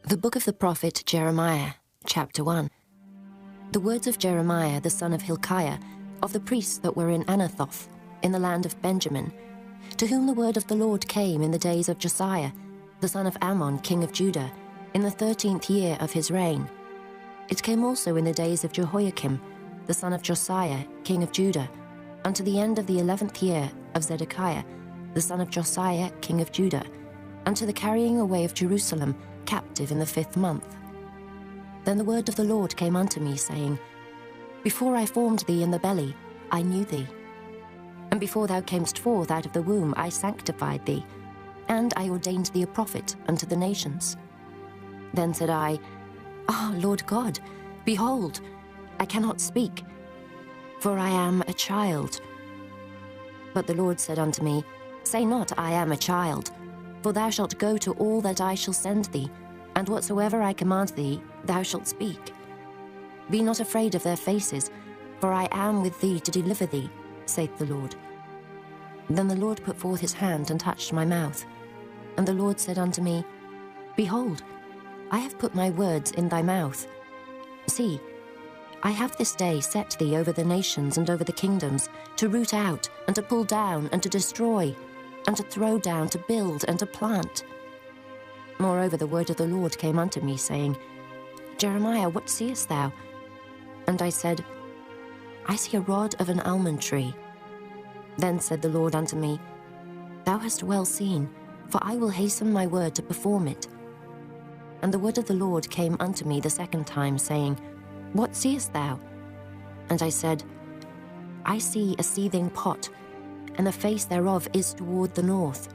The book of the prophet Jeremiah, chapter 1. The words of Jeremiah the son of Hilkiah, of the priests that were in Anathoth, in the land of Benjamin, to whom the word of the Lord came in the days of Josiah, the son of Ammon, king of Judah, in the 13th year of his reign. It came also in the days of Jehoiakim, the son of Josiah, king of Judah, unto the end of the 11th year of Zedekiah, the son of Josiah, king of Judah, unto the carrying away of Jerusalem, captive in the 5th month. Then the word of the Lord came unto me, saying, Before I formed thee in the belly, I knew thee. And before thou camest forth out of the womb, I sanctified thee, and I ordained thee a prophet unto the nations. Then said I, Ah, Lord God, behold, I cannot speak, for I am a child. But the Lord said unto me, Say not, I am a child, for thou shalt go to all that I shall send thee, and whatsoever I command thee, thou shalt speak. Be not afraid of their faces, for I am with thee to deliver thee, saith the Lord. Then the Lord put forth his hand and touched my mouth. And the Lord said unto me, Behold, I have put my words in thy mouth. See, I have this day set thee over the nations and over the kingdoms, to root out, and to pull down, and to destroy, and to throw down, to build, and to plant. Moreover, the word of the Lord came unto me, saying, Jeremiah, what seest thou? And I said, I see a rod of an almond tree. Then said the Lord unto me, Thou hast well seen, for I will hasten my word to perform it. And the word of the Lord came unto me the second time, saying, What seest thou? And I said, I see a seething pot, and the face thereof is toward the north.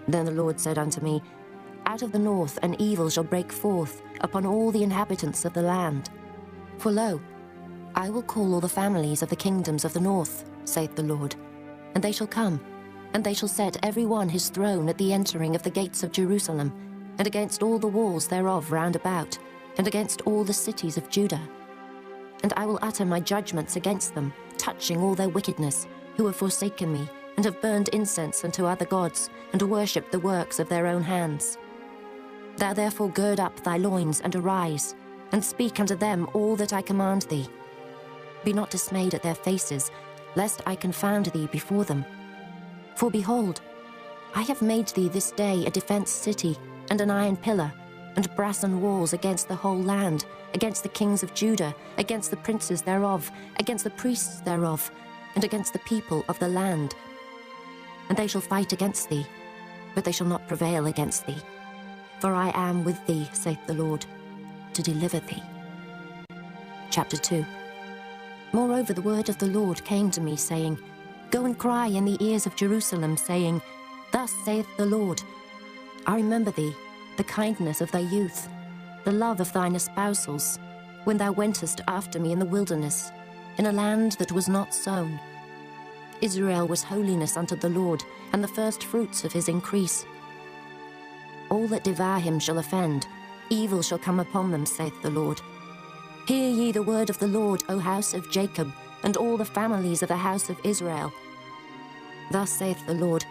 Then the Lord said unto me, Out of the north an evil shall break forth upon all the inhabitants of the land. For lo, I will call all the families of the kingdoms of the north, saith the Lord, and they shall come, and they shall set every one his throne at the entering of the gates of Jerusalem, and against all the walls thereof round about, and against all the cities of Judah. And I will utter my judgments against them, touching all their wickedness, who have forsaken me, and have burned incense unto other gods, and worshipped the works of their own hands. Thou therefore gird up thy loins, and arise, and speak unto them all that I command thee. Be not dismayed at their faces, lest I confound thee before them. For behold, I have made thee this day a defence city, and an iron pillar, and brassen walls against the whole land, against the kings of Judah, against the princes thereof, against the priests thereof, and against the people of the land. And they shall fight against thee, but they shall not prevail against thee. For I am with thee, saith the Lord, to deliver thee. Chapter 2. Moreover, the word of the Lord came to me, saying, Go and cry in the ears of Jerusalem, saying, Thus saith the Lord, I remember thee, the kindness of thy youth, the love of thine espousals, when thou wentest after me in the wilderness, in a land that was not sown. Israel was holiness unto the Lord, and the first fruits of his increase. All that devour him shall offend, evil shall come upon them, saith the Lord. Hear ye the word of the Lord, O house of Jacob, and all the families of the house of Israel. Thus saith the Lord,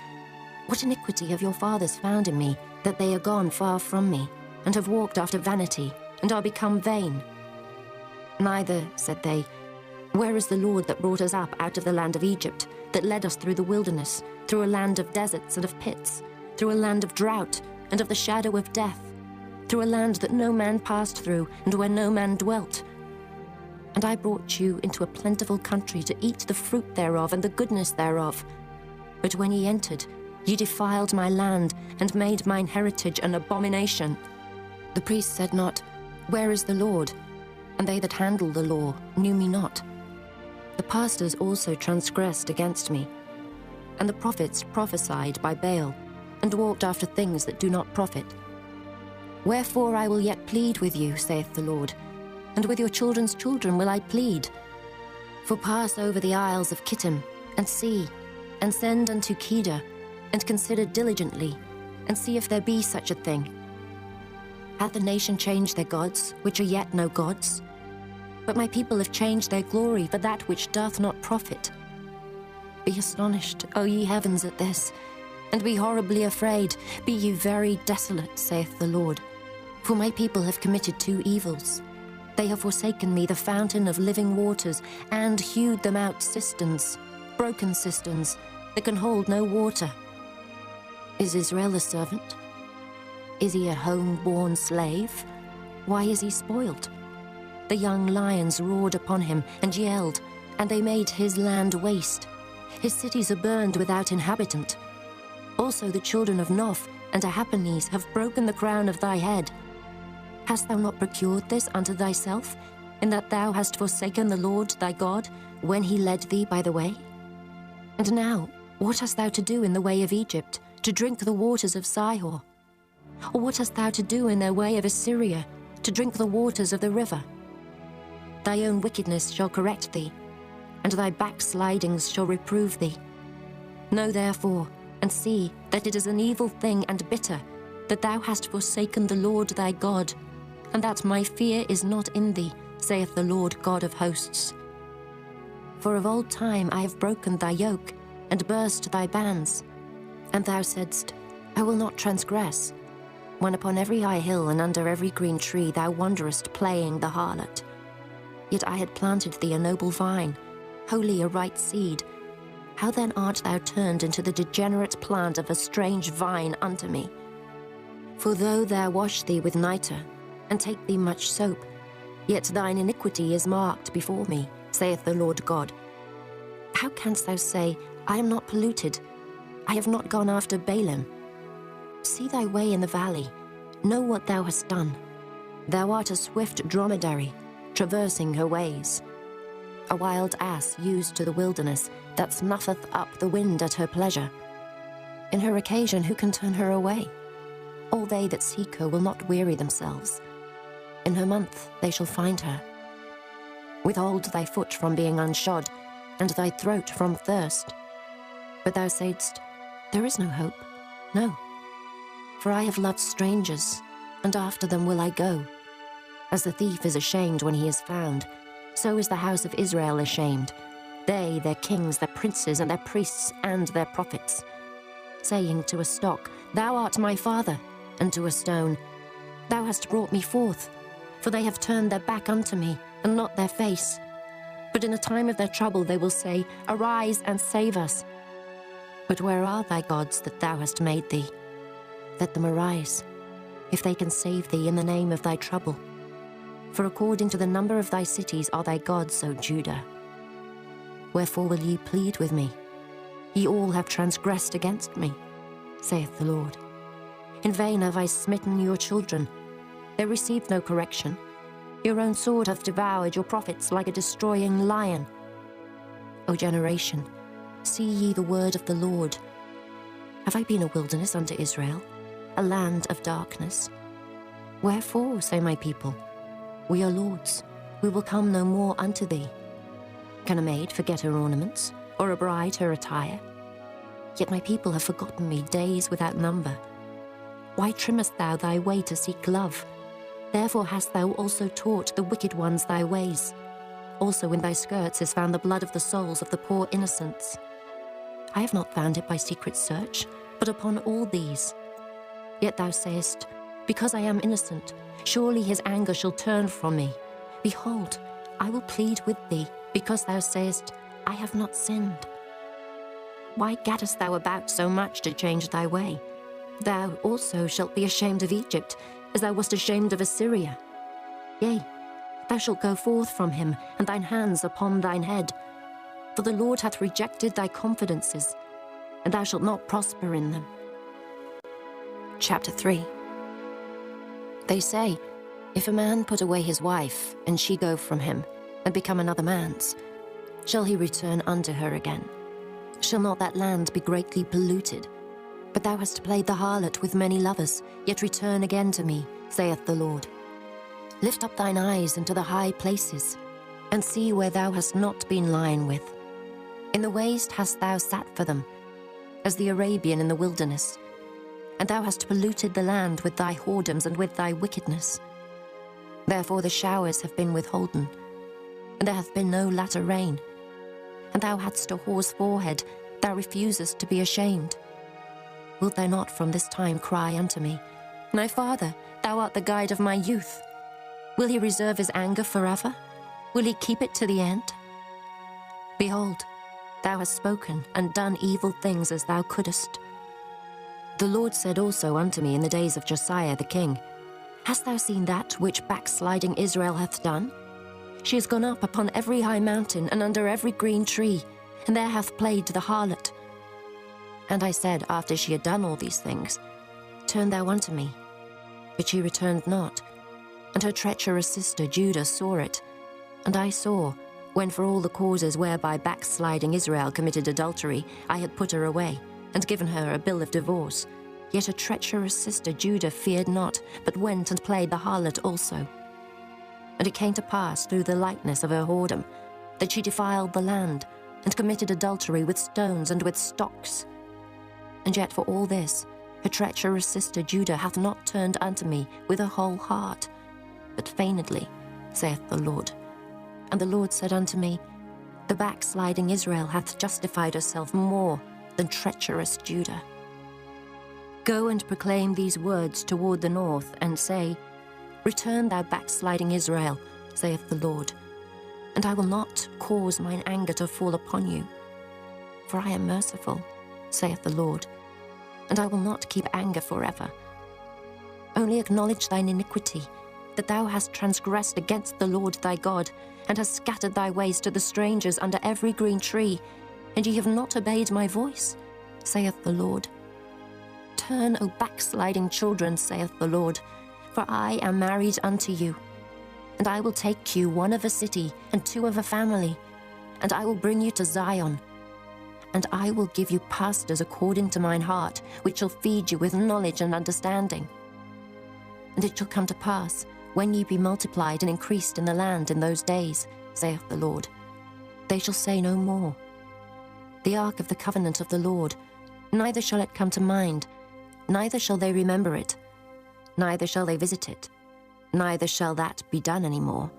What iniquity have your fathers found in me, that they are gone far from me, and have walked after vanity, and are become vain? Neither, said they, Where is the Lord that brought us up out of the land of Egypt, that led us through the wilderness, through a land of deserts and of pits, through a land of drought and of the shadow of death, through a land that no man passed through, and where no man dwelt? And I brought you into a plentiful country to eat the fruit thereof and the goodness thereof. But when ye entered, ye defiled my land, and made mine heritage an abomination. The priests said not, Where is the Lord? And they that handle the law knew me not. The pastors also transgressed against me, and the prophets prophesied by Baal, and walked after things that do not profit. Wherefore I will yet plead with you, saith the Lord, and with your children's children will I plead. For pass over the isles of Kittim, and see, and send unto Kedar, and consider diligently, and see if there be such a thing. Hath the nation changed their gods, which are yet no gods? But my people have changed their glory for that which doth not profit. Be astonished, O ye heavens, at this, and be horribly afraid. Be ye very desolate, saith the Lord. For my people have committed two evils. They have forsaken me, the fountain of living waters, and hewed them out cisterns, broken cisterns, that can hold no water. Is Israel a servant? Is he a home-born slave? Why is he spoiled? The young lions roared upon him and yelled, and they made his land waste. His cities are burned without inhabitant. Also the children of Noph and Tahpanhes have broken the crown of thy head. Hast thou not procured this unto thyself, in that thou hast forsaken the Lord thy God, when he led thee by the way? And now, what hast thou to do in the way of Egypt, to drink the waters of Sihor? Or what hast thou to do in the way of Assyria, to drink the waters of the river? Thy own wickedness shall correct thee, and thy backslidings shall reprove thee. Know therefore, and see that it is an evil thing and bitter, that thou hast forsaken the Lord thy God, and that my fear is not in thee, saith the Lord God of hosts. For of old time I have broken thy yoke, and burst thy bands. And thou saidst, I will not transgress, when upon every high hill and under every green tree thou wanderest playing the harlot. Yet I had planted thee a noble vine, wholly a right seed. How then art thou turned into the degenerate plant of a strange vine unto me? For though thou wash thee with nitre, and take thee much soap, yet thine iniquity is marked before me, saith the Lord God. How canst thou say, I am not polluted, I have not gone after Balaam? See thy way in the valley, know what thou hast done. Thou art a swift dromedary, traversing her ways. A wild ass used to the wilderness, that snuffeth up the wind at her pleasure. In her occasion who can turn her away? All they that seek her will not weary themselves. In her month they shall find her. Withhold thy foot from being unshod, and thy throat from thirst. But thou saidst, there is no hope, no. For I have loved strangers, and after them will I go. As the thief is ashamed when he is found, so is the house of Israel ashamed, they, their kings, their princes, and their priests, and their prophets. Saying to a stock, thou art my father, and to a stone, thou hast brought me forth. For they have turned their back unto me, and not their face. But in the time of their trouble they will say, arise and save us. But where are thy gods that thou hast made thee? Let them arise, if they can save thee in the name of thy trouble. For according to the number of thy cities are thy gods, O Judah. Wherefore will ye plead with me? Ye all have transgressed against me, saith the Lord. In vain have I smitten your children. They received no correction. Your own sword hath devoured your prophets like a destroying lion. O generation, see ye the word of the Lord. Have I been a wilderness unto Israel, a land of darkness? Wherefore, say my people, we are lords, we will come no more unto thee. Can a maid forget her ornaments, or a bride her attire? Yet my people have forgotten me days without number. Why trimmest thou thy way to seek love? Therefore hast thou also taught the wicked ones thy ways. Also in thy skirts is found the blood of the souls of the poor innocents. I have not found it by secret search, but upon all these. Yet thou sayest, because I am innocent, surely his anger shall turn from me. Behold, I will plead with thee, because thou sayest, I have not sinned. Why gaddest thou about so much to change thy way? Thou also shalt be ashamed of Egypt, as thou wast ashamed of Assyria. Yea, thou shalt go forth from him, and thine hands upon thine head. For the Lord hath rejected thy confidences, and thou shalt not prosper in them. Chapter 3. They say, if a man put away his wife, and she go from him, and become another man's, shall he return unto her again? Shall not that land be greatly polluted? But thou hast played the harlot with many lovers, yet return again to me, saith the Lord. Lift up thine eyes into the high places, and see where thou hast not been lying with. In the waste hast thou sat for them, as the Arabian in the wilderness, and thou hast polluted the land with thy whoredoms and with thy wickedness. Therefore the showers have been withholden, and there hath been no latter rain. And thou hadst a whore's forehead, thou refusest to be ashamed. Wilt thou not from this time cry unto me, My father, thou art the guide of my youth. Will he reserve his anger forever? Will he keep it to the end? Behold, thou hast spoken and done evil things as thou couldest. The Lord said also unto me in the days of Josiah the king, Hast thou seen that which backsliding Israel hath done? She is gone up upon every high mountain and under every green tree, and there hath played the harlot. And I said, after she had done all these things, Turn thou unto me. But she returned not, and her treacherous sister Judah saw it. And I saw, when for all the causes whereby backsliding Israel committed adultery, I had put her away, and given her a bill of divorce. Yet her treacherous sister Judah feared not, but went and played the harlot also. And it came to pass through the lightness of her whoredom, that she defiled the land, and committed adultery with stones and with stocks. And yet for all this, her treacherous sister Judah hath not turned unto me with her whole heart, but feignedly, saith the Lord. And the Lord said unto me, The backsliding Israel hath justified herself more than treacherous Judah. Go and proclaim these words toward the north, and say, Return, thou backsliding Israel, saith the Lord, and I will not cause mine anger to fall upon you. For I am merciful, saith the Lord, and I will not keep anger forever. Only acknowledge thine iniquity, that thou hast transgressed against the Lord thy God, and hast scattered thy ways to the strangers under every green tree, and ye have not obeyed my voice, saith the Lord. Turn, O backsliding children, saith the Lord, for I am married unto you. And I will take you one of a city, and two of a family, and I will bring you to Zion. And I will give you pastors according to mine heart, which shall feed you with knowledge and understanding. And it shall come to pass, when ye be multiplied and increased in the land in those days, saith the Lord, they shall say no more, The ark of the covenant of the Lord, neither shall it come to mind, neither shall they remember it, neither shall they visit it, neither shall that be done any more.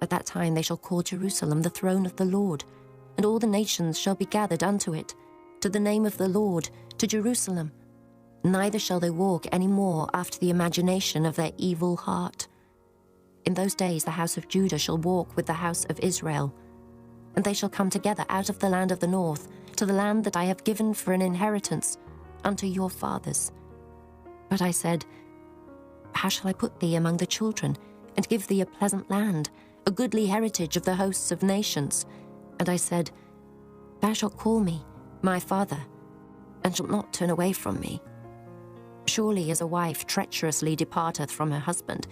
At that time they shall call Jerusalem the throne of the Lord, and all the nations shall be gathered unto it, to the name of the Lord, to Jerusalem. Neither shall they walk any more after the imagination of their evil heart. In those days the house of Judah shall walk with the house of Israel, and they shall come together out of the land of the north, to the land that I have given for an inheritance unto your fathers. But I said, How shall I put thee among the children, and give thee a pleasant land, a goodly heritage of the hosts of nations? And I said, Thou shalt call me, my father, and shalt not turn away from me. Surely as a wife treacherously departeth from her husband,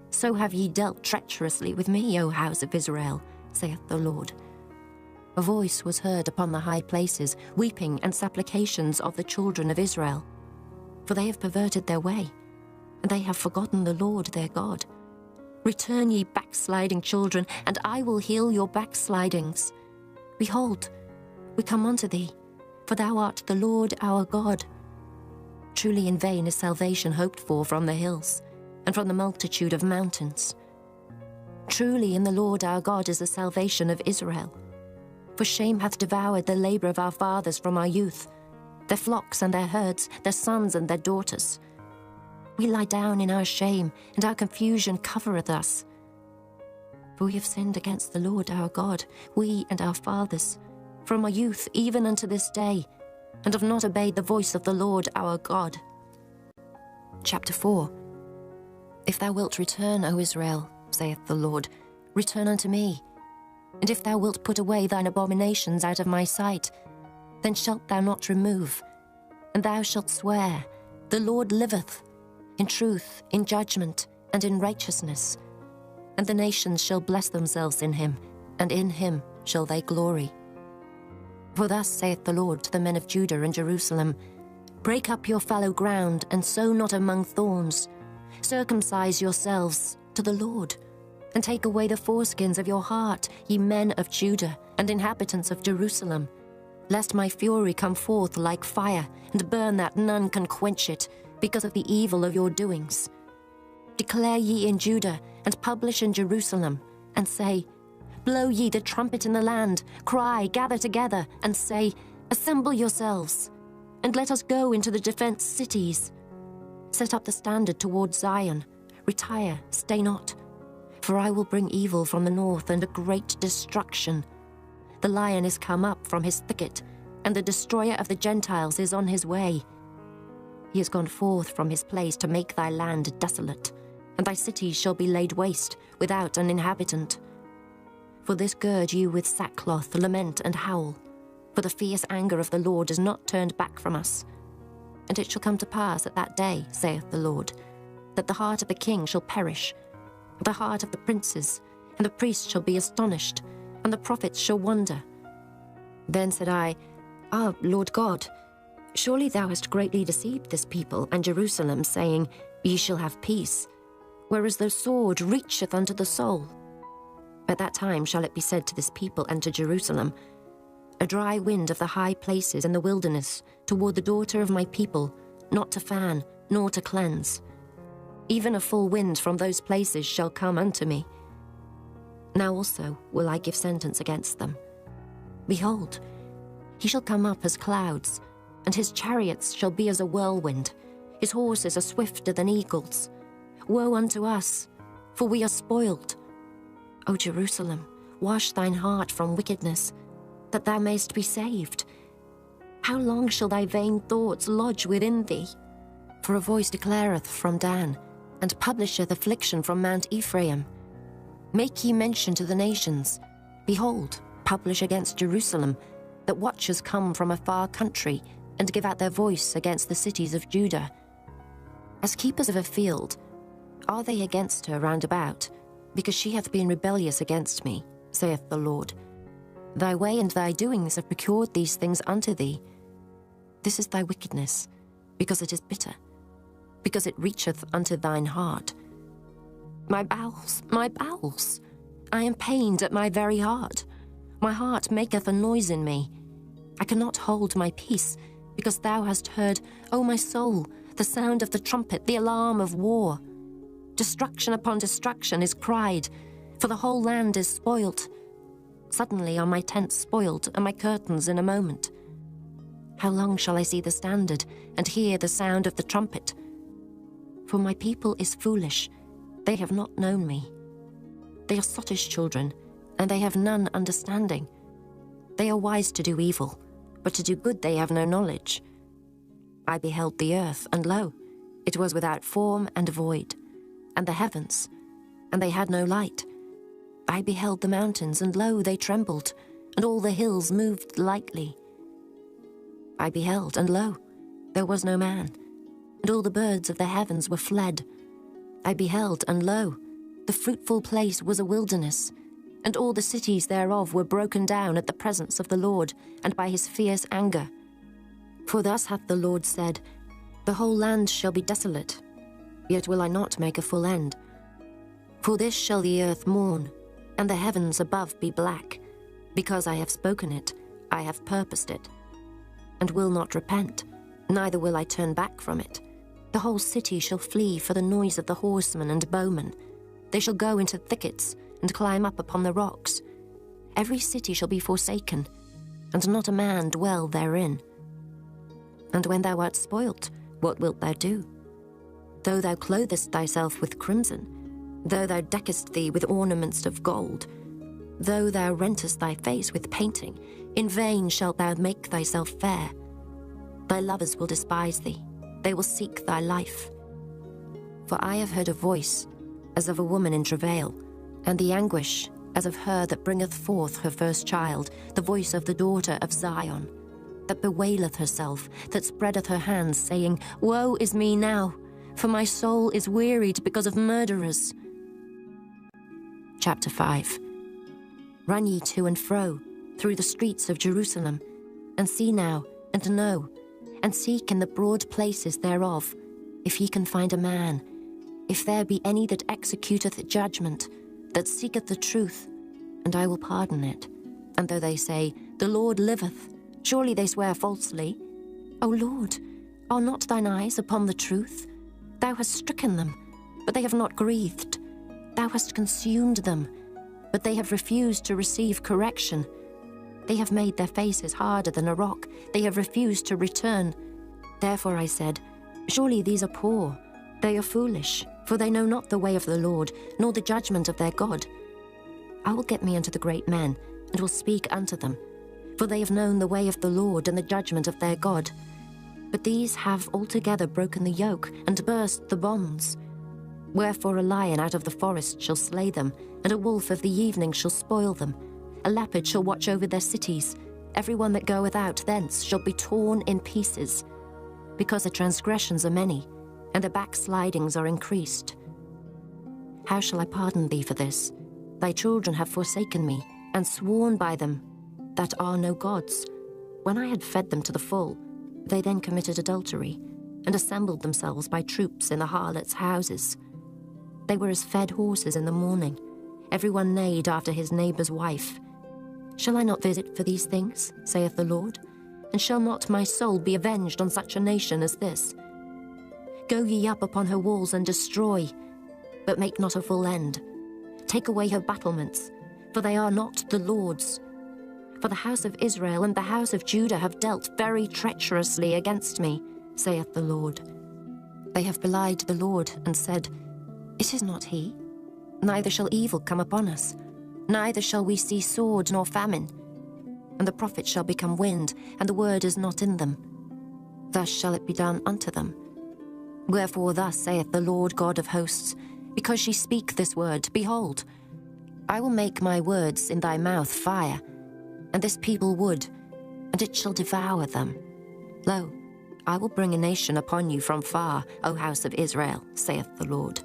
so have ye dealt treacherously with me, O house of Israel, saith the Lord. A voice was heard upon the high places, weeping and supplications of the children of Israel. For they have perverted their way, and they have forgotten the Lord their God. Return, ye backsliding children, and I will heal your backslidings. Behold, we come unto thee, for thou art the Lord our God. Truly in vain is salvation hoped for from the hills, and from the multitude of mountains. Truly in the Lord our God is the salvation of Israel. For shame hath devoured the labor of our fathers from our youth, their flocks and their herds, their sons and their daughters. We lie down in our shame, and our confusion covereth us. For we have sinned against the Lord our God, we and our fathers, from our youth even unto this day, and have not obeyed the voice of the Lord our God. Chapter 4. If thou wilt return, O Israel, saith the Lord, return unto me. And if thou wilt put away thine abominations out of my sight, then shalt thou not remove. And thou shalt swear, The Lord liveth, in truth, in judgment, and in righteousness. And the nations shall bless themselves in him, and in him shall they glory. For thus saith the Lord to the men of Judah and Jerusalem, Break up your fallow ground, and sow not among thorns. Circumcise yourselves to the Lord, and take away the foreskins of your heart, ye men of Judah, and inhabitants of Jerusalem, lest my fury come forth like fire, and burn that none can quench it, because of the evil of your doings. Declare ye in Judah, and publish in Jerusalem, and say, Blow ye the trumpet in the land, cry, gather together, and say, Assemble yourselves, and let us go into the defenced cities. Set up the standard towards Zion. Retire, stay not. For I will bring evil from the north and a great destruction. The lion is come up from his thicket, and the destroyer of the Gentiles is on his way. He is gone forth from his place to make thy land desolate, and thy cities shall be laid waste, without an inhabitant. For this gird you with sackcloth, lament and howl, for the fierce anger of the Lord is not turned back from us. And it shall come to pass at that day, saith the Lord, that the heart of the king shall perish, the heart of the princes, and the priests shall be astonished, and the prophets shall wonder. Then said I, Ah, Lord God, surely thou hast greatly deceived this people and Jerusalem, saying, Ye shall have peace, whereas the sword reacheth unto the soul. At that time shall it be said to this people and to Jerusalem, A dry wind of the high places in the wilderness toward the daughter of my people, not to fan, nor to cleanse. Even a full wind from those places shall come unto me. Now also will I give sentence against them. Behold, he shall come up as clouds, and his chariots shall be as a whirlwind. His horses are swifter than eagles. Woe unto us, for we are spoiled. O Jerusalem, wash thine heart from wickedness, that thou mayst be saved. How long shall thy vain thoughts lodge within thee? For a voice declareth from Dan, and publisheth affliction from Mount Ephraim. Make ye mention to the nations. Behold, publish against Jerusalem, that watchers come from a far country, and give out their voice against the cities of Judah. As keepers of a field, are they against her round about, because she hath been rebellious against me, saith the Lord. Thy way and thy doings have procured these things unto thee. This is thy wickedness, because it is bitter, because it reacheth unto thine heart. My bowels, I am pained at my very heart. My heart maketh a noise in me. I cannot hold my peace, because thou hast heard, O my soul, the sound of the trumpet, the alarm of war. Destruction upon destruction is cried, for the whole land is spoilt. Suddenly are my tents spoiled, and my curtains in a moment. How long shall I see the standard, and hear the sound of the trumpet? For my people is foolish, they have not known me. They are sottish children, and they have none understanding. They are wise to do evil, but to do good they have no knowledge. I beheld the earth, and lo, it was without form and void, and the heavens, and they had no light. I beheld the mountains, and lo, they trembled, and all the hills moved lightly. I beheld, and lo, there was no man, and all the birds of the heavens were fled. I beheld, and lo, the fruitful place was a wilderness, and all the cities thereof were broken down at the presence of the Lord, and by his fierce anger. For thus hath the Lord said, The whole land shall be desolate, yet will I not make a full end. For this shall the earth mourn, and the heavens above be black, because I have spoken it, I have purposed it, and will not repent, neither will I turn back from it. The whole city shall flee for the noise of the horsemen and bowmen. They shall go into thickets, and climb up upon the rocks. Every city shall be forsaken, and not a man dwell therein. And when thou art spoilt, what wilt thou do? Though thou clothest thyself with crimson, though thou deckest thee with ornaments of gold, though thou rentest thy face with painting, in vain shalt thou make thyself fair. Thy lovers will despise thee, they will seek thy life. For I have heard a voice, as of a woman in travail, and the anguish, as of her that bringeth forth her first child, the voice of the daughter of Zion, that bewaileth herself, that spreadeth her hands, saying, Woe is me now, for my soul is wearied because of murderers. Chapter 5. Run ye to and fro through the streets of Jerusalem, and see now, and know, and seek in the broad places thereof, if ye can find a man, if there be any that executeth judgment, that seeketh the truth, and I will pardon it. And though they say, The Lord liveth, surely they swear falsely. O Lord, are not thine eyes upon the truth? Thou hast stricken them, but they have not grieved. Thou hast consumed them, but they have refused to receive correction. They have made their faces harder than a rock. They have refused to return. Therefore I said, Surely these are poor, they are foolish, for they know not the way of the Lord, nor the judgment of their God. I will get me unto the great men, and will speak unto them, for they have known the way of the Lord and the judgment of their God. But these have altogether broken the yoke, and burst the bonds. Wherefore a lion out of the forest shall slay them, and a wolf of the evening shall spoil them. A leopard shall watch over their cities. Every one that goeth out thence shall be torn in pieces, because the transgressions are many, and the backslidings are increased. How shall I pardon thee for this? Thy children have forsaken me, and sworn by them that are no gods. When I had fed them to the full, they then committed adultery, and assembled themselves by troops in the harlots' houses. They were as fed horses in the morning. Every one neighed after his neighbour's wife. Shall I not visit for these things, saith the Lord? And shall not my soul be avenged on such a nation as this? Go ye up upon her walls and destroy, but make not a full end. Take away her battlements, for they are not the Lord's. For the house of Israel and the house of Judah have dealt very treacherously against me, saith the Lord. They have belied the Lord, and said, It is not he. Neither shall evil come upon us, neither shall we see sword nor famine. And the prophets shall become wind, and the word is not in them. Thus shall it be done unto them. Wherefore thus saith the Lord God of hosts, because ye speak this word, behold, I will make my words in thy mouth fire, and this people wood, and it shall devour them. Lo, I will bring a nation upon you from far, O house of Israel, saith the Lord.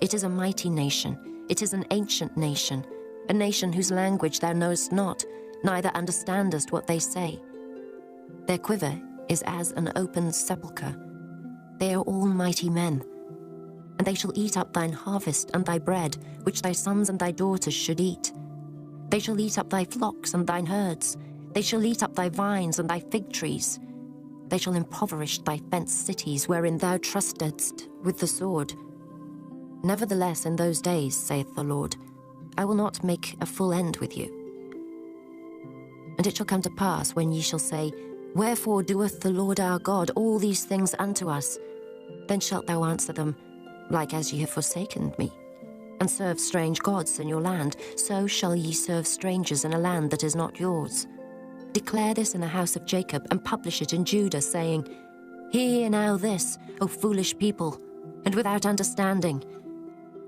It is a mighty nation, it is an ancient nation, a nation whose language thou knowest not, neither understandest what they say. Their quiver is as an open sepulchre. They are all mighty men. And they shall eat up thine harvest and thy bread, which thy sons and thy daughters should eat. They shall eat up thy flocks and thine herds. They shall eat up thy vines and thy fig trees. They shall impoverish thy fenced cities, wherein thou trustedst with the sword. Nevertheless, in those days, saith the Lord, I will not make a full end with you. And it shall come to pass, when ye shall say, Wherefore doeth the Lord our God all these things unto us? Then shalt thou answer them, Like as ye have forsaken me, and served strange gods in your land, so shall ye serve strangers in a land that is not yours. Declare this in the house of Jacob, and publish it in Judah, saying, Hear now this, O foolish people, and without understanding,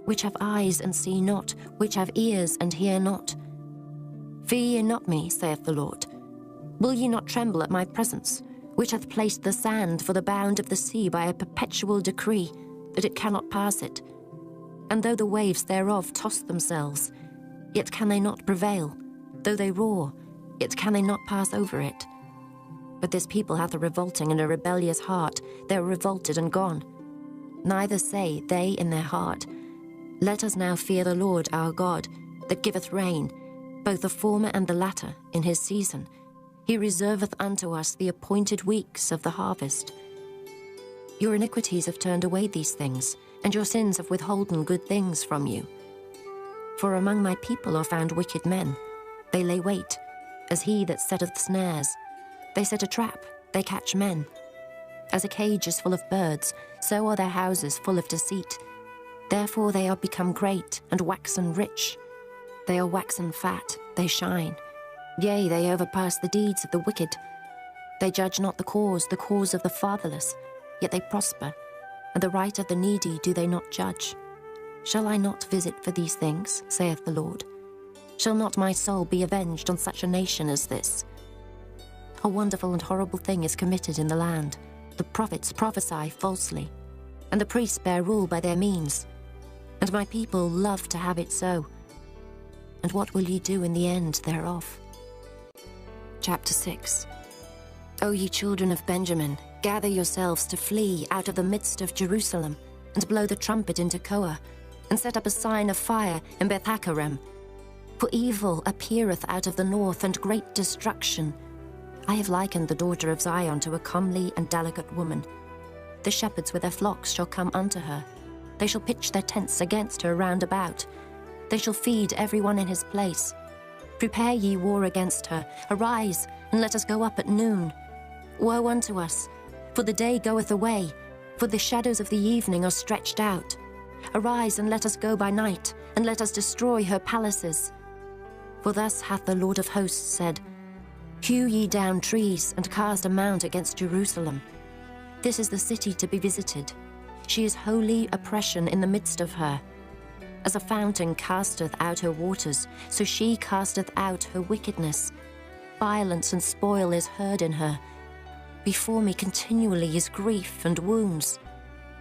which have eyes and see not, which have ears and hear not. Fear ye not me, saith the Lord. Will ye not tremble at my presence, which hath placed the sand for the bound of the sea by a perpetual decree, that it cannot pass it? And though the waves thereof toss themselves, yet can they not prevail. Though they roar, yet can they not pass over it. But this people hath a revolting and a rebellious heart. They are revolted and gone. Neither say they in their heart, Let us now fear the Lord our God, that giveth rain, both the former and the latter, in his season. He reserveth unto us the appointed weeks of the harvest. Your iniquities have turned away these things, and your sins have withholden good things from you. For among my people are found wicked men. They lay wait, as he that setteth snares. They set a trap, they catch men. As a cage is full of birds, so are their houses full of deceit. Therefore they are become great, and waxen rich. They are waxen fat, they shine. Yea, they overpass the deeds of the wicked. They judge not the cause of the fatherless, yet they prosper, and the right of the needy do they not judge. Shall I not visit for these things, saith the Lord? Shall not my soul be avenged on such a nation as this? A wonderful and horrible thing is committed in the land. The prophets prophesy falsely, and the priests bear rule by their means. And my people love to have it so. And what will ye do in the end thereof? Chapter 6. O ye children of Benjamin, gather yourselves to flee out of the midst of Jerusalem, and blow the trumpet into Koa, and set up a sign of fire in Beth-haccherem. For evil appeareth out of the north, and great destruction. I have likened the daughter of Zion to a comely and delicate woman. The shepherds with their flocks shall come unto her. They shall pitch their tents against her round about. They shall feed every one in his place. Prepare ye war against her. Arise, and let us go up at noon. Woe unto us, for the day goeth away, For the shadows of the evening are stretched out. Arise and let us go by night, and let us destroy her palaces. For thus hath the Lord of hosts said, Hew ye down trees, and cast a mount against Jerusalem. This is the city to be visited. She is holy oppression in the midst of her. As a fountain casteth out her waters, so she casteth out her wickedness. Violence and spoil is heard in her. Before me continually is grief and wounds.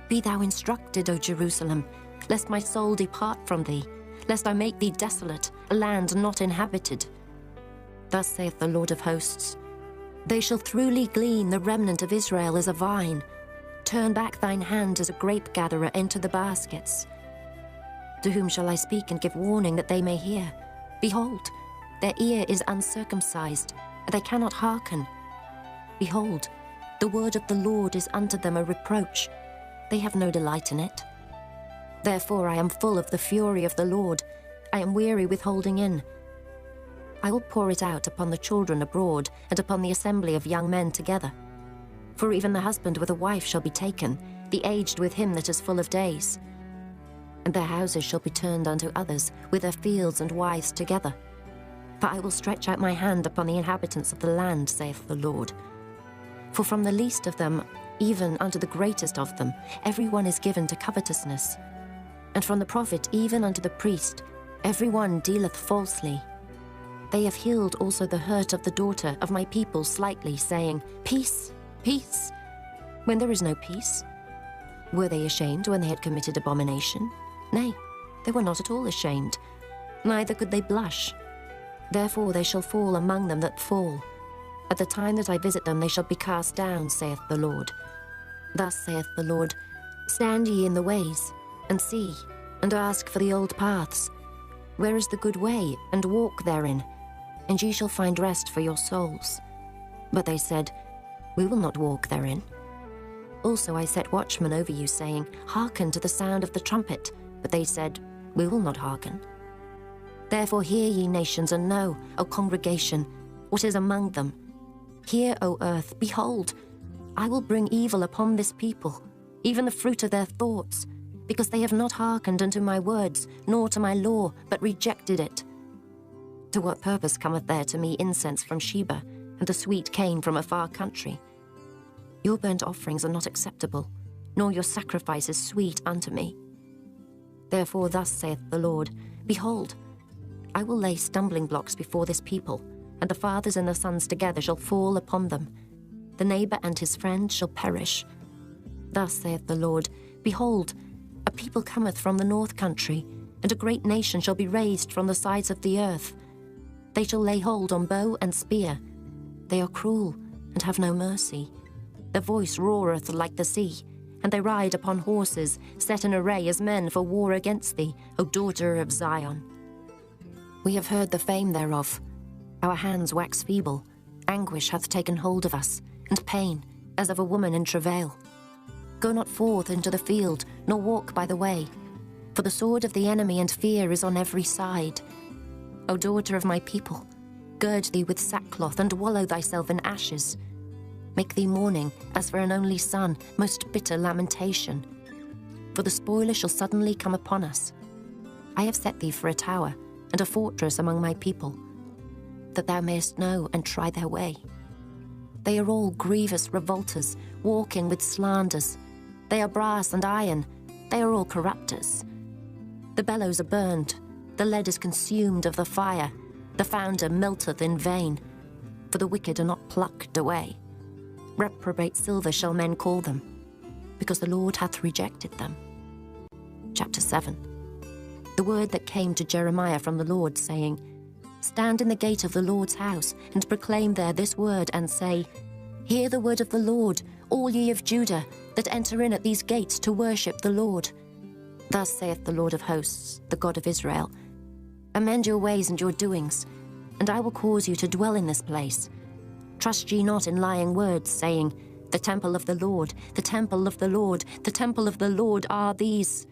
Be thou instructed, O Jerusalem, lest my soul depart from thee, lest I make thee desolate, a land not inhabited. Thus saith the Lord of hosts, They shall throughly glean the remnant of Israel as a vine. Turn back thine hand as a grape-gatherer into the baskets. To whom shall I speak and give warning that they may hear? Behold, their ear is uncircumcised, and they cannot hearken. Behold, the word of the Lord is unto them a reproach. They have no delight in it. Therefore I am full of the fury of the Lord. I am weary with holding in. I will pour it out upon the children abroad, and upon the assembly of young men together. For even the husband with a wife shall be taken, the aged with him that is full of days. And their houses shall be turned unto others, with their fields and wives together. For I will stretch out my hand upon the inhabitants of the land, saith the Lord. For from the least of them, even unto the greatest of them, every one is given to covetousness. And from the prophet even unto the priest, every one dealeth falsely. They have healed also the hurt of the daughter of my people slightly, saying, Peace, peace, when there is no peace. Were they ashamed when they had committed abomination? Nay, they were not at all ashamed, neither could they blush. Therefore they shall fall among them that fall. At the time that I visit them they shall be cast down, saith the Lord. Thus saith the Lord, Stand ye in the ways, and see, and ask for the old paths. Where is the good way, and walk therein, and ye shall find rest for your souls. But they said, We will not walk therein. Also I set watchmen over you, saying, Hearken to the sound of the trumpet. But they said, We will not hearken. Therefore hear ye nations, and know, O congregation, what is among them. Hear, O earth, behold, I will bring evil upon this people, even the fruit of their thoughts, because they have not hearkened unto my words, nor to my law, but rejected it. To what purpose cometh there to me incense from Sheba, and the sweet cane from a far country? Your burnt offerings are not acceptable, nor your sacrifices sweet unto me. Therefore thus saith the Lord, Behold, I will lay stumbling blocks before this people, and the fathers and the sons together shall fall upon them. The neighbor and his friend shall perish. Thus saith the Lord, Behold, a people cometh from the north country, and a great nation shall be raised from the sides of the earth. They shall lay hold on bow and spear. They are cruel, and have no mercy. Their voice roareth like the sea, and they ride upon horses, set in array as men for war against thee, O daughter of Zion. We have heard the fame thereof. Our hands wax feeble. Anguish hath taken hold of us, and pain, as of a woman in travail. Go not forth into the field, nor walk by the way, for the sword of the enemy and fear is on every side. O daughter of my people, gird thee with sackcloth, and wallow thyself in ashes. Make thee mourning, as for an only son, most bitter lamentation. For the spoiler shall suddenly come upon us. I have set thee for a tower, and a fortress among my people, that thou mayest know and try their way. They are all grievous revolters, walking with slanders. They are brass and iron, they are all corrupters. The bellows are burned, the lead is consumed of the fire, the founder melteth in vain, for the wicked are not plucked away. Reprobate silver shall men call them, because the Lord hath rejected them. Chapter 7. The word that came to Jeremiah from the Lord, saying, Stand in the gate of the Lord's house, and proclaim there this word, and say, Hear the word of the Lord, all ye of Judah, that enter in at these gates to worship the Lord. Thus saith the Lord of hosts, the God of Israel, Amend your ways and your doings, and I will cause you to dwell in this place. Trust ye not in lying words, saying, The temple of the Lord, the temple of the Lord, the temple of the Lord are these.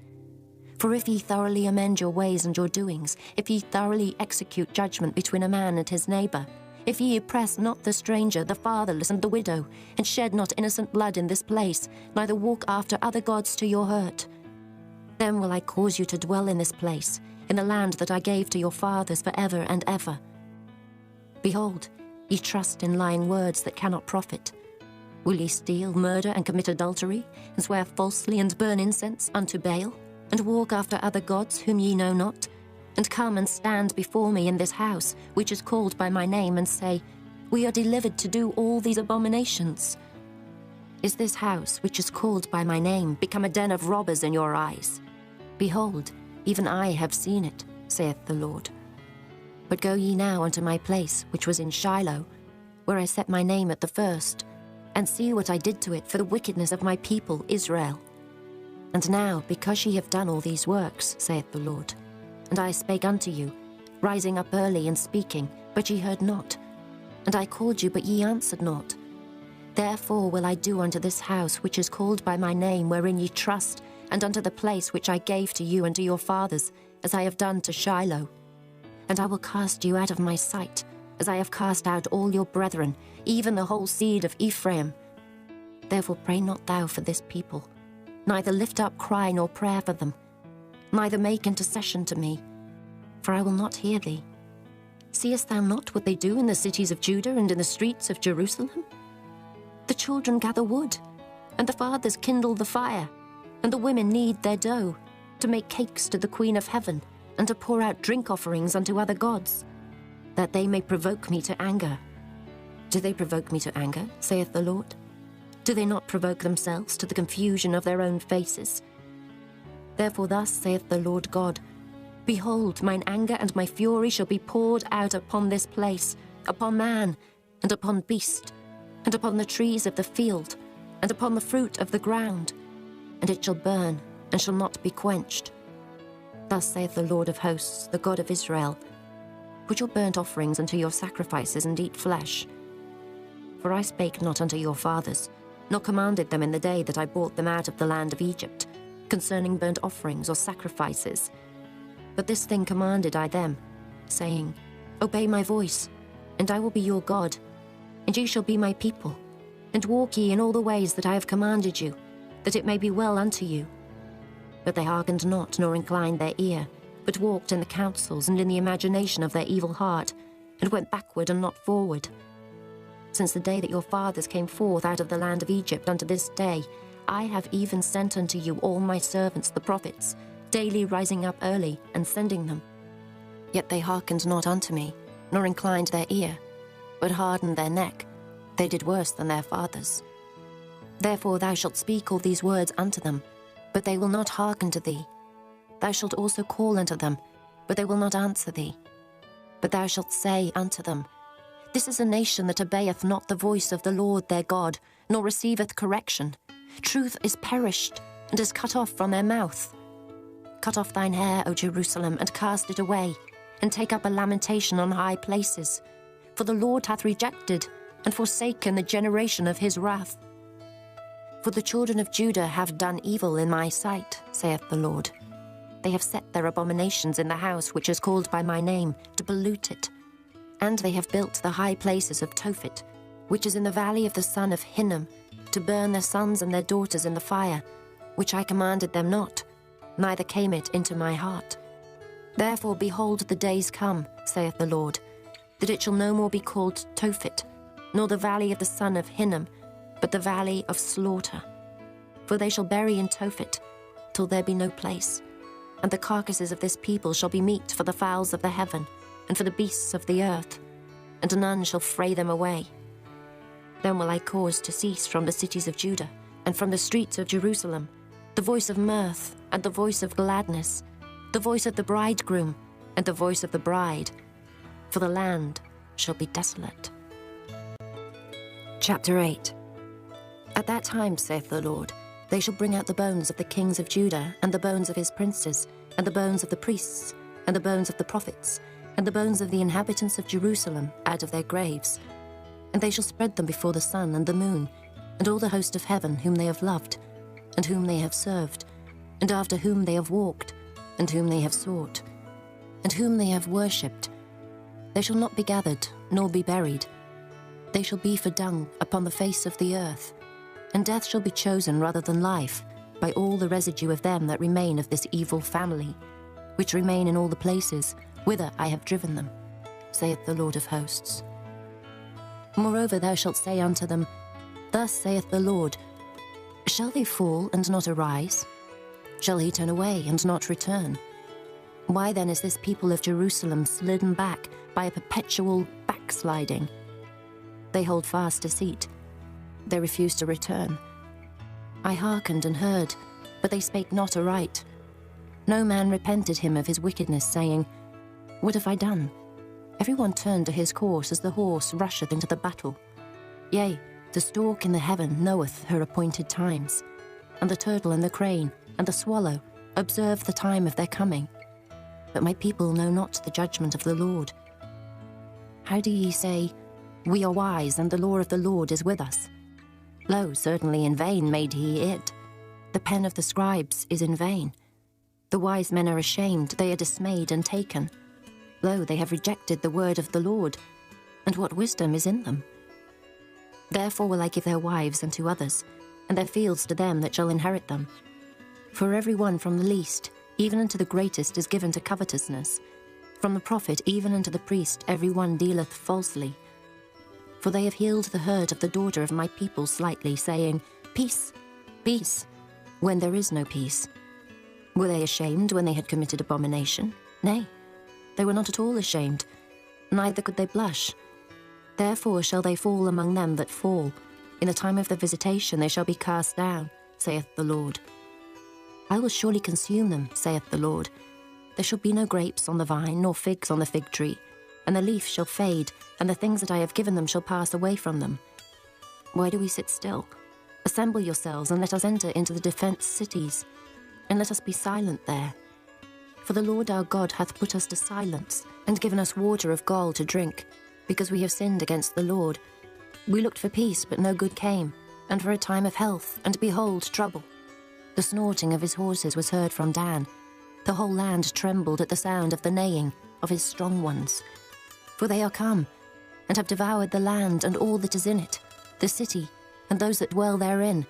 For if ye thoroughly amend your ways and your doings, if ye thoroughly execute judgment between a man and his neighbor, if ye oppress not the stranger, the fatherless, and the widow, and shed not innocent blood in this place, neither walk after other gods to your hurt. Then will I cause you to dwell in this place, in the land that I gave to your fathers for ever and ever. Behold, ye trust in lying words that cannot profit. Will ye steal, murder, and commit adultery, and swear falsely, and burn incense unto Baal, and walk after other gods whom ye know not, and come and stand before me in this house, which is called by my name, and say, We are delivered to do all these abominations? Is this house, which is called by my name, become a den of robbers in your eyes? Behold, even I have seen it, saith the Lord. But go ye now unto my place, which was in Shiloh, where I set my name at the first, and see what I did to it for the wickedness of my people Israel. And now, because ye have done all these works, saith the Lord, and I spake unto you, rising up early and speaking, but ye heard not, and I called you, but ye answered not. Therefore will I do unto this house which is called by my name, wherein ye trust, and unto the place which I gave to you and to your fathers, as I have done to Shiloh. And I will cast you out of my sight, as I have cast out all your brethren, even the whole seed of Ephraim. Therefore pray not thou for this people, neither lift up cry nor prayer for them, neither make intercession to me, for I will not hear thee. Seest thou not what they do in the cities of Judah and in the streets of Jerusalem? The children gather wood, and the fathers kindle the fire, and the women knead their dough, to make cakes to the Queen of Heaven, and to pour out drink offerings unto other gods, that they may provoke me to anger. Do they provoke me to anger, saith the Lord? Do they not provoke themselves to the confusion of their own faces? Therefore thus saith the Lord God, Behold, mine anger and my fury shall be poured out upon this place, upon man, and upon beast, and upon the trees of the field, and upon the fruit of the ground, and it shall burn, and shall not be quenched. Thus saith the Lord of hosts, the God of Israel, Put your burnt offerings unto your sacrifices, and eat flesh. For I spake not unto your fathers, nor commanded them in the day that I brought them out of the land of Egypt, concerning burnt offerings or sacrifices. But this thing commanded I them, saying, Obey my voice, and I will be your God, and ye shall be my people, and walk ye in all the ways that I have commanded you, that it may be well unto you. But they hearkened not, nor inclined their ear, but walked in the counsels and in the imagination of their evil heart, and went backward and not forward. Since the day that your fathers came forth out of the land of Egypt unto this day, I have even sent unto you all my servants the prophets, daily rising up early and sending them. Yet they hearkened not unto me, nor inclined their ear, but hardened their neck. They did worse than their fathers. Therefore thou shalt speak all these words unto them, but they will not hearken to thee. Thou shalt also call unto them, but they will not answer thee. But thou shalt say unto them, This is a nation that obeyeth not the voice of the Lord their God, nor receiveth correction. Truth is perished, and is cut off from their mouth. Cut off thine hair, O Jerusalem, and cast it away, and take up a lamentation on high places. For the Lord hath rejected, and forsaken the generation of his wrath. For the children of Judah have done evil in my sight, saith the Lord. They have set their abominations in the house which is called by my name, to pollute it. And they have built the high places of Tophet, which is in the valley of the son of Hinnom, to burn their sons and their daughters in the fire, which I commanded them not, neither came it into my heart. Therefore, behold, the days come, saith the Lord, that it shall no more be called Tophet, nor the valley of the son of Hinnom, but the valley of slaughter. For they shall bury in Tophet, till there be no place. And the carcasses of this people shall be meat for the fowls of the heaven, and for the beasts of the earth, and none shall fray them away. Then will I cause to cease from the cities of Judah, and from the streets of Jerusalem, the voice of mirth, and the voice of gladness, the voice of the bridegroom, and the voice of the bride, for the land shall be desolate. Chapter 8. At that time, saith the Lord, they shall bring out the bones of the kings of Judah, and the bones of his princes, and the bones of the priests, and the bones of the prophets, and the bones of the inhabitants of Jerusalem out of their graves. And they shall spread them before the sun and the moon, and all the host of heaven whom they have loved, and whom they have served, and after whom they have walked, and whom they have sought, and whom they have worshipped. They shall not be gathered, nor be buried. They shall be for dung upon the face of the earth, and death shall be chosen rather than life by all the residue of them that remain of this evil family, which remain in all the places whither I have driven them, saith the Lord of hosts. Moreover thou shalt say unto them, Thus saith the Lord, Shall they fall and not arise? Shall he turn away and not return? Why then is this people of Jerusalem slidden back by a perpetual backsliding? They hold fast deceit. They refuse to return. I hearkened and heard, but they spake not aright. No man repented him of his wickedness, saying, What have I done? Every one turned to his course as the horse rusheth into the battle. Yea, the stork in the heaven knoweth her appointed times, and the turtle and the crane and the swallow observe the time of their coming. But my people know not the judgment of the Lord. How do ye say, We are wise, and the law of the Lord is with us? Lo, certainly in vain made he it. The pen of the scribes is in vain. The wise men are ashamed, they are dismayed and taken. Lo, they have rejected the word of the Lord, and what wisdom is in them? Therefore will I give their wives unto others, and their fields to them that shall inherit them. For every one from the least, even unto the greatest, is given to covetousness. From the prophet even unto the priest every one dealeth falsely. For they have healed the hurt of the daughter of my people slightly, saying, Peace, peace, when there is no peace. Were they ashamed when they had committed abomination? Nay, they were not at all ashamed, neither could they blush. Therefore shall they fall among them that fall. In the time of the visitation they shall be cast down, saith the Lord. I will surely consume them, saith the Lord. There shall be no grapes on the vine, nor figs on the fig tree, and the leaf shall fade, and the things that I have given them shall pass away from them. Why do we sit still? Assemble yourselves, and let us enter into the defenced cities, and let us be silent there. For the Lord our God hath put us to silence, and given us water of gall to drink, because we have sinned against the Lord. We looked for peace, but no good came, and for a time of health, and behold, trouble. The snorting of his horses was heard from Dan. The whole land trembled at the sound of the neighing of his strong ones. For they are come, and have devoured the land and all that is in it, the city, and those that dwell therein.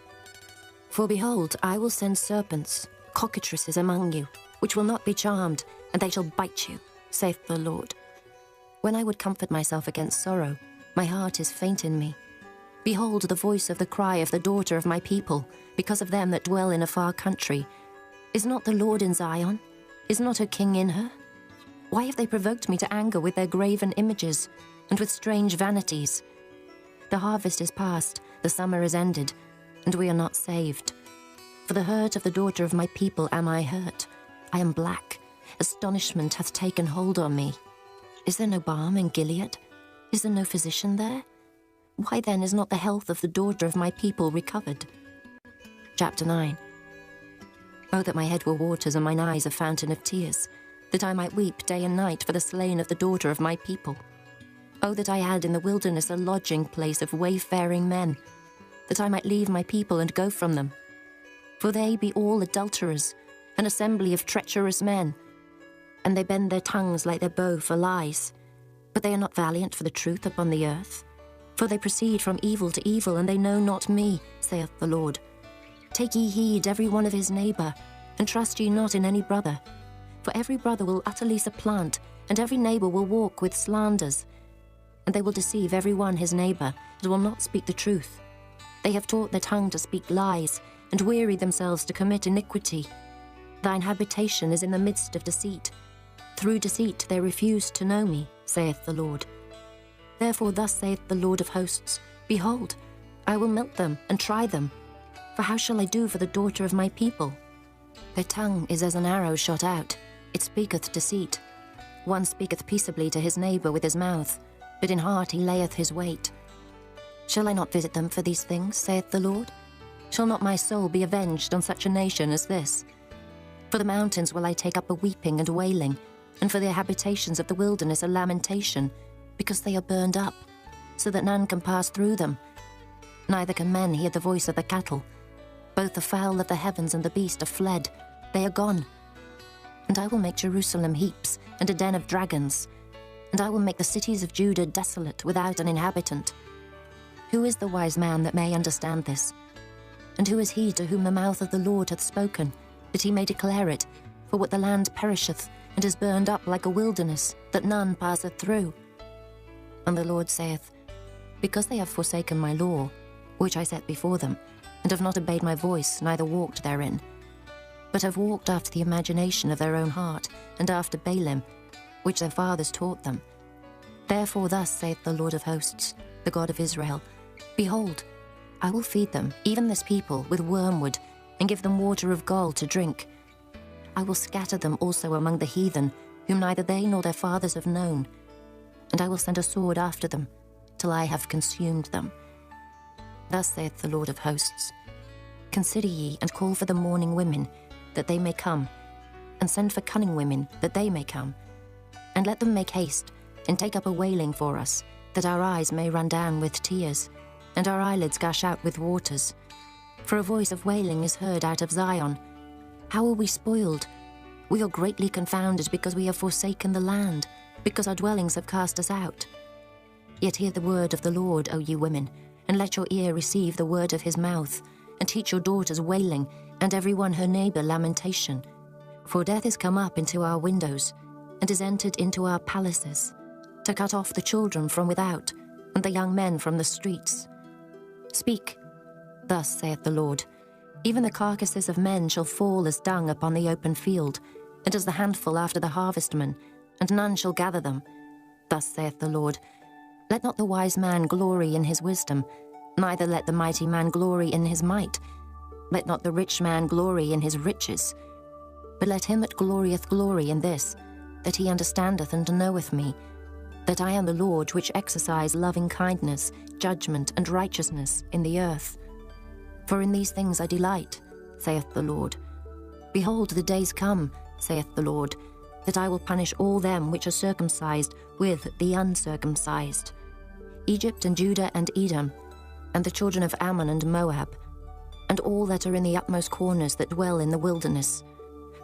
For behold, I will send serpents, cockatrices among you, which will not be charmed, and they shall bite you, saith the Lord. When I would comfort myself against sorrow, my heart is faint in me. Behold the voice of the cry of the daughter of my people, because of them that dwell in a far country. Is not the Lord in Zion? Is not her king in her? Why have they provoked me to anger with their graven images, and with strange vanities? The harvest is past, the summer is ended, and we are not saved. For the hurt of the daughter of my people am I hurt. I am black. Astonishment hath taken hold on me. Is there no balm in Gilead? Is there no physician there? Why then is not the health of the daughter of my people recovered? Chapter 9. Oh, that my head were waters and mine eyes a fountain of tears, that I might weep day and night for the slain of the daughter of my people. Oh, that I had in the wilderness a lodging place of wayfaring men, that I might leave my people and go from them. For they be all adulterers, an assembly of treacherous men, and they bend their tongues like their bow for lies. But they are not valiant for the truth upon the earth. For they proceed from evil to evil, and they know not me, saith the Lord. Take ye heed every one of his neighbour, and trust ye not in any brother. For every brother will utterly supplant, and every neighbour will walk with slanders. And they will deceive every one his neighbour, and will not speak the truth. They have taught their tongue to speak lies, and weary themselves to commit iniquity. Thine habitation is in the midst of deceit. Through deceit they refuse to know me, saith the Lord. Therefore thus saith the Lord of hosts, Behold, I will melt them and try them. For how shall I do for the daughter of my people? Their tongue is as an arrow shot out, it speaketh deceit. One speaketh peaceably to his neighbour with his mouth, but in heart he layeth his wait. Shall I not visit them for these things, saith the Lord? Shall not my soul be avenged on such a nation as this? For the mountains will I take up a weeping and wailing, and for the habitations of the wilderness a lamentation, because they are burned up, so that none can pass through them. Neither can men hear the voice of the cattle. Both the fowl of the heavens and the beast are fled, they are gone. And I will make Jerusalem heaps, and a den of dragons, and I will make the cities of Judah desolate without an inhabitant. Who is the wise man that may understand this? And who is he to whom the mouth of the Lord hath spoken, that he may declare it? For what the land perisheth, and is burned up like a wilderness, that none passeth through. And the Lord saith, Because they have forsaken my law, which I set before them, and have not obeyed my voice, neither walked therein, but have walked after the imagination of their own heart, and after Baalim, which their fathers taught them. Therefore thus saith the Lord of hosts, the God of Israel, Behold, I will feed them, even this people, with wormwood, and give them water of gall to drink. I will scatter them also among the heathen, whom neither they nor their fathers have known. And I will send a sword after them, till I have consumed them. Thus saith the Lord of hosts, Consider ye, and call for the mourning women, that they may come, and send for cunning women, that they may come. And let them make haste, and take up a wailing for us, that our eyes may run down with tears, and our eyelids gush out with waters. For a voice of wailing is heard out of Zion. How are we spoiled? We are greatly confounded, because we have forsaken the land, because our dwellings have cast us out. Yet hear the word of the Lord, O ye women, and let your ear receive the word of his mouth, and teach your daughters wailing, and every one her neighbour lamentation. For death is come up into our windows, and is entered into our palaces, to cut off the children from without, and the young men from the streets. Speak, thus saith the Lord, Even the carcasses of men shall fall as dung upon the open field, and as the handful after the husbandman, and none shall gather them. Thus saith the Lord, Let not the wise man glory in his wisdom, neither let the mighty man glory in his might. Let not the rich man glory in his riches, but let him that glorieth glory in this, that he understandeth and knoweth me, that I am the Lord which exercise loving kindness, judgment, and righteousness in the earth. For in these things I delight, saith the Lord. Behold, the days come, saith the Lord, that I will punish all them which are circumcised with the uncircumcised, Egypt and Judah and Edom, and the children of Ammon and Moab, and all that are in the utmost corners that dwell in the wilderness.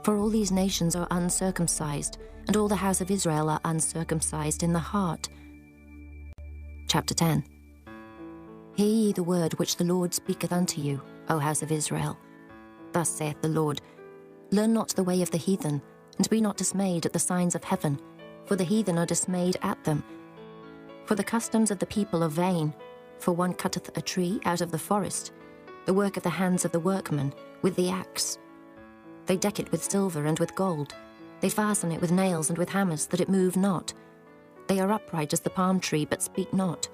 For all these nations are uncircumcised, and all the house of Israel are uncircumcised in the heart. Chapter 10. Hear ye the word which the Lord speaketh unto you, O house of Israel. Thus saith the Lord, Learn not the way of the heathen, and be not dismayed at the signs of heaven, for the heathen are dismayed at them. For the customs of the people are vain, for one cutteth a tree out of the forest, the work of the hands of the workman, with the axe. They deck it with silver and with gold. They fasten it with nails and with hammers, that it move not. They are upright as the palm tree, but speak not.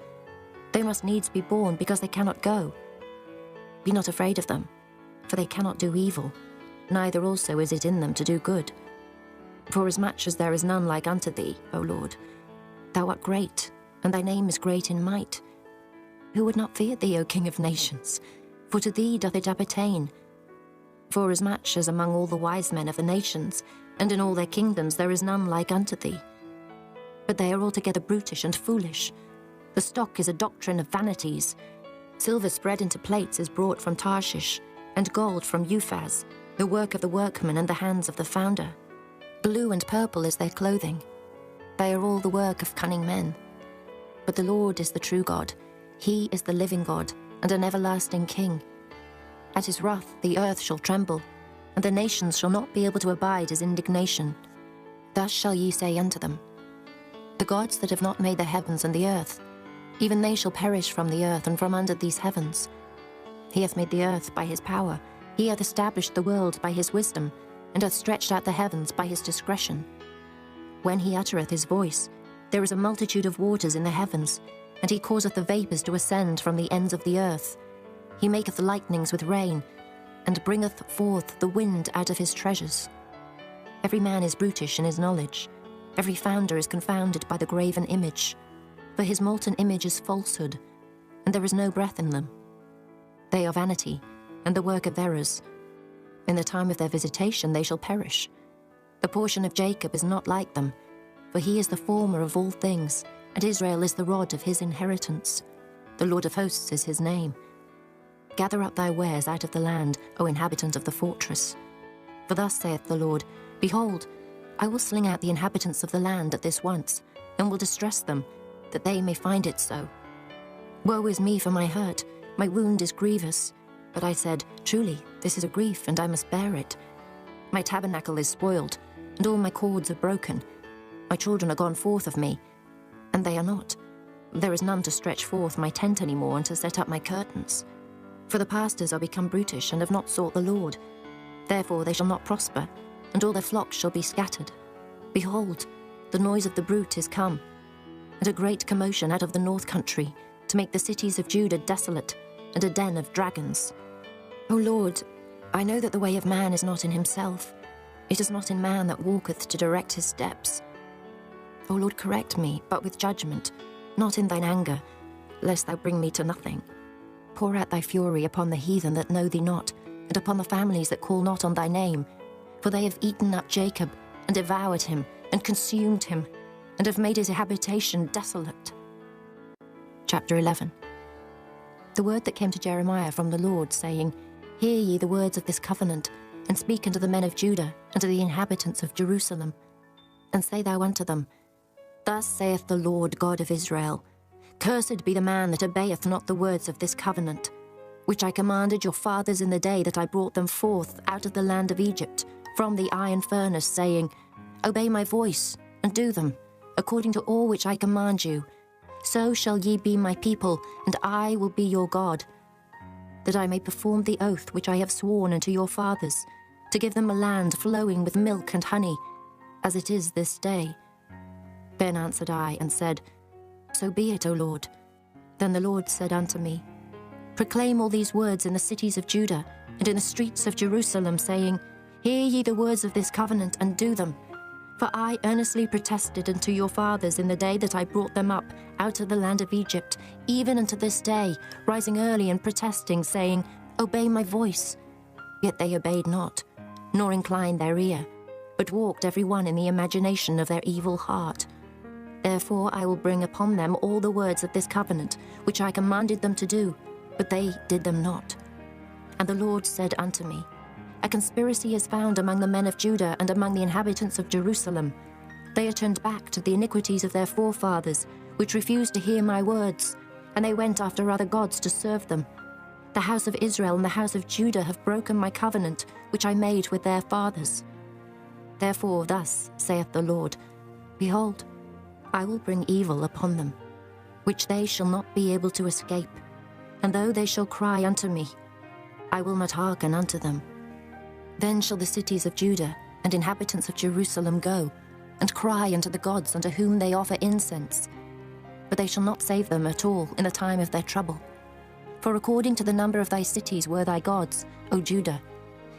They must needs be born, because they cannot go. Be not afraid of them, for they cannot do evil, neither also is it in them to do good. Forasmuch as there is none like unto thee, O Lord, thou art great, and thy name is great in might. Who would not fear thee, O King of nations? For to thee doth it appertain. Forasmuch as among all the wise men of the nations, and in all their kingdoms, there is none like unto thee. But they are altogether brutish and foolish. The stock is a doctrine of vanities. Silver spread into plates is brought from Tarshish, and gold from Uphaz, the work of the workman and the hands of the founder. Blue and purple is their clothing. They are all the work of cunning men. But the Lord is the true God. He is the living God, and an everlasting King. At his wrath the earth shall tremble, and the nations shall not be able to abide his indignation. Thus shall ye say unto them, The gods that have not made the heavens and the earth, even they shall perish from the earth and from under these heavens. He hath made the earth by his power, he hath established the world by his wisdom, and hath stretched out the heavens by his discretion. When he uttereth his voice, there is a multitude of waters in the heavens, and he causeth the vapours to ascend from the ends of the earth. He maketh lightnings with rain, and bringeth forth the wind out of his treasures. Every man is brutish in his knowledge. Every founder is confounded by the graven image. For his molten image is falsehood, and there is no breath in them. They are vanity, and the work of errors. In the time of their visitation they shall perish. The portion of Jacob is not like them, for he is the former of all things, and Israel is the rod of his inheritance. The Lord of hosts is his name. Gather up thy wares out of the land, O inhabitant of the fortress. For thus saith the Lord, Behold, I will sling out the inhabitants of the land at this once, and will distress them, that they may find it so. Woe is me for my hurt, my wound is grievous. But I said, truly, this is a grief, and I must bear it. My tabernacle is spoiled, and all my cords are broken. My children are gone forth of me, and they are not. There is none to stretch forth my tent any more, and to set up my curtains. For the pastors are become brutish, and have not sought the Lord. Therefore they shall not prosper, and all their flocks shall be scattered. Behold, the noise of the brute is come, and a great commotion out of the north country, to make the cities of Judah desolate, and a den of dragons. O Lord, I know that the way of man is not in himself. It is not in man that walketh to direct his steps. O Lord, correct me, but with judgment, not in thine anger, lest thou bring me to nothing. Pour out thy fury upon the heathen that know thee not, and upon the families that call not on thy name. For they have eaten up Jacob, and devoured him, and consumed him, and have made his habitation desolate. Chapter 11. The word that came to Jeremiah from the Lord, saying, Hear ye the words of this covenant, and speak unto the men of Judah, and to the inhabitants of Jerusalem. And say thou unto them, Thus saith the Lord God of Israel, Cursed be the man that obeyeth not the words of this covenant, which I commanded your fathers in the day that I brought them forth out of the land of Egypt, from the iron furnace, saying, Obey my voice, and do them, according to all which I command you. So shall ye be my people, and I will be your God, that I may perform the oath which I have sworn unto your fathers, to give them a land flowing with milk and honey, as it is this day. Then answered I, and said, So be it, O Lord. Then the Lord said unto me, Proclaim all these words in the cities of Judah, and in the streets of Jerusalem, saying, Hear ye the words of this covenant, and do them. For I earnestly protested unto your fathers in the day that I brought them up out of the land of Egypt, even unto this day, rising early and protesting, saying, Obey my voice. Yet they obeyed not, nor inclined their ear, but walked every one in the imagination of their evil heart. Therefore I will bring upon them all the words of this covenant, which I commanded them to do, but they did them not. And the Lord said unto me, A conspiracy is found among the men of Judah and among the inhabitants of Jerusalem. They are turned back to the iniquities of their forefathers, which refused to hear my words, and they went after other gods to serve them. The house of Israel and the house of Judah have broken my covenant, which I made with their fathers. Therefore thus saith the Lord, Behold, I will bring evil upon them, which they shall not be able to escape. And though they shall cry unto me, I will not hearken unto them. Then shall the cities of Judah and inhabitants of Jerusalem go, and cry unto the gods unto whom they offer incense. But they shall not save them at all in the time of their trouble. For according to the number of thy cities were thy gods, O Judah,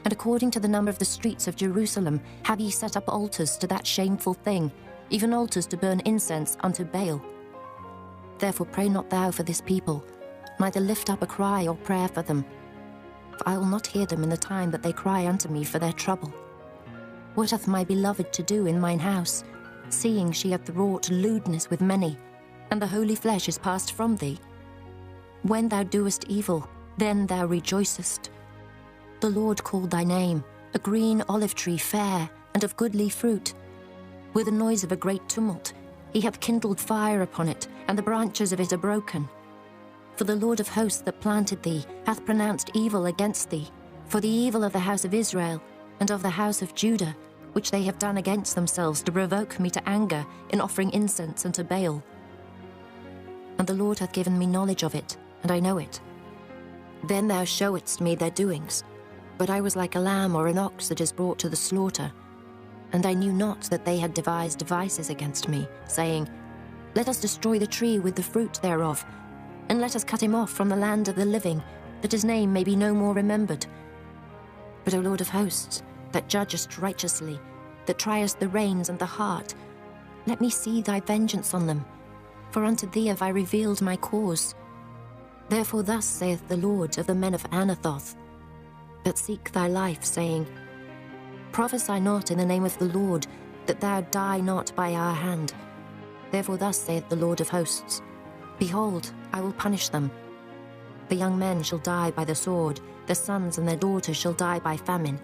and according to the number of the streets of Jerusalem have ye set up altars to that shameful thing, even altars to burn incense unto Baal. Therefore pray not thou for this people, neither lift up a cry or prayer for them. For I will not hear them in the time that they cry unto me for their trouble. What hath my beloved to do in mine house, seeing she hath wrought lewdness with many, and the holy flesh is passed from thee? When thou doest evil, then thou rejoicest. The Lord called thy name, a green olive tree fair, and of goodly fruit. With the noise of a great tumult, he hath kindled fire upon it, and the branches of it are broken. For the Lord of hosts that planted thee hath pronounced evil against thee, for the evil of the house of Israel and of the house of Judah, which they have done against themselves to provoke me to anger in offering incense unto Baal. And the Lord hath given me knowledge of it, and I know it. Then thou showedst me their doings, but I was like a lamb or an ox that is brought to the slaughter. And I knew not that they had devised devices against me, saying, Let us destroy the tree with the fruit thereof, and let us cut him off from the land of the living, that his name may be no more remembered. But, O Lord of hosts, that judgest righteously, that triest the reins and the heart, let me see thy vengeance on them, for unto thee have I revealed my cause. Therefore thus saith the Lord of the men of Anathoth, that seek thy life, saying, Prophesy not in the name of the Lord, that thou die not by our hand. Therefore thus saith the Lord of hosts, Behold, I will punish them. The young men shall die by the sword, their sons and their daughters shall die by famine,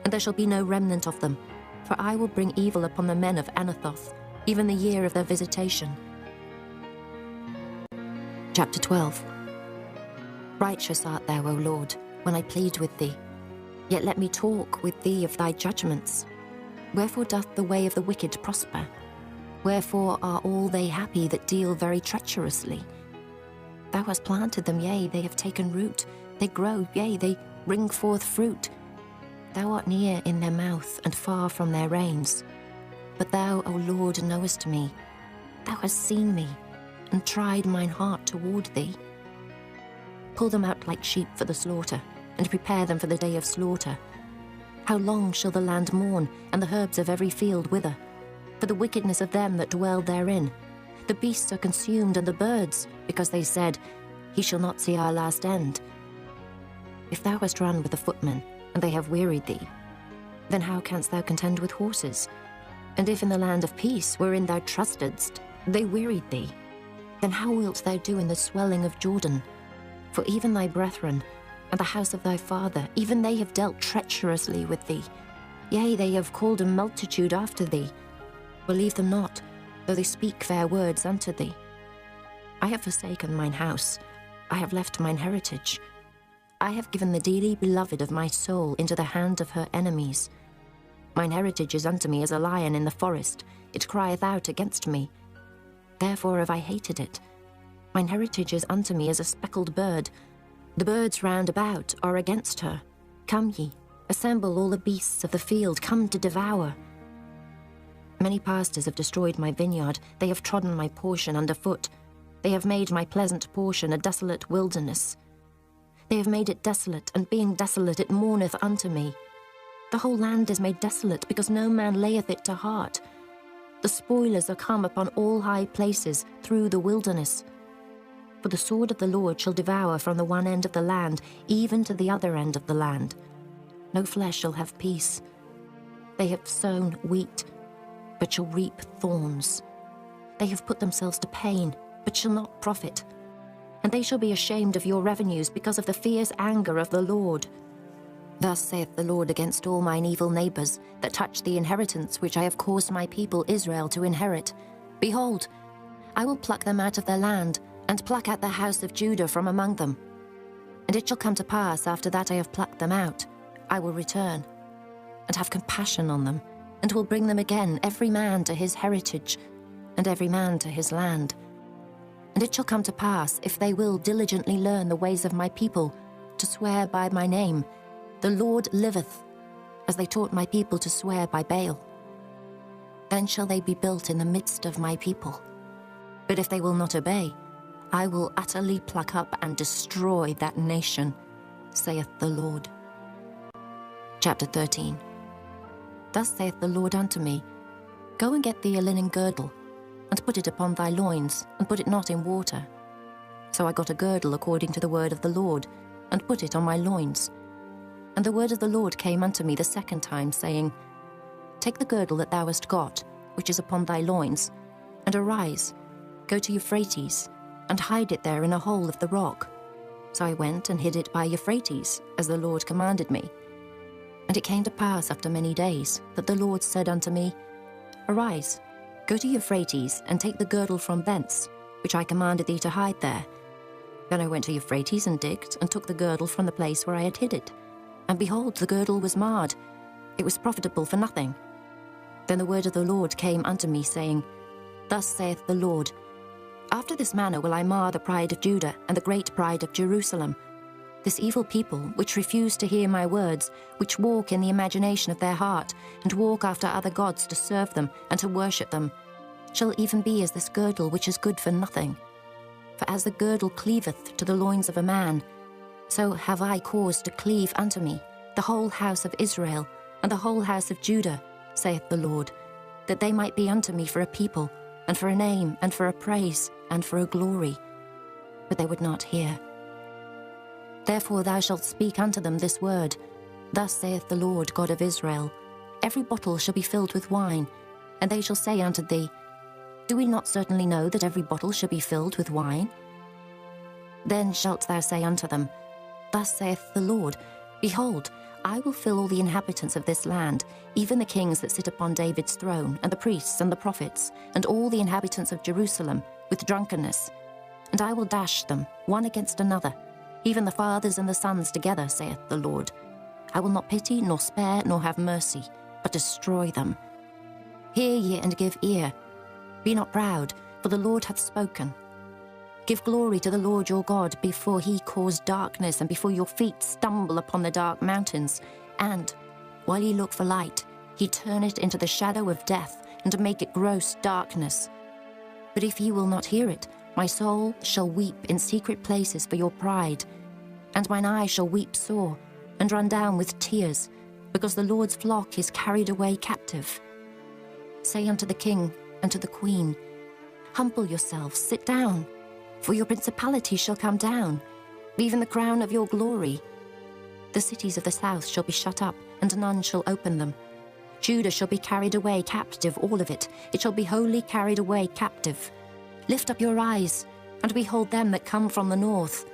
and there shall be no remnant of them, for I will bring evil upon the men of Anathoth, even the year of their visitation. Chapter 12. Righteous art thou, O Lord, when I plead with thee. Yet let me talk with thee of thy judgments. Wherefore doth the way of the wicked prosper? Wherefore are all they happy that deal very treacherously? Thou hast planted them, yea, they have taken root. They grow, yea, they bring forth fruit. Thou art near in their mouth, and far from their reins. But thou, O Lord, knowest me. Thou hast seen me, and tried mine heart toward thee. Pull them out like sheep for the slaughter, and prepare them for the day of slaughter. How long shall the land mourn, and the herbs of every field wither? For the wickedness of them that dwell therein. The beasts are consumed, and the birds, because they said, He shall not see our last end. If thou hast run with the footmen, and they have wearied thee, then how canst thou contend with horses? And if in the land of peace, wherein thou trustedst, they wearied thee, then how wilt thou do in the swelling of Jordan? For even thy brethren, and the house of thy father, even they have dealt treacherously with thee. Yea, they have called a multitude after thee. Believe them not, though they speak fair words unto thee. I have forsaken mine house, I have left mine heritage. I have given the dearly beloved of my soul into the hand of her enemies. Mine heritage is unto me as a lion in the forest, it crieth out against me. Therefore have I hated it. Mine heritage is unto me as a speckled bird. The birds round about are against her. Come ye, assemble all the beasts of the field, come to devour. Many pastors have destroyed my vineyard, they have trodden my portion underfoot. They have made my pleasant portion a desolate wilderness. They have made it desolate, and being desolate it mourneth unto me. The whole land is made desolate, because no man layeth it to heart. The spoilers are come upon all high places through the wilderness. For the sword of the Lord shall devour from the one end of the land, even to the other end of the land. No flesh shall have peace. They have sown wheat, but shall reap thorns. They have put themselves to pain, but shall not profit. And they shall be ashamed of your revenues because of the fierce anger of the Lord. Thus saith the Lord against all mine evil neighbours that touch the inheritance which I have caused my people Israel to inherit. Behold, I will pluck them out of their land, and pluck out the house of Judah from among them. And it shall come to pass, after that I have plucked them out, I will return, and have compassion on them, and will bring them again, every man to his heritage, and every man to his land. And it shall come to pass, if they will diligently learn the ways of my people, to swear by my name, the Lord liveth, as they taught my people to swear by Baal. Then shall they be built in the midst of my people. But if they will not obey, I will utterly pluck up and destroy that nation, saith the Lord. Chapter 13. Thus saith the Lord unto me, Go and get thee a linen girdle, and put it upon thy loins, and put it not in water. So I got a girdle according to the word of the Lord, and put it on my loins. And the word of the Lord came unto me the second time, saying, Take the girdle that thou hast got, which is upon thy loins, and arise, go to Euphrates, and hide it there in a hole of the rock. So I went and hid it by Euphrates, as the Lord commanded me. And it came to pass after many days, that the Lord said unto me, Arise, go to Euphrates, and take the girdle from thence, which I commanded thee to hide there. Then I went to Euphrates, and digged, and took the girdle from the place where I had hid it. And behold, the girdle was marred, it was profitable for nothing. Then the word of the Lord came unto me, saying, Thus saith the Lord, After this manner will I mar the pride of Judah, and the great pride of Jerusalem. This evil people, which refuse to hear my words, which walk in the imagination of their heart, and walk after other gods to serve them, and to worship them, shall even be as this girdle which is good for nothing. For as the girdle cleaveth to the loins of a man, so have I caused to cleave unto me the whole house of Israel, and the whole house of Judah, saith the Lord, that they might be unto me for a people, and for a name, and for a praise, and for a glory. But they would not hear. Therefore thou shalt speak unto them this word, Thus saith the Lord God of Israel, Every bottle shall be filled with wine, and they shall say unto thee, Do we not certainly know that every bottle shall be filled with wine? Then shalt thou say unto them, Thus saith the Lord, Behold, I will fill all the inhabitants of this land, even the kings that sit upon David's throne, and the priests and the prophets, and all the inhabitants of Jerusalem, with drunkenness. And I will dash them, one against another, even the fathers and the sons together, saith the Lord. I will not pity, nor spare, nor have mercy, but destroy them. Hear ye and give ear. Be not proud, for the Lord hath spoken. Give glory to the Lord your God before he cause darkness, and before your feet stumble upon the dark mountains. And, while ye look for light, he turn it into the shadow of death, and to make it gross darkness. But if ye will not hear it, my soul shall weep in secret places for your pride, and mine eye shall weep sore, and run down with tears, because the Lord's flock is carried away captive. Say unto the king and to the queen, Humble yourselves, sit down, for your principality shall come down, even the crown of your glory. The cities of the south shall be shut up, and none shall open them. Judah shall be carried away captive, all of it. It shall be wholly carried away captive. Lift up your eyes, and behold them that come from the north.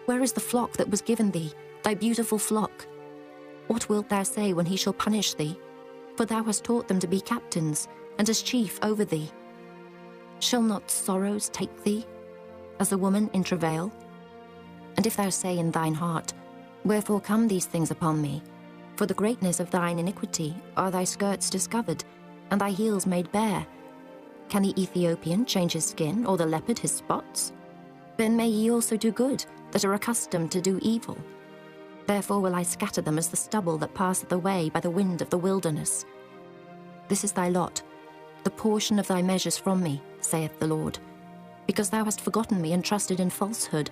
Where is the flock that was given thee, thy beautiful flock? What wilt thou say when he shall punish thee? For thou hast taught them to be captains, and as chief over thee. Shall not sorrows take thee, as a woman in travail? And if thou say in thine heart, Wherefore come these things upon me? For the greatness of thine iniquity are thy skirts discovered, and thy heels made bare. Can the Ethiopian change his skin, or the leopard his spots? Then may ye also do good, that are accustomed to do evil. Therefore will I scatter them as the stubble that passeth away by the wind of the wilderness. This is thy lot, the portion of thy measures from me, saith the Lord. Because thou hast forgotten me and trusted in falsehood.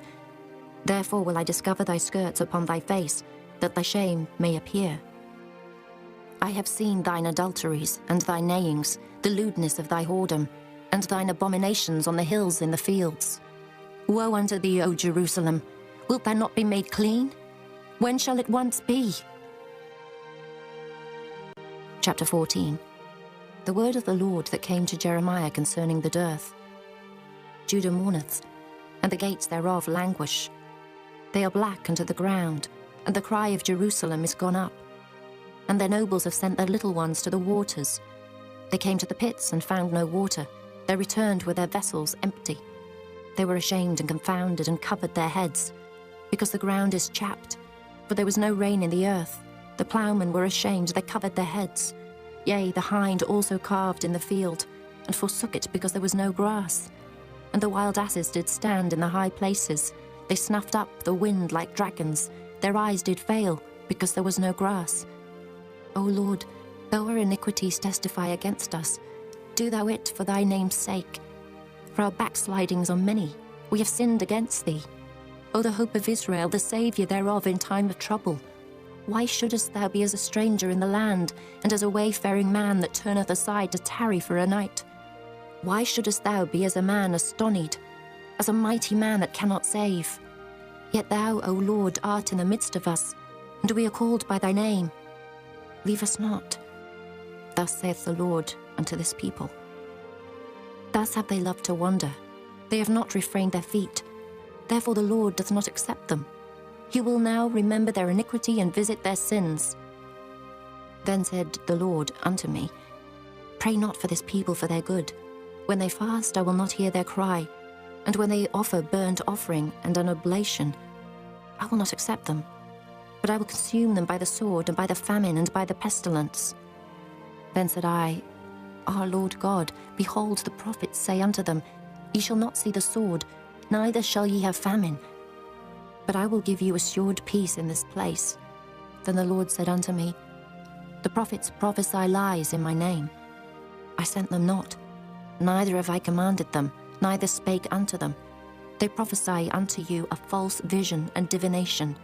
Therefore will I discover thy skirts upon thy face, that thy shame may appear. I have seen thine adulteries and thy neighings, the lewdness of thy whoredom, and thine abominations on the hills in the fields. Woe unto thee, O Jerusalem! Wilt thou not be made clean? When shall it once be? Chapter 14. The word of the Lord that came to Jeremiah concerning the dearth. Judah mourneth, and the gates thereof languish. They are black unto the ground, and the cry of Jerusalem is gone up. And their nobles have sent their little ones to the waters. They came to the pits and found no water. They returned with their vessels empty. They were ashamed and confounded and covered their heads, because the ground is chapped, for there was no rain in the earth. The ploughmen were ashamed, they covered their heads. Yea, the hind also calved in the field, and forsook it because there was no grass. And the wild asses did stand in the high places. They snuffed up the wind like dragons. Their eyes did fail, because there was no grass. O Lord, though our iniquities testify against us, do thou it for thy name's sake. For our backslidings are many. We have sinned against thee. O the hope of Israel, the Saviour thereof in time of trouble. Why shouldest thou be as a stranger in the land, and as a wayfaring man that turneth aside to tarry for a night? Why shouldest thou be as a man astonied, as a mighty man that cannot save? Yet thou, O Lord, art in the midst of us, and we are called by thy name. Leave us not. Thus saith the Lord unto this people. Thus have they loved to wander. They have not refrained their feet. Therefore the Lord doth not accept them. He will now remember their iniquity and visit their sins. Then said the Lord unto me, Pray not for this people for their good. When they fast, I will not hear their cry. And when they offer burnt offering and an oblation, I will not accept them. But I will consume them by the sword, and by the famine, and by the pestilence. Then said I, Our Lord God, behold, the prophets say unto them, Ye shall not see the sword, neither shall ye have famine. But I will give you assured peace in this place. Then the Lord said unto me, The prophets prophesy lies in my name. I sent them not, neither have I commanded them, neither spake unto them. They prophesy unto you a false vision and divination,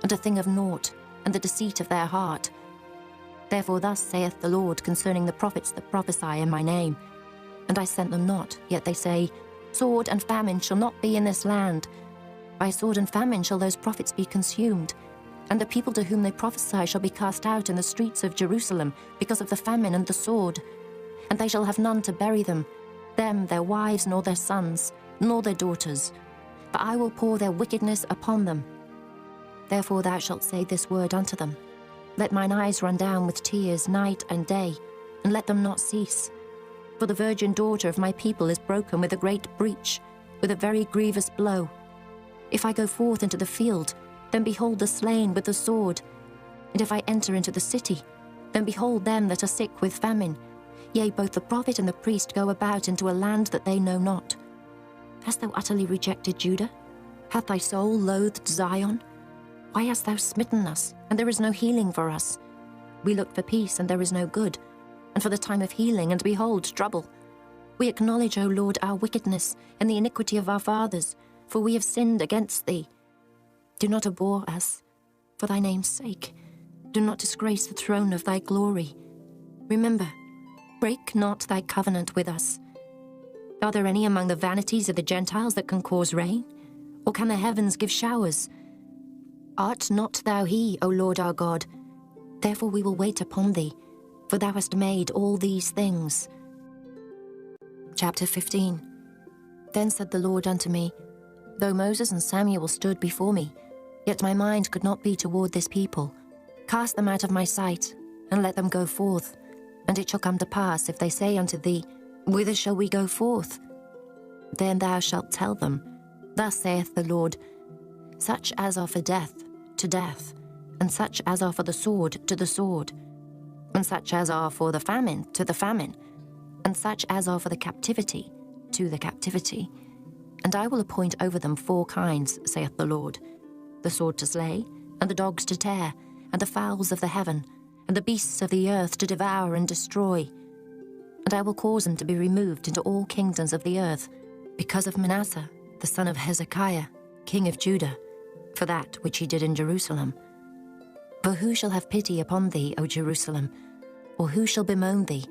and a thing of naught, and the deceit of their heart. Therefore thus saith the Lord concerning the prophets that prophesy in my name. And I sent them not, yet they say, Sword and famine shall not be in this land. By sword and famine shall those prophets be consumed, and the people to whom they prophesy shall be cast out in the streets of Jerusalem because of the famine and the sword. And they shall have none to bury them, their wives, nor their sons, nor their daughters. For I will pour their wickedness upon them. Therefore thou shalt say this word unto them, Let mine eyes run down with tears night and day, and let them not cease. For the virgin daughter of my people is broken with a great breach, with a very grievous blow. If I go forth into the field, then behold the slain with the sword. And if I enter into the city, then behold them that are sick with famine. Yea, both the prophet and the priest go about into a land that they know not. Hast thou utterly rejected Judah? Hath thy soul loathed Zion? Why hast thou smitten us, and there is no healing for us? We look for peace, and there is no good, and for the time of healing, and behold, trouble. We acknowledge, O Lord, our wickedness, and the iniquity of our fathers, for we have sinned against thee. Do not abhor us, for thy name's sake. Do not disgrace the throne of thy glory. Remember, break not thy covenant with us. Are there any among the vanities of the Gentiles that can cause rain? Or can the heavens give showers? Art not thou he, O Lord our God? Therefore we will wait upon thee, for thou hast made all these things. Chapter 15. Then said the Lord unto me, Though Moses and Samuel stood before me, yet my mind could not be toward this people. Cast them out of my sight, and let them go forth. And it shall come to pass, if they say unto thee, Whither shall we go forth? Then thou shalt tell them, Thus saith the Lord, Such as are for death, to death, and such as are for the sword, to the sword, and such as are for the famine, to the famine, and such as are for the captivity, to the captivity. And I will appoint over them 4 kinds, saith the Lord, the sword to slay, and the dogs to tear, and the fowls of the heaven, and the beasts of the earth to devour and destroy. And I will cause them to be removed into all kingdoms of the earth, because of Manasseh, the son of Hezekiah, king of Judah, for that which he did in Jerusalem. For who shall have pity upon thee, O Jerusalem? Or who shall bemoan thee?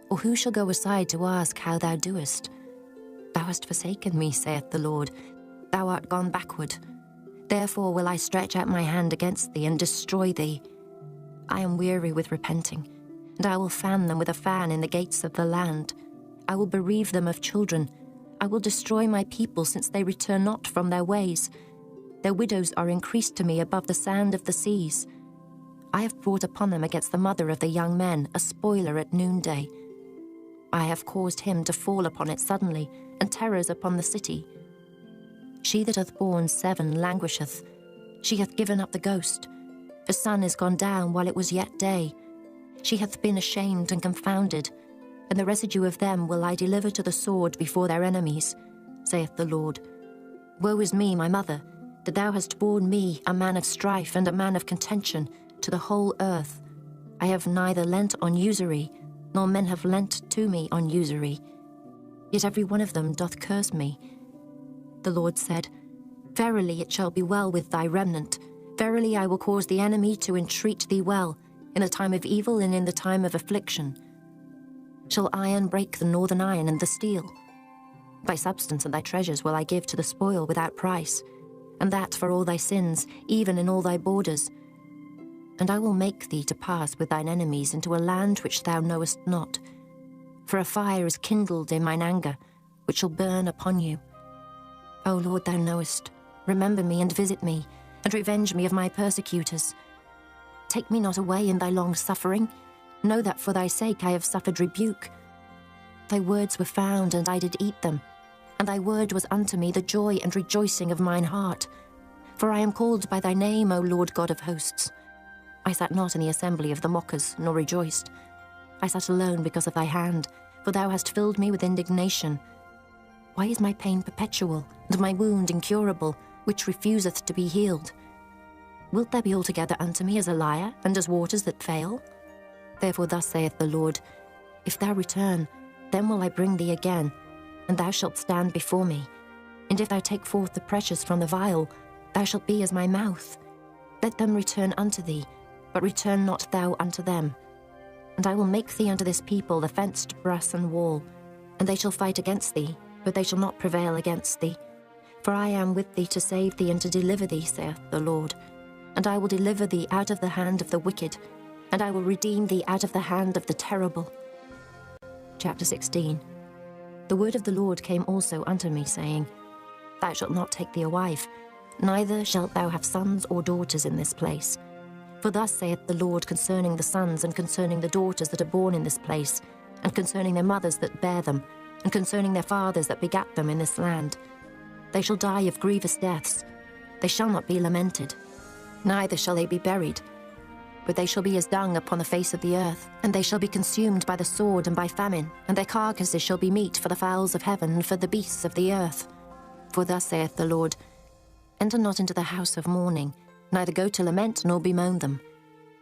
Or who shall go aside to ask how thou doest? Thou hast forsaken me, saith the Lord. Thou art gone backward. Therefore will I stretch out my hand against thee and destroy thee. I am weary with repenting, and I will fan them with a fan in the gates of the land. I will bereave them of children. I will destroy my people, since they return not from their ways. Their widows are increased to me above the sand of the seas. I have brought upon them against the mother of the young men a spoiler at noonday. I have caused him to fall upon it suddenly, and terrors upon the city. She that hath borne 7 languisheth. She hath given up the ghost. Her sun is gone down while it was yet day. She hath been ashamed and confounded, and the residue of them will I deliver to the sword before their enemies, saith the Lord. Woe is me, my mother, that thou hast borne me, a man of strife and a man of contention, to the whole earth. I have neither lent on usury, nor men have lent to me on usury. Yet every one of them doth curse me. The Lord said, Verily it shall be well with thy remnant. Verily I will cause the enemy to entreat thee well, in the time of evil and in the time of affliction. Shall iron break the northern iron and the steel? Thy substance and thy treasures will I give to the spoil without price, and that for all thy sins, even in all thy borders. And I will make thee to pass with thine enemies into a land which thou knowest not. For a fire is kindled in mine anger, which shall burn upon you. O Lord, thou knowest. Remember me and visit me, and revenge me of my persecutors. Take me not away in thy long suffering. Know that for thy sake I have suffered rebuke. Thy words were found, and I did eat them, and thy word was unto me the joy and rejoicing of mine heart. For I am called by thy name, O Lord God of hosts. I sat not in the assembly of the mockers, nor rejoiced. I sat alone because of thy hand, for thou hast filled me with indignation. Why is my pain perpetual, and my wound incurable, which refuseth to be healed? Wilt thou be altogether unto me as a liar, and as waters that fail? Therefore thus saith the Lord, If thou return, then will I bring thee again, and thou shalt stand before me. And if thou take forth the precious from the vial, thou shalt be as my mouth. Let them return unto thee, but return not thou unto them. And I will make thee unto this people the fenced brass and wall, and they shall fight against thee, but they shall not prevail against thee. For I am with thee to save thee and to deliver thee, saith the Lord. And I will deliver thee out of the hand of the wicked, and I will redeem thee out of the hand of the terrible. Chapter 16. The word of the Lord came also unto me, saying, Thou shalt not take thee a wife, neither shalt thou have sons or daughters in this place. For thus saith the Lord concerning the sons and concerning the daughters that are born in this place, and concerning their mothers that bear them, and concerning their fathers that begat them in this land. They shall die of grievous deaths. They shall not be lamented, neither shall they be buried. But they shall be as dung upon the face of the earth, and they shall be consumed by the sword and by famine, and their carcasses shall be meat for the fowls of heaven and for the beasts of the earth. For thus saith the Lord, Enter not into the house of mourning, neither go to lament nor bemoan them.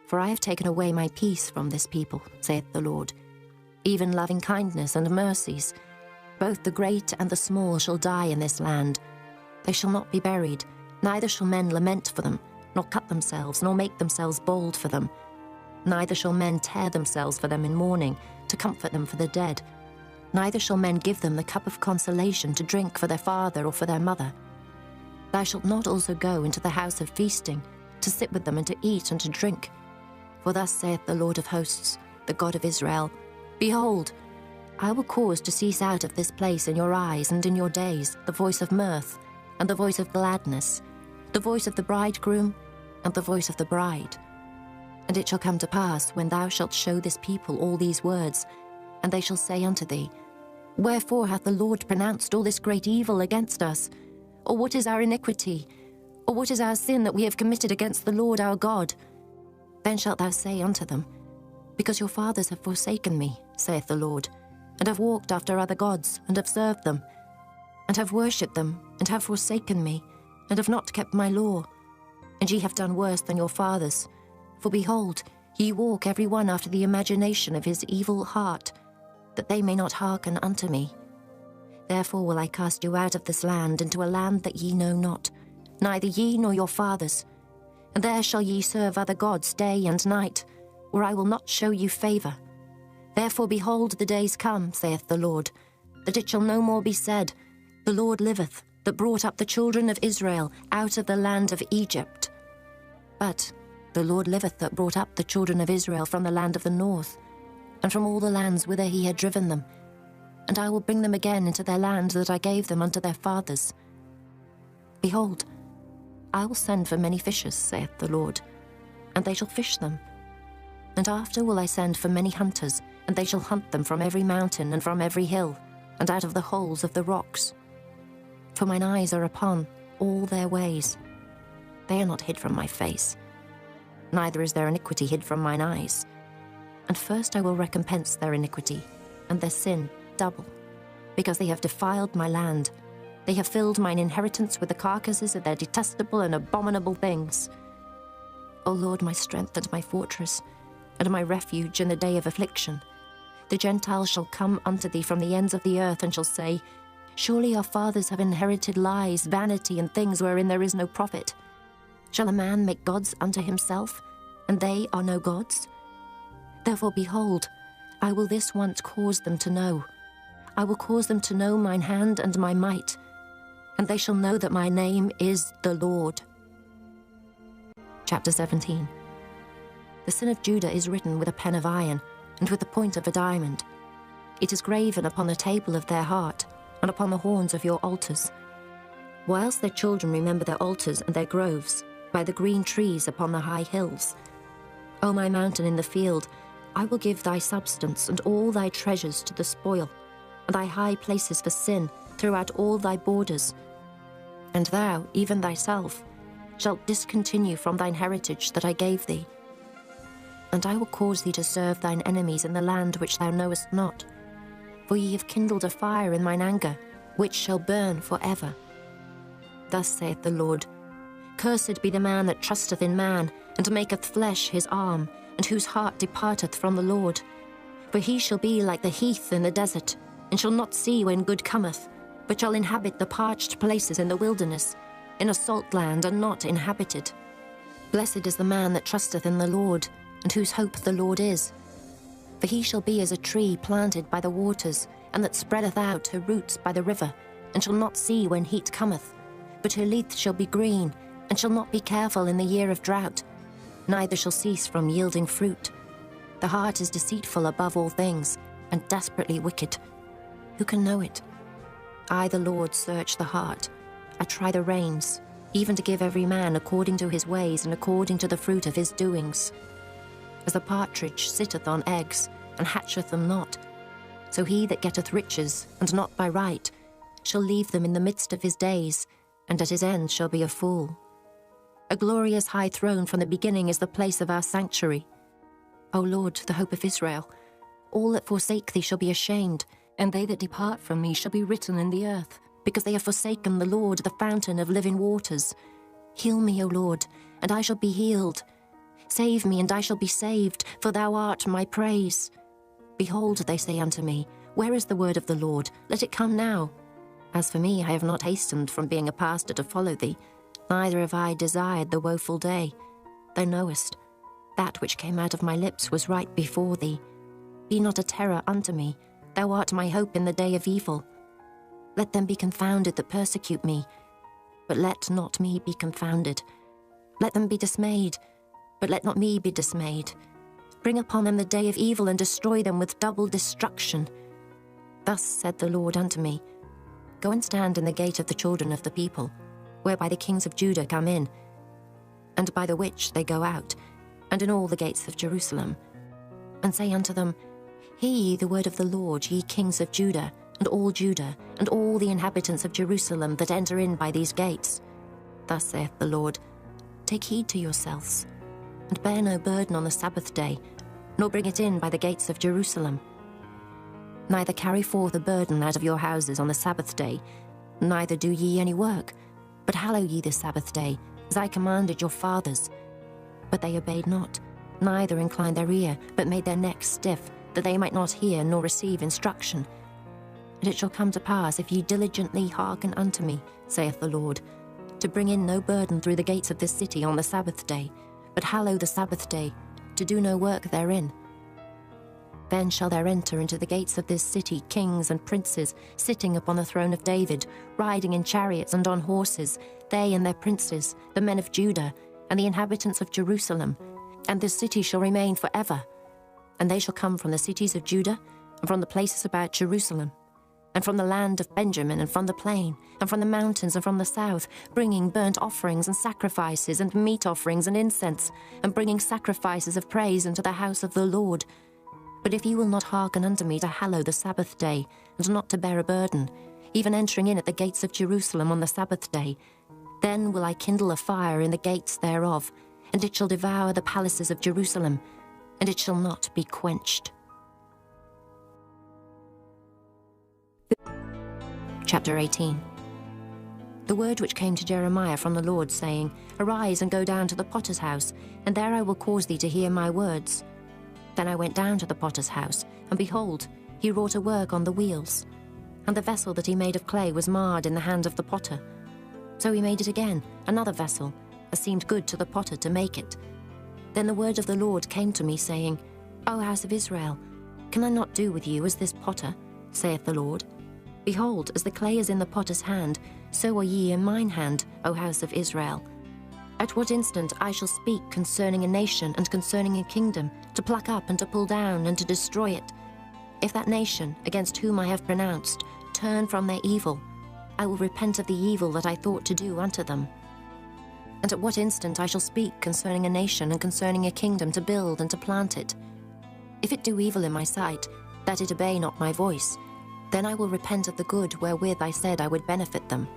For I have taken away my peace from this people, saith the Lord. Even loving kindness and mercies, both the great and the small shall die in this land. They shall not be buried, neither shall men lament for them, nor cut themselves, nor make themselves bald for them. Neither shall men tear themselves for them in mourning, to comfort them for the dead. Neither shall men give them the cup of consolation to drink for their father or for their mother. Thou shalt not also go into the house of feasting, to sit with them and to eat and to drink. For thus saith the Lord of hosts, the God of Israel, Behold, I will cause to cease out of this place in your eyes and in your days the voice of mirth, and the voice of gladness, the voice of the bridegroom, and the voice of the bride. And it shall come to pass, when thou shalt show this people all these words, and they shall say unto thee, Wherefore hath the Lord pronounced all this great evil against us? Or what is our iniquity? Or what is our sin that we have committed against the Lord our God? Then shalt thou say unto them, Because your fathers have forsaken me, saith the Lord, and have walked after other gods, and have served them, and have worshipped them, and have forsaken me, and have not kept my law. And ye have done worse than your fathers. For behold, ye walk every one after the imagination of his evil heart, that they may not hearken unto me. Therefore will I cast you out of this land into a land that ye know not, neither ye nor your fathers. And there shall ye serve other gods day and night, where I will not show you favour. Therefore behold, the days come, saith the Lord, that it shall no more be said, The Lord liveth, that brought up the children of Israel out of the land of Egypt. But the Lord liveth, that brought up the children of Israel from the land of the north, and from all the lands whither he had driven them. And I will bring them again into their land that I gave them unto their fathers. Behold, I will send for many fishers, saith the Lord, and they shall fish them. And after will I send for many hunters, and they shall hunt them from every mountain and from every hill, and out of the holes of the rocks. For mine eyes are upon all their ways. They are not hid from my face, neither is their iniquity hid from mine eyes. And first I will recompense their iniquity, and their sin double, because they have defiled my land. They have filled mine inheritance with the carcasses of their detestable and abominable things. O Lord, my strength and my fortress, and my refuge in the day of affliction, the Gentiles shall come unto thee from the ends of the earth, and shall say, Surely our fathers have inherited lies, vanity, and things wherein there is no profit. Shall a man make gods unto himself, and they are no gods? Therefore, behold, I will this once cause them to know. I will cause them to know mine hand and my might, and they shall know that my name is the Lord. Chapter 17. The sin of Judah is written with a pen of iron, and with the point of a diamond. It is graven upon the table of their heart, and upon the horns of your altars. Whilst their children remember their altars and their groves, by the green trees upon the high hills. O my mountain in the field, I will give thy substance and all thy treasures to the spoil, and thy high places for sin throughout all thy borders. And thou, even thyself, shalt discontinue from thine heritage that I gave thee. And I will cause thee to serve thine enemies in the land which thou knowest not. For ye have kindled a fire in mine anger, which shall burn for ever. Thus saith the Lord, Cursed be the man that trusteth in man, and maketh flesh his arm, and whose heart departeth from the Lord. For he shall be like the heath in the desert, and shall not see when good cometh, but shall inhabit the parched places in the wilderness, in a salt land and not inhabited. Blessed is the man that trusteth in the Lord, and whose hope the Lord is. For he shall be as a tree planted by the waters, and that spreadeth out her roots by the river, and shall not see when heat cometh, but her leaf shall be green, and shall not be careful in the year of drought, neither shall cease from yielding fruit. The heart is deceitful above all things, and desperately wicked. Who can know it? I, the Lord, search the heart. I try the reins. even to give every man according to his ways and according to the fruit of his doings. As the partridge sitteth on eggs, and hatcheth them not, so he that getteth riches, and not by right, shall leave them in the midst of his days, and at his end shall be a fool. A glorious high throne from the beginning is the place of our sanctuary. O Lord, the hope of Israel, all that forsake thee shall be ashamed, and they that depart from me shall be written in the earth, because they have forsaken the Lord, the fountain of living waters. Heal me, O Lord, and I shall be healed. Save me, and I shall be saved, for thou art my praise. Behold, they say unto me, where is the word of the Lord? Let it come now. As for me, I have not hastened from being a pastor to follow thee, neither have I desired the woeful day. Thou knowest, that which came out of my lips was right before thee. Be not a terror unto me, thou art my hope in the day of evil. Let them be confounded that persecute me, but let not me be confounded. Let them be dismayed, but let not me be dismayed. Bring upon them the day of evil, and destroy them with double destruction. Thus said the Lord unto me, Go and stand in the gate of the children of the people, whereby the kings of Judah come in, and by the which they go out, and in all the gates of Jerusalem. And say unto them, Hear ye the word of the Lord, ye kings of Judah, and all the inhabitants of Jerusalem that enter in by these gates. Thus saith the Lord, Take heed to yourselves, and bear no burden on the Sabbath day, nor bring it in by the gates of Jerusalem. Neither carry forth a burden out of your houses on the Sabbath day, neither do ye any work, but hallow ye the Sabbath day, as I commanded your fathers. But they obeyed not, neither inclined their ear, but made their necks stiff, that they might not hear nor receive instruction. And it shall come to pass, if ye diligently hearken unto me, saith the Lord, to bring in no burden through the gates of this city on the Sabbath day, but hallow the Sabbath day, to do no work therein. Then shall there enter into the gates of this city kings and princes, sitting upon the throne of David, riding in chariots and on horses, they and their princes, the men of Judah, and the inhabitants of Jerusalem. And this city shall remain forever. And they shall come from the cities of Judah, and from the places about Jerusalem, and from the land of Benjamin, and from the plain, and from the mountains, and from the south, bringing burnt offerings and sacrifices, and meat offerings and incense, and bringing sacrifices of praise into the house of the Lord. But if ye will not hearken unto me to hallow the Sabbath day, and not to bear a burden, even entering in at the gates of Jerusalem on the Sabbath day, then will I kindle a fire in the gates thereof, and it shall devour the palaces of Jerusalem, and it shall not be quenched. Chapter 18. The word which came to Jeremiah from the Lord, saying, Arise and go down to the potter's house, and there I will cause thee to hear my words. Then I went down to the potter's house, and behold, he wrought a work on the wheels. And the vessel that he made of clay was marred in the hand of the potter. So he made it again, another vessel, as seemed good to the potter to make it. Then the word of the Lord came to me, saying, O house of Israel, can I not do with you as this potter, saith the Lord? Behold, as the clay is in the potter's hand, so are ye in mine hand, O house of Israel. At what instant I shall speak concerning a nation and concerning a kingdom, to pluck up and to pull down and to destroy it. If that nation, against whom I have pronounced, turn from their evil, I will repent of the evil that I thought to do unto them. And at what instant I shall speak concerning a nation and concerning a kingdom, to build and to plant it. If it do evil in my sight, that it obey not my voice, then I will repent of the good wherewith I said I would benefit them.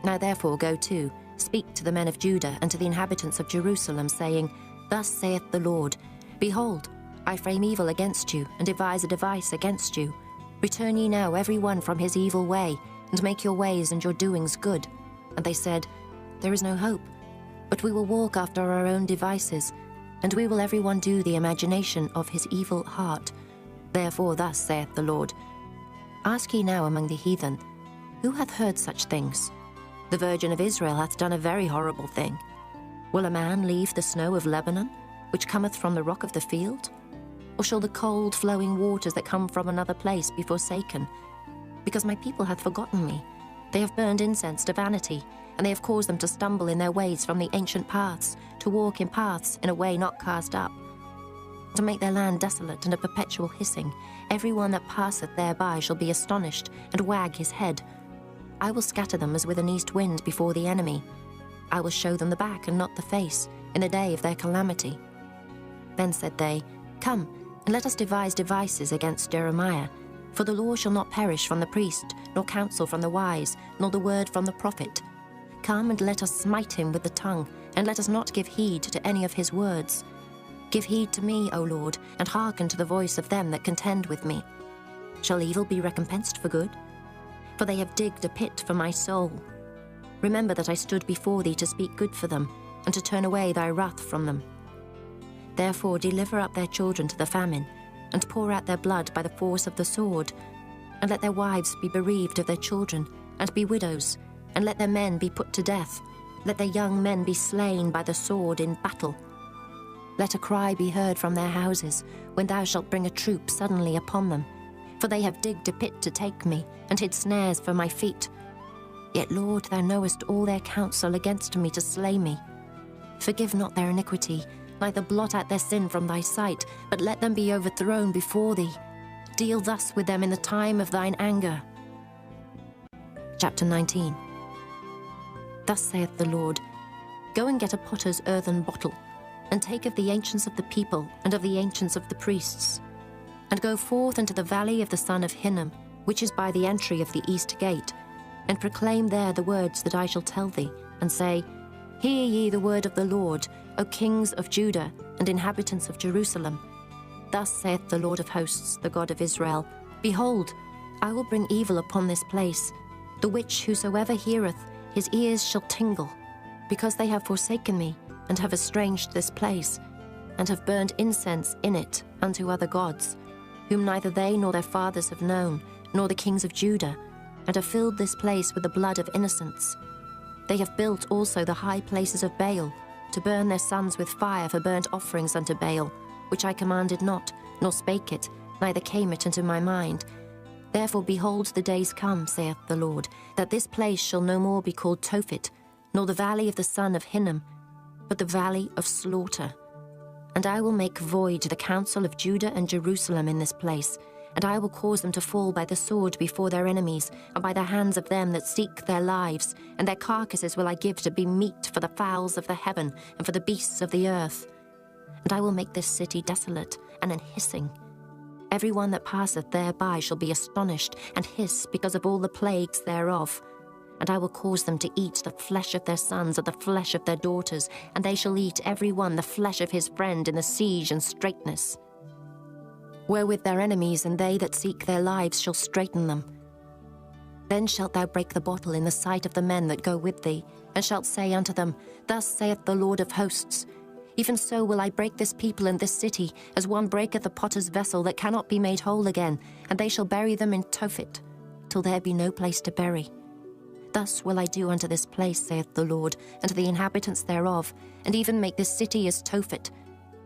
Now therefore go to, speak to the men of Judah and to the inhabitants of Jerusalem, saying, Thus saith the Lord, Behold, I frame evil against you, and devise a device against you. Return ye now every one from his evil way, and make your ways and your doings good. And they said, There is no hope, but we will walk after our own devices, and we will every one do the imagination of his evil heart. Therefore thus saith the Lord, Ask ye now among the heathen, who hath heard such things? The Virgin of Israel hath done a very horrible thing. Will a man leave the snow of Lebanon, which cometh from the rock of the field? Or shall the cold flowing waters that come from another place be forsaken? Because my people hath forgotten me. They have burned incense to vanity, and they have caused them to stumble in their ways from the ancient paths, to walk in paths in a way not cast up, to make their land desolate and a perpetual hissing. Every one that passeth thereby shall be astonished, and wag his head. I will scatter them as with an east wind before the enemy. I will show them the back and not the face, in the day of their calamity. Then said they, Come, and let us devise devices against Jeremiah. For the law shall not perish from the priest, nor counsel from the wise, nor the word from the prophet. Come and let us smite him with the tongue, and let us not give heed to any of his words. Give heed to me, O Lord, and hearken to the voice of them that contend with me. Shall evil be recompensed for good? For they have digged a pit for my soul. Remember that I stood before thee to speak good for them, and to turn away thy wrath from them. Therefore deliver up their children to the famine, and pour out their blood by the force of the sword, and let their wives be bereaved of their children, and be widows, and let their men be put to death. Let their young men be slain by the sword in battle. Let a cry be heard from their houses, when thou shalt bring a troop suddenly upon them. For they have digged a pit to take me, and hid snares for my feet. Yet, Lord, thou knowest all their counsel against me to slay me. Forgive not their iniquity, neither blot out their sin from thy sight, but let them be overthrown before thee. Deal thus with them in the time of thine anger. Chapter 19. Thus saith the Lord, Go and get a potter's earthen bottle, and take of the ancients of the people, and of the ancients of the priests, and go forth into the valley of the son of Hinnom, which is by the entry of the east gate, and proclaim there the words that I shall tell thee, and say, Hear ye the word of the Lord, O kings of Judah, and inhabitants of Jerusalem. Thus saith the Lord of hosts, the God of Israel, Behold, I will bring evil upon this place, the which whosoever heareth, his ears shall tingle, because they have forsaken me, and have estranged this place, and have burned incense in it unto other gods, whom neither they nor their fathers have known, nor the kings of Judah, and have filled this place with the blood of innocents. They have built also the high places of Baal, to burn their sons with fire for burnt offerings unto Baal, which I commanded not, nor spake it, neither came it into my mind. Therefore behold, the days come, saith the Lord, that this place shall no more be called Tophet, nor the valley of the son of Hinnom, but the valley of slaughter. And I will make void the counsel of Judah and Jerusalem in this place, and I will cause them to fall by the sword before their enemies, and by the hands of them that seek their lives, and their carcasses will I give to be meat for the fowls of the heaven, and for the beasts of the earth. And I will make this city desolate, and an hissing. Every one that passeth thereby shall be astonished, and hiss because of all the plagues thereof. And I will cause them to eat the flesh of their sons and the flesh of their daughters, and they shall eat every one the flesh of his friend in the siege and straitness. Wherewith their enemies and they that seek their lives shall straiten them. Then shalt thou break the bottle in the sight of the men that go with thee, and shalt say unto them, Thus saith the Lord of hosts, Even so will I break this people and this city, as one breaketh a potter's vessel that cannot be made whole again, and they shall bury them in Tophet, till there be no place to bury. Thus will I do unto this place, saith the Lord, and to the inhabitants thereof, and even make this city as Tophet.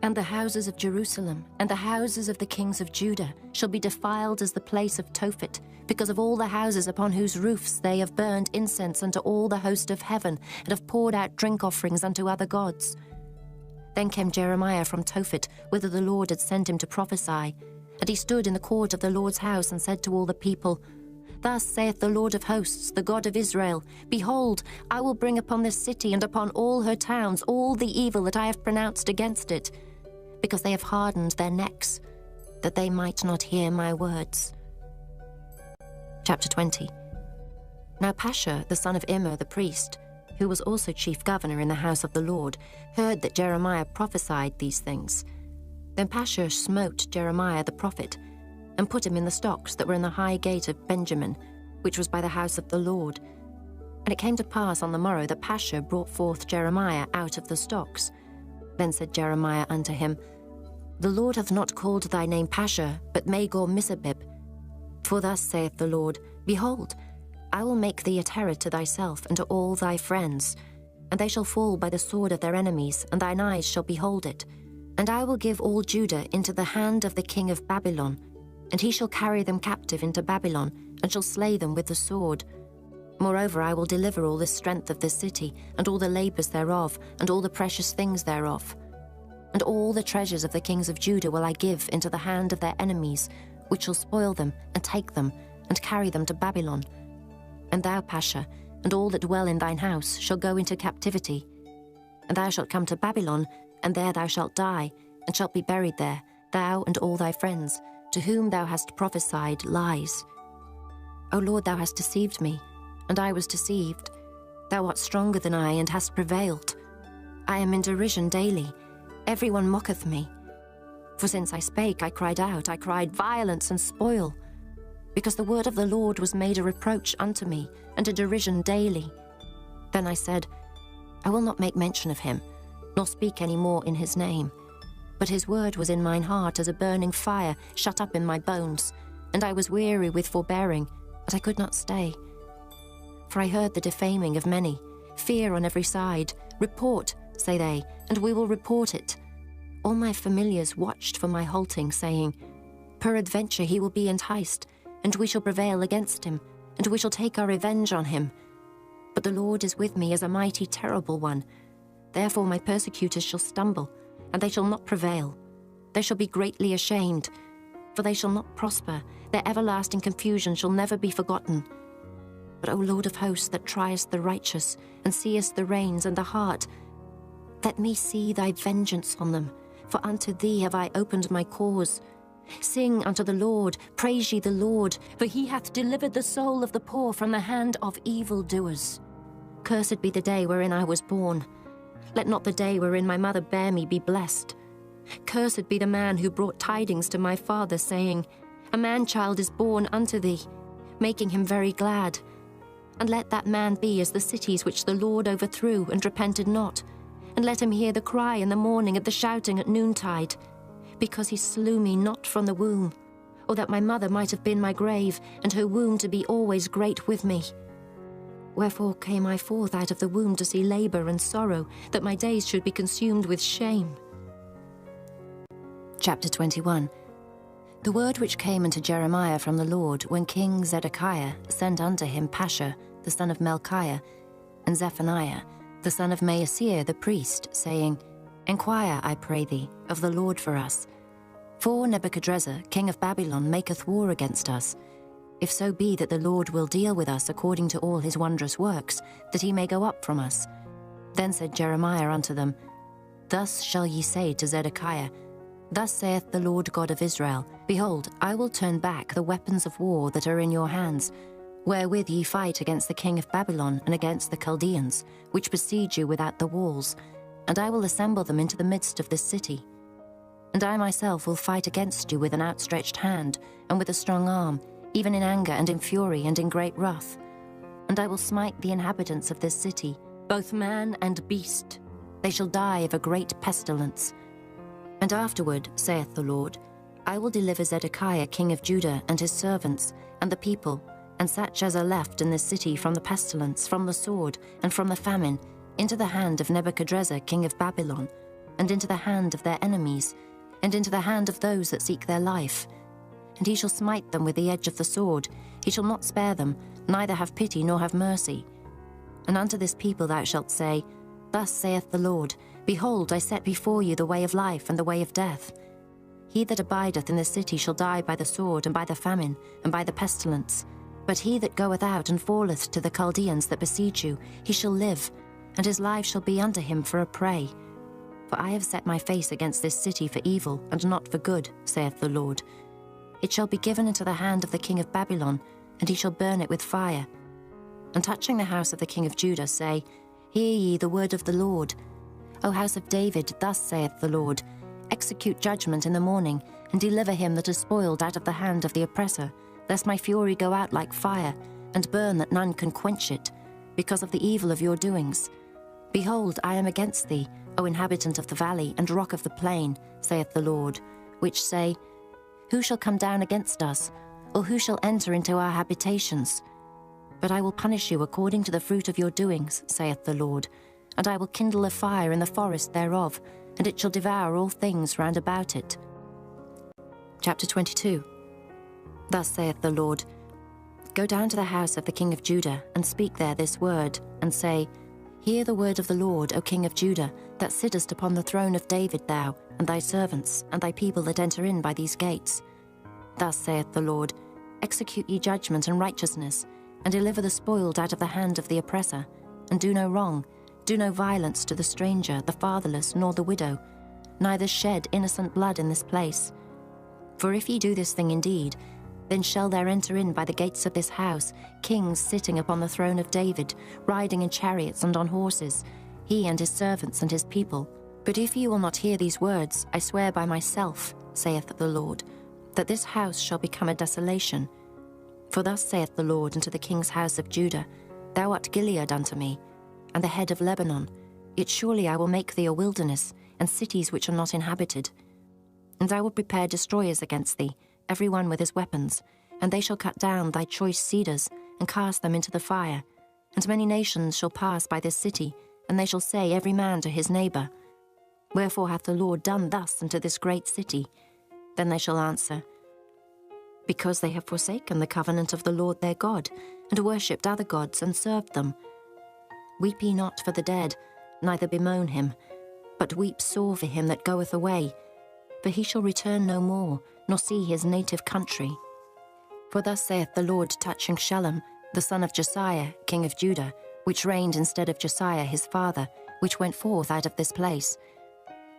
And the houses of Jerusalem, and the houses of the kings of Judah, shall be defiled as the place of Tophet, because of all the houses upon whose roofs they have burned incense unto all the host of heaven, and have poured out drink offerings unto other gods. Then came Jeremiah from Tophet, whither the Lord had sent him to prophesy. And he stood in the court of the Lord's house, and said to all the people, Thus saith the Lord of hosts, the God of Israel, Behold, I will bring upon this city and upon all her towns all the evil that I have pronounced against it, because they have hardened their necks, that they might not hear my words. Chapter 20. Now Pashur, the son of Immer the priest, who was also chief governor in the house of the Lord, heard that Jeremiah prophesied these things. Then Pashur smote Jeremiah the prophet, and put him in the stocks that were in the high gate of Benjamin, which was by the house of the Lord. And it came to pass on the morrow that Pashur brought forth Jeremiah out of the stocks. Then said Jeremiah unto him, The Lord hath not called thy name Pashur, but Magor-Missabib. For thus saith the Lord, Behold, I will make thee a terror to thyself and to all thy friends, and they shall fall by the sword of their enemies, and thine eyes shall behold it. And I will give all Judah into the hand of the king of Babylon, and he shall carry them captive into Babylon, and shall slay them with the sword. Moreover, I will deliver all the strength of this city, and all the labours thereof, and all the precious things thereof. And all the treasures of the kings of Judah will I give into the hand of their enemies, which shall spoil them, and take them, and carry them to Babylon. And thou, Pashur, and all that dwell in thine house shall go into captivity. And thou shalt come to Babylon, and there thou shalt die, and shalt be buried there, thou and all thy friends, to whom thou hast prophesied lies. O Lord, thou hast deceived me, and I was deceived. Thou art stronger than I, and hast prevailed. I am in derision daily. Every one mocketh me. For since I spake, I cried out, I cried violence and spoil. Because the word of the Lord was made a reproach unto me, and a derision daily. Then I said, I will not make mention of him, nor speak any more in his name. But his word was in mine heart as a burning fire shut up in my bones, and I was weary with forbearing, but I could not stay. For I heard the defaming of many, fear on every side. Report, say they, and we will report it. All my familiars watched for my halting, saying, Peradventure he will be enticed, and we shall prevail against him, and we shall take our revenge on him. But the Lord is with me as a mighty terrible one. Therefore my persecutors shall stumble, and they shall not prevail. They shall be greatly ashamed, for they shall not prosper. Their everlasting confusion shall never be forgotten. But, O Lord of hosts, that triest the righteous, and seest the reins and the heart, let me see thy vengeance on them, for unto thee have I opened my cause. Sing unto the Lord, praise ye the Lord, for he hath delivered the soul of the poor from the hand of evildoers. Cursed be the day wherein I was born. Let not the day wherein my mother bare me be blessed. Cursed be the man who brought tidings to my father, saying, A man-child is born unto thee, making him very glad. And let that man be as the cities which the Lord overthrew and repented not. And let him hear the cry in the morning of the shouting at noontide. Because he slew me not from the womb, or that my mother might have been my grave, and her womb to be always great with me. Wherefore came I forth out of the womb to see labour and sorrow, that my days should be consumed with shame. Chapter 21. The word which came unto Jeremiah from the Lord, when King Zedekiah sent unto him Pashur, the son of Melchiah, and Zephaniah, the son of Maaseiah the priest, saying, Enquire, I pray thee, of the Lord for us. For Nebuchadrezzar, king of Babylon, maketh war against us. If so be that the Lord will deal with us according to all his wondrous works, that he may go up from us. Then said Jeremiah unto them, Thus shall ye say to Zedekiah, Thus saith the Lord God of Israel, Behold, I will turn back the weapons of war that are in your hands, wherewith ye fight against the king of Babylon and against the Chaldeans, which besiege you without the walls, and I will assemble them into the midst of this city. And I myself will fight against you with an outstretched hand, and with a strong arm, even in anger and in fury and in great wrath. And I will smite the inhabitants of this city, both man and beast. They shall die of a great pestilence. And afterward, saith the Lord, I will deliver Zedekiah king of Judah and his servants, and the people, and such as are left in this city from the pestilence, from the sword, and from the famine, into the hand of Nebuchadrezzar king of Babylon, and into the hand of their enemies, and into the hand of those that seek their life. And he shall smite them with the edge of the sword. He shall not spare them, neither have pity nor have mercy. And unto this people thou shalt say, Thus saith the Lord, Behold, I set before you the way of life and the way of death. He that abideth in the city shall die by the sword, and by the famine, and by the pestilence. But he that goeth out and falleth to the Chaldeans that besiege you, he shall live, and his life shall be unto him for a prey. For I have set my face against this city for evil, and not for good, saith the Lord. It shall be given into the hand of the king of Babylon, and he shall burn it with fire. And touching the house of the king of Judah, say, Hear ye the word of the Lord. O house of David, thus saith the Lord, Execute judgment in the morning, and deliver him that is spoiled out of the hand of the oppressor, lest my fury go out like fire, and burn that none can quench it, because of the evil of your doings. Behold, I am against thee, O inhabitant of the valley, and rock of the plain, saith the Lord, which say, Who shall come down against us, or who shall enter into our habitations? But I will punish you according to the fruit of your doings, saith the Lord, and I will kindle a fire in the forest thereof, and it shall devour all things round about it. Chapter 22. Thus saith the Lord, Go down to the house of the king of Judah, and speak there this word, and say, Hear the word of the Lord, O king of Judah, that sittest upon the throne of David thou, and thy servants, and thy people that enter in by these gates. Thus saith the Lord, Execute ye judgment and righteousness, and deliver the spoiled out of the hand of the oppressor, and do no wrong, do no violence to the stranger, the fatherless, nor the widow, neither shed innocent blood in this place. For if ye do this thing indeed, then shall there enter in by the gates of this house kings sitting upon the throne of David, riding in chariots and on horses, he and his servants and his people. But if ye will not hear these words, I swear by myself, saith the Lord, that this house shall become a desolation. For thus saith the Lord unto the king's house of Judah, Thou art Gilead unto me, and the head of Lebanon, yet surely I will make thee a wilderness, and cities which are not inhabited. And I will prepare destroyers against thee, every one with his weapons, and they shall cut down thy choice cedars, and cast them into the fire. And many nations shall pass by this city, and they shall say every man to his neighbour, Wherefore hath the Lord done thus unto this great city? Then they shall answer, Because they have forsaken the covenant of the Lord their God, and worshipped other gods, and served them. Weep ye not for the dead, neither bemoan him, but weep sore for him that goeth away, for he shall return no more, nor see his native country. For thus saith the Lord touching Shallum, the son of Josiah, king of Judah, which reigned instead of Josiah his father, which went forth out of this place.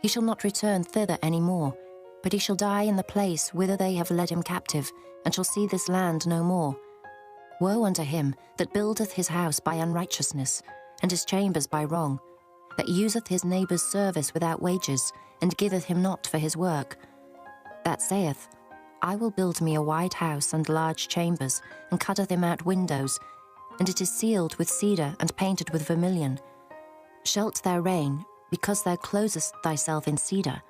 He shall not return thither any more, but he shall die in the place whither they have led him captive, and shall see this land no more. Woe unto him that buildeth his house by unrighteousness, and his chambers by wrong, that useth his neighbour's service without wages, and giveth him not for his work. That saith, I will build me a wide house and large chambers, and cutteth him out windows, and it is sealed with cedar and painted with vermilion. Shalt thou reign, because thou closest thyself in cedar?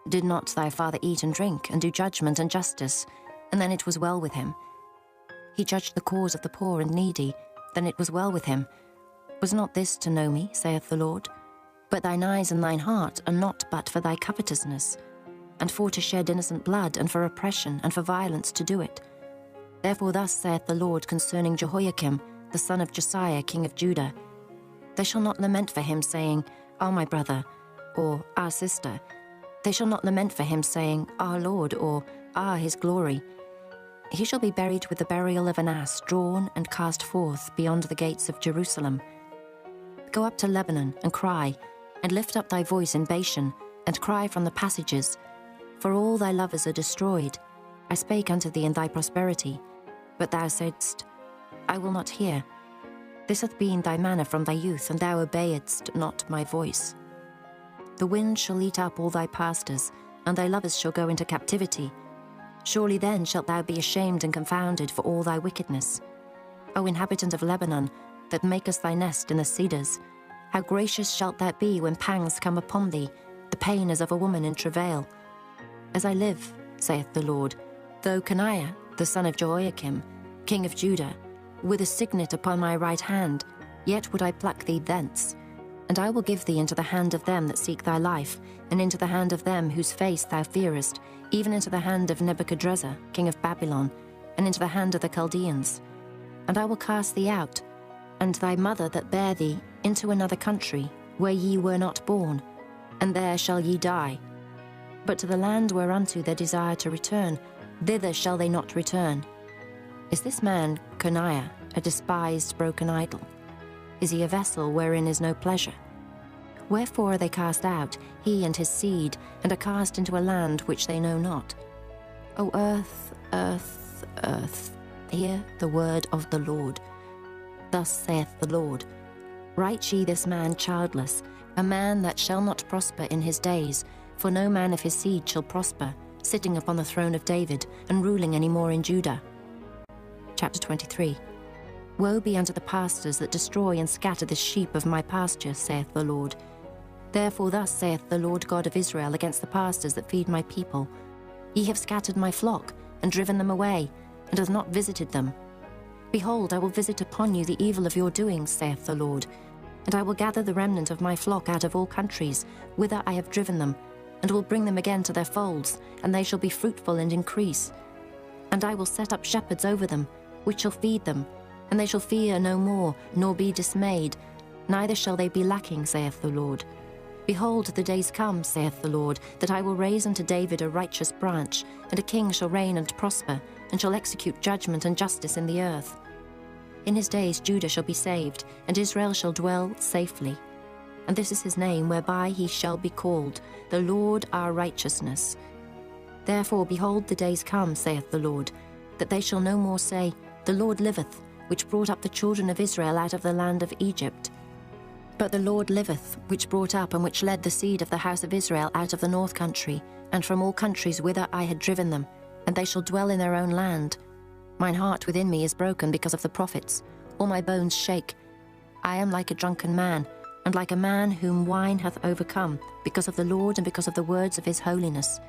Did not thy father eat and drink, and do judgment and justice? And then it was well with him. He judged the cause of the poor and needy, then it was well with him. Was not this to know me, saith the Lord? But thine eyes and thine heart are not but for thy covetousness, and for to shed innocent blood, and for oppression, and for violence to do it. Therefore thus saith the Lord concerning Jehoiakim, the son of Josiah, king of Judah, They shall not lament for him, saying, Our my brother, or our sister. They shall not lament for him, saying, Our Lord, or Our his glory. He shall be buried with the burial of an ass, drawn and cast forth beyond the gates of Jerusalem. Go up to Lebanon, and cry, and lift up thy voice in Bashan, and cry from the passages, for all thy lovers are destroyed. I spake unto thee in thy prosperity, but thou saidst, I will not hear. This hath been thy manner from thy youth, and thou obeyedst not my voice. The wind shall eat up all thy pastors, and thy lovers shall go into captivity. Surely then shalt thou be ashamed and confounded for all thy wickedness. O inhabitant of Lebanon, that makest thy nest in the cedars, how gracious shalt thou be when pangs come upon thee, the pain as of a woman in travail. As I live, saith the Lord, though Coniah, the son of Jehoiakim, king of Judah, with a signet upon my right hand, yet would I pluck thee thence. And I will give thee into the hand of them that seek thy life, and into the hand of them whose face thou fearest, even into the hand of Nebuchadrezzar, king of Babylon, and into the hand of the Chaldeans. And I will cast thee out, and thy mother that bare thee, into another country, where ye were not born, and there shall ye die. But to the land whereunto they desire to return, thither shall they not return. Is this man, Coniah, a despised broken idol? Is he a vessel wherein is no pleasure? Wherefore are they cast out, he and his seed, and are cast into a land which they know not? O earth, earth, earth, hear the word of the Lord. Thus saith the Lord, Write ye this man childless, a man that shall not prosper in his days, for no man of his seed shall prosper, sitting upon the throne of David, and ruling any more in Judah. Chapter 23. Woe be unto the pastors that destroy and scatter the sheep of my pasture, saith the Lord. Therefore thus saith the Lord God of Israel against the pastors that feed my people, Ye have scattered my flock, and driven them away, and have not visited them. Behold, I will visit upon you the evil of your doings, saith the Lord, and I will gather the remnant of my flock out of all countries, whither I have driven them, and will bring them again to their folds, and they shall be fruitful and increase. And I will set up shepherds over them, which shall feed them, and they shall fear no more, nor be dismayed, neither shall they be lacking, saith the Lord. Behold, the days come, saith the Lord, that I will raise unto David a righteous branch, and a king shall reign and prosper, and shall execute judgment and justice in the earth. In his days Judah shall be saved, and Israel shall dwell safely. And this is his name, whereby he shall be called, the Lord our righteousness. Therefore, behold, the days come, saith the Lord, that they shall no more say, The Lord liveth, which brought up the children of Israel out of the land of Egypt. But the Lord liveth, which brought up and which led the seed of the house of Israel out of the north country, and from all countries whither I had driven them, and they shall dwell in their own land. Mine heart within me is broken because of the prophets. All my bones shake. I am like a drunken man, and like a man whom wine hath overcome, because of the Lord and because of the words of his holiness.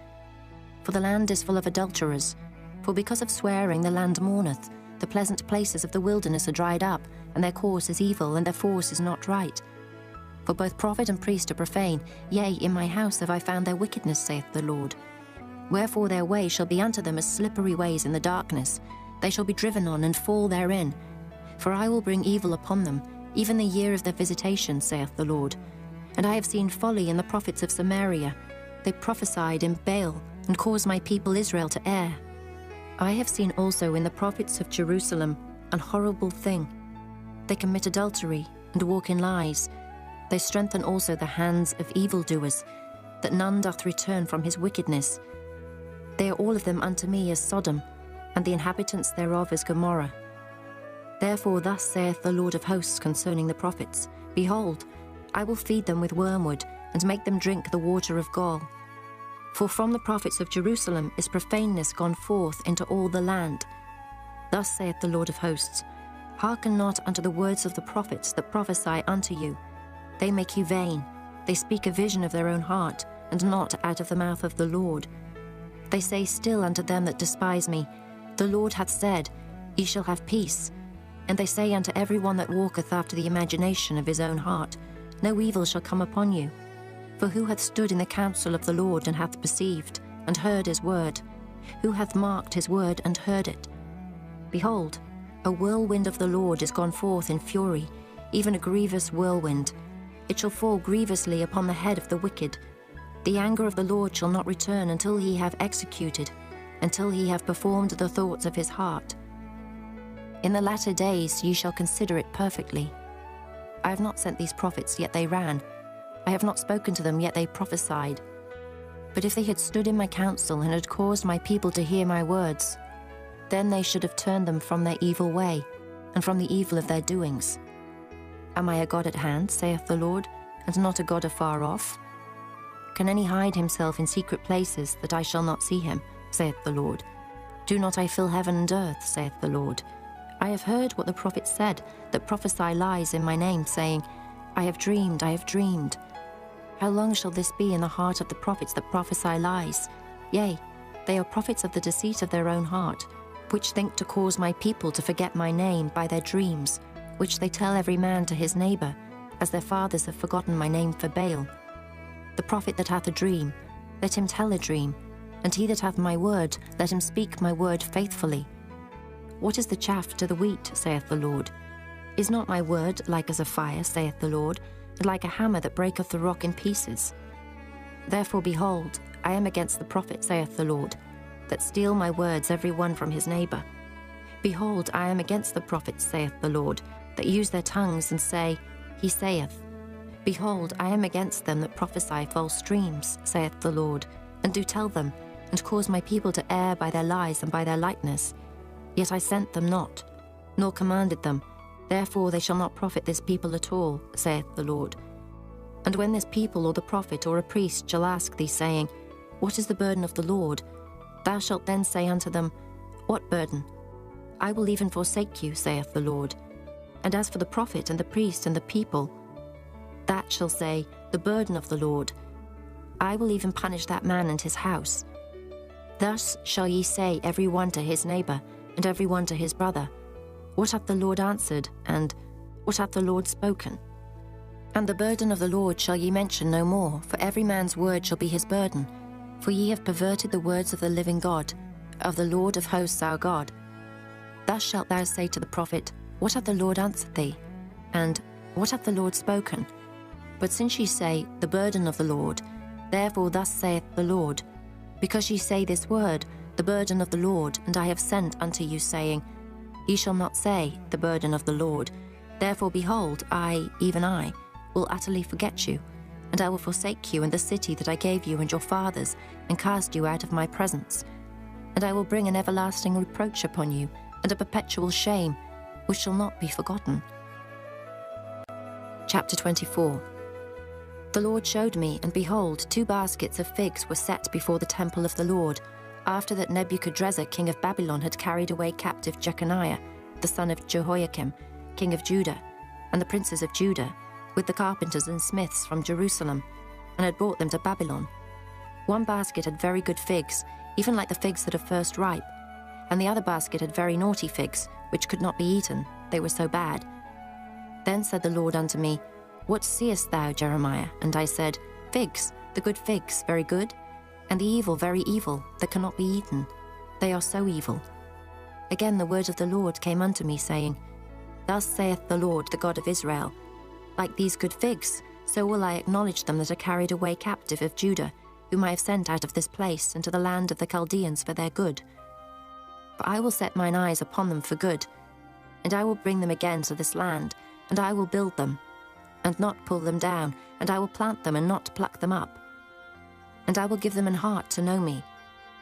For the land is full of adulterers. For because of swearing the land mourneth. The pleasant places of the wilderness are dried up, and their course is evil, and their force is not right. For both prophet and priest are profane. Yea, in my house have I found their wickedness, saith the Lord. Wherefore their way shall be unto them as slippery ways in the darkness. They shall be driven on and fall therein. For I will bring evil upon them, even the year of their visitation, saith the Lord. And I have seen folly in the prophets of Samaria. They prophesied in Baal, and caused my people Israel to err. I have seen also in the prophets of Jerusalem an horrible thing. They commit adultery, and walk in lies. They strengthen also the hands of evildoers, that none doth return from his wickedness. They are all of them unto me as Sodom, and the inhabitants thereof as Gomorrah. Therefore thus saith the Lord of hosts concerning the prophets, Behold, I will feed them with wormwood, and make them drink the water of gall. For from the prophets of Jerusalem is profaneness gone forth into all the land. Thus saith the Lord of hosts, Hearken not unto the words of the prophets that prophesy unto you. They make you vain. They speak a vision of their own heart, and not out of the mouth of the Lord. They say still unto them that despise me, The Lord hath said, Ye shall have peace. And they say unto every one that walketh after the imagination of his own heart, No evil shall come upon you. For who hath stood in the counsel of the Lord, and hath perceived, and heard his word? Who hath marked his word, and heard it? Behold, a whirlwind of the Lord is gone forth in fury, even a grievous whirlwind. It shall fall grievously upon the head of the wicked. The anger of the Lord shall not return until he have executed, until he have performed the thoughts of his heart. In the latter days ye shall consider it perfectly. I have not sent these prophets, yet they ran. I have not spoken to them, yet they prophesied. But if they had stood in my counsel, and had caused my people to hear my words, then they should have turned them from their evil way, and from the evil of their doings. Am I a God at hand, saith the Lord, and not a God afar off? Can any hide himself in secret places, that I shall not see him, saith the Lord? Do not I fill heaven and earth, saith the Lord? I have heard what the prophets said, that prophesy lies in my name, saying, I have dreamed, I have dreamed. How long shall this be in the heart of the prophets that prophesy lies? Yea, they are prophets of the deceit of their own heart, which think to cause my people to forget my name by their dreams, which they tell every man to his neighbour, as their fathers have forgotten my name for Baal. The prophet that hath a dream, let him tell a dream, and he that hath my word, let him speak my word faithfully. What is the chaff to the wheat, saith the Lord? Is not my word like as a fire, saith the Lord, and like a hammer that breaketh the rock in pieces? Therefore, behold, I am against the prophet, saith the Lord, that steal my words every one from his neighbour. Behold, I am against the prophets, saith the Lord, that use their tongues and say, He saith. Behold, I am against them that prophesy false dreams, saith the Lord, and do tell them, and cause my people to err by their lies and by their lightness. Yet I sent them not, nor commanded them. Therefore they shall not profit this people at all, saith the Lord. And when this people or the prophet or a priest shall ask thee, saying, What is the burden of the Lord? Thou shalt then say unto them, What burden? I will even forsake you, saith the Lord. And as for the prophet and the priest and the people, that shall say, The burden of the Lord. I will even punish that man and his house. Thus shall ye say every one to his neighbour, and every one to his brother, What hath the Lord answered? And what hath the Lord spoken? And the burden of the Lord shall ye mention no more, for every man's word shall be his burden. For ye have perverted the words of the living God, of the Lord of hosts our God. Thus shalt thou say to the prophet, What hath the Lord answered thee? And what hath the Lord spoken? But since ye say, The burden of the Lord, therefore thus saith the Lord, because ye say this word, The burden of the Lord, and I have sent unto you, saying, Ye shall not say, the burden of the Lord. Therefore, behold, I, even I, will utterly forget you, and I will forsake you and the city that I gave you and your fathers, and cast you out of my presence. And I will bring an everlasting reproach upon you, and a perpetual shame, which shall not be forgotten. Chapter 24. The Lord showed me, and behold, 2 baskets of figs were set before the temple of the Lord, after that Nebuchadrezzar king of Babylon had carried away captive Jeconiah, the son of Jehoiakim, king of Judah, and the princes of Judah, with the carpenters and smiths from Jerusalem, and had brought them to Babylon. 1 basket had very good figs, even like the figs that are first ripe, and the other basket had very naughty figs, which could not be eaten, they were so bad. Then said the Lord unto me, What seest thou, Jeremiah? And I said, Figs, the good figs, very good, and the evil, very evil, that cannot be eaten. They are so evil. Again the word of the Lord came unto me, saying, Thus saith the Lord, the God of Israel, Like these good figs, so will I acknowledge them that are carried away captive of Judah, whom I have sent out of this place into the land of the Chaldeans for their good. For I will set mine eyes upon them for good, and I will bring them again to this land, and I will build them, and not pull them down, and I will plant them and not pluck them up. And I will give them an heart to know me,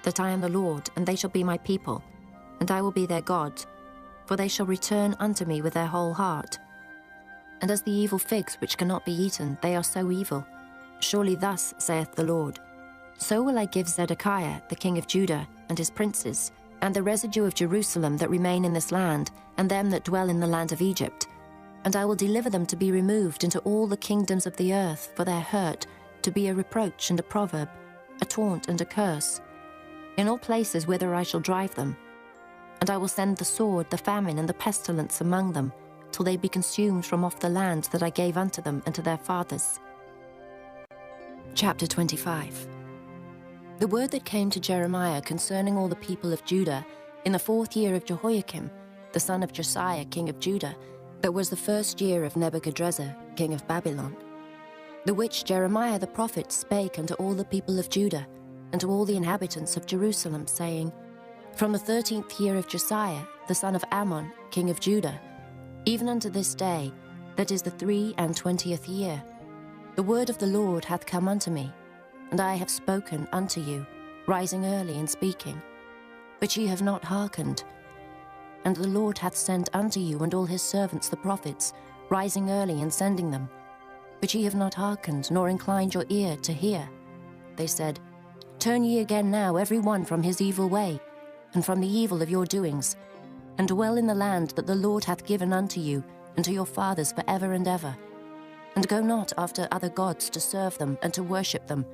that I am the Lord, and they shall be my people, and I will be their God, for they shall return unto me with their whole heart. And as the evil figs which cannot be eaten, they are so evil. Surely thus saith the Lord, So will I give Zedekiah the king of Judah, and his princes, and the residue of Jerusalem that remain in this land, and them that dwell in the land of Egypt, and I will deliver them to be removed into all the kingdoms of the earth for their hurt, to be a reproach and a proverb, a taunt and a curse, in all places whither I shall drive them. And I will send the sword, the famine, and the pestilence among them, till they be consumed from off the land that I gave unto them and to their fathers. Chapter 25. The word that came to Jeremiah concerning all the people of Judah in the 4th year of Jehoiakim, the son of Josiah, king of Judah, that was the 1st year of Nebuchadrezzar, king of Babylon, the which Jeremiah the prophet spake unto all the people of Judah, and to all the inhabitants of Jerusalem, saying, From the 13th year of Josiah, the son of Ammon, king of Judah, even unto this day, that is the 23 year, the word of the Lord hath come unto me, and I have spoken unto you, rising early and speaking. But ye have not hearkened. And the Lord hath sent unto you and all his servants the prophets, rising early and sending them. But ye have not hearkened, nor inclined your ear to hear. They said, Turn ye again now every one from his evil way, and from the evil of your doings, and dwell in the land that the Lord hath given unto you, and to your fathers for ever and ever. And go not after other gods to serve them and to worship them,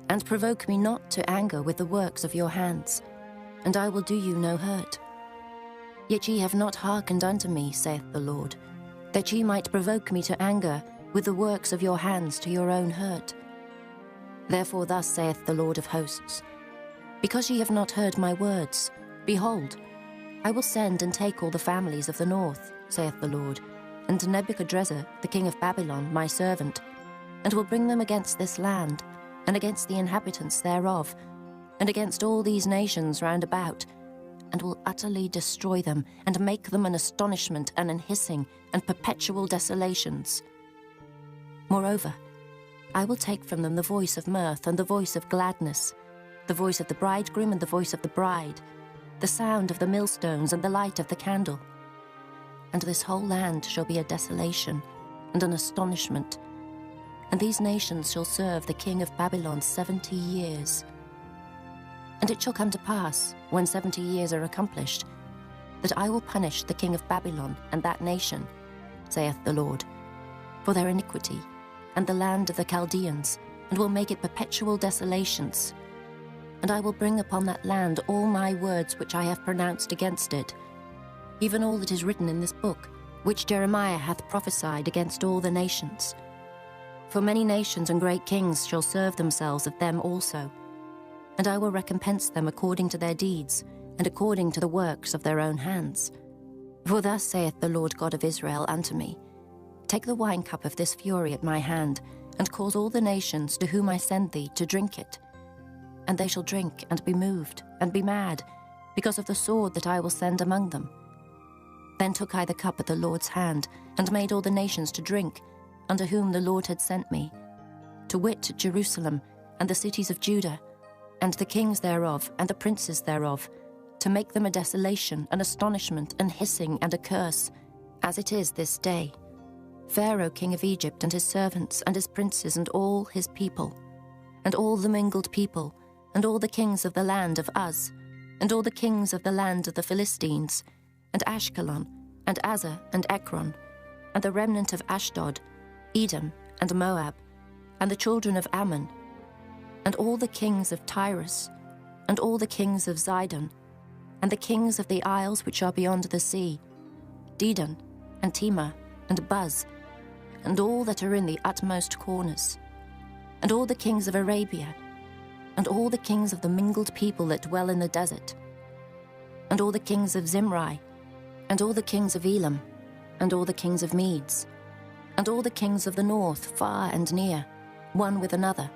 and provoke me not to anger with the works of your hands, and I will do you no hurt. Yet ye have not hearkened unto me, saith the Lord, that ye might provoke me to anger with the works of your hands to your own hurt. Therefore thus saith the Lord of hosts, Because ye have not heard my words, behold, I will send and take all the families of the north, saith the Lord, and Nebuchadrezzar the king of Babylon my servant, and will bring them against this land, and against the inhabitants thereof, and against all these nations round about, and will utterly destroy them, and make them an astonishment and an hissing and perpetual desolations. Moreover, I will take from them the voice of mirth and the voice of gladness, the voice of the bridegroom and the voice of the bride, the sound of the millstones and the light of the candle. And this whole land shall be a desolation and an astonishment, and these nations shall serve the king of Babylon 70 years. And it shall come to pass, when 70 years are accomplished, that I will punish the king of Babylon and that nation, saith the Lord, for their iniquity, and the land of the Chaldeans, and will make it perpetual desolations. And I will bring upon that land all my words which I have pronounced against it, even all that is written in this book, which Jeremiah hath prophesied against all the nations. For many nations and great kings shall serve themselves of them also, and I will recompense them according to their deeds, and according to the works of their own hands. For thus saith the Lord God of Israel unto me, Take the wine cup of this fury at my hand, and cause all the nations to whom I send thee to drink it. And they shall drink and be moved, and be mad, because of the sword that I will send among them. Then took I the cup at the Lord's hand, and made all the nations to drink, unto whom the Lord had sent me, to wit, Jerusalem, and the cities of Judah, and the kings thereof, and the princes thereof, to make them a desolation, an astonishment, an hissing, and a curse, as it is this day. Pharaoh king of Egypt, and his servants, and his princes, and all his people, and all the mingled people, and all the kings of the land of Uz, and all the kings of the land of the Philistines, and Ashkelon, and Azza, and Ekron, and the remnant of Ashdod, Edom, and Moab, and the children of Ammon, and all the kings of Tyrus, and all the kings of Zidon, and the kings of the isles which are beyond the sea, Dedan, and Tema, and Buz, and all that are in the utmost corners, and all the kings of Arabia, and all the kings of the mingled people that dwell in the desert, and all the kings of Zimri, and all the kings of Elam, and all the kings of Medes, and all the kings of the north, far and near, one with another,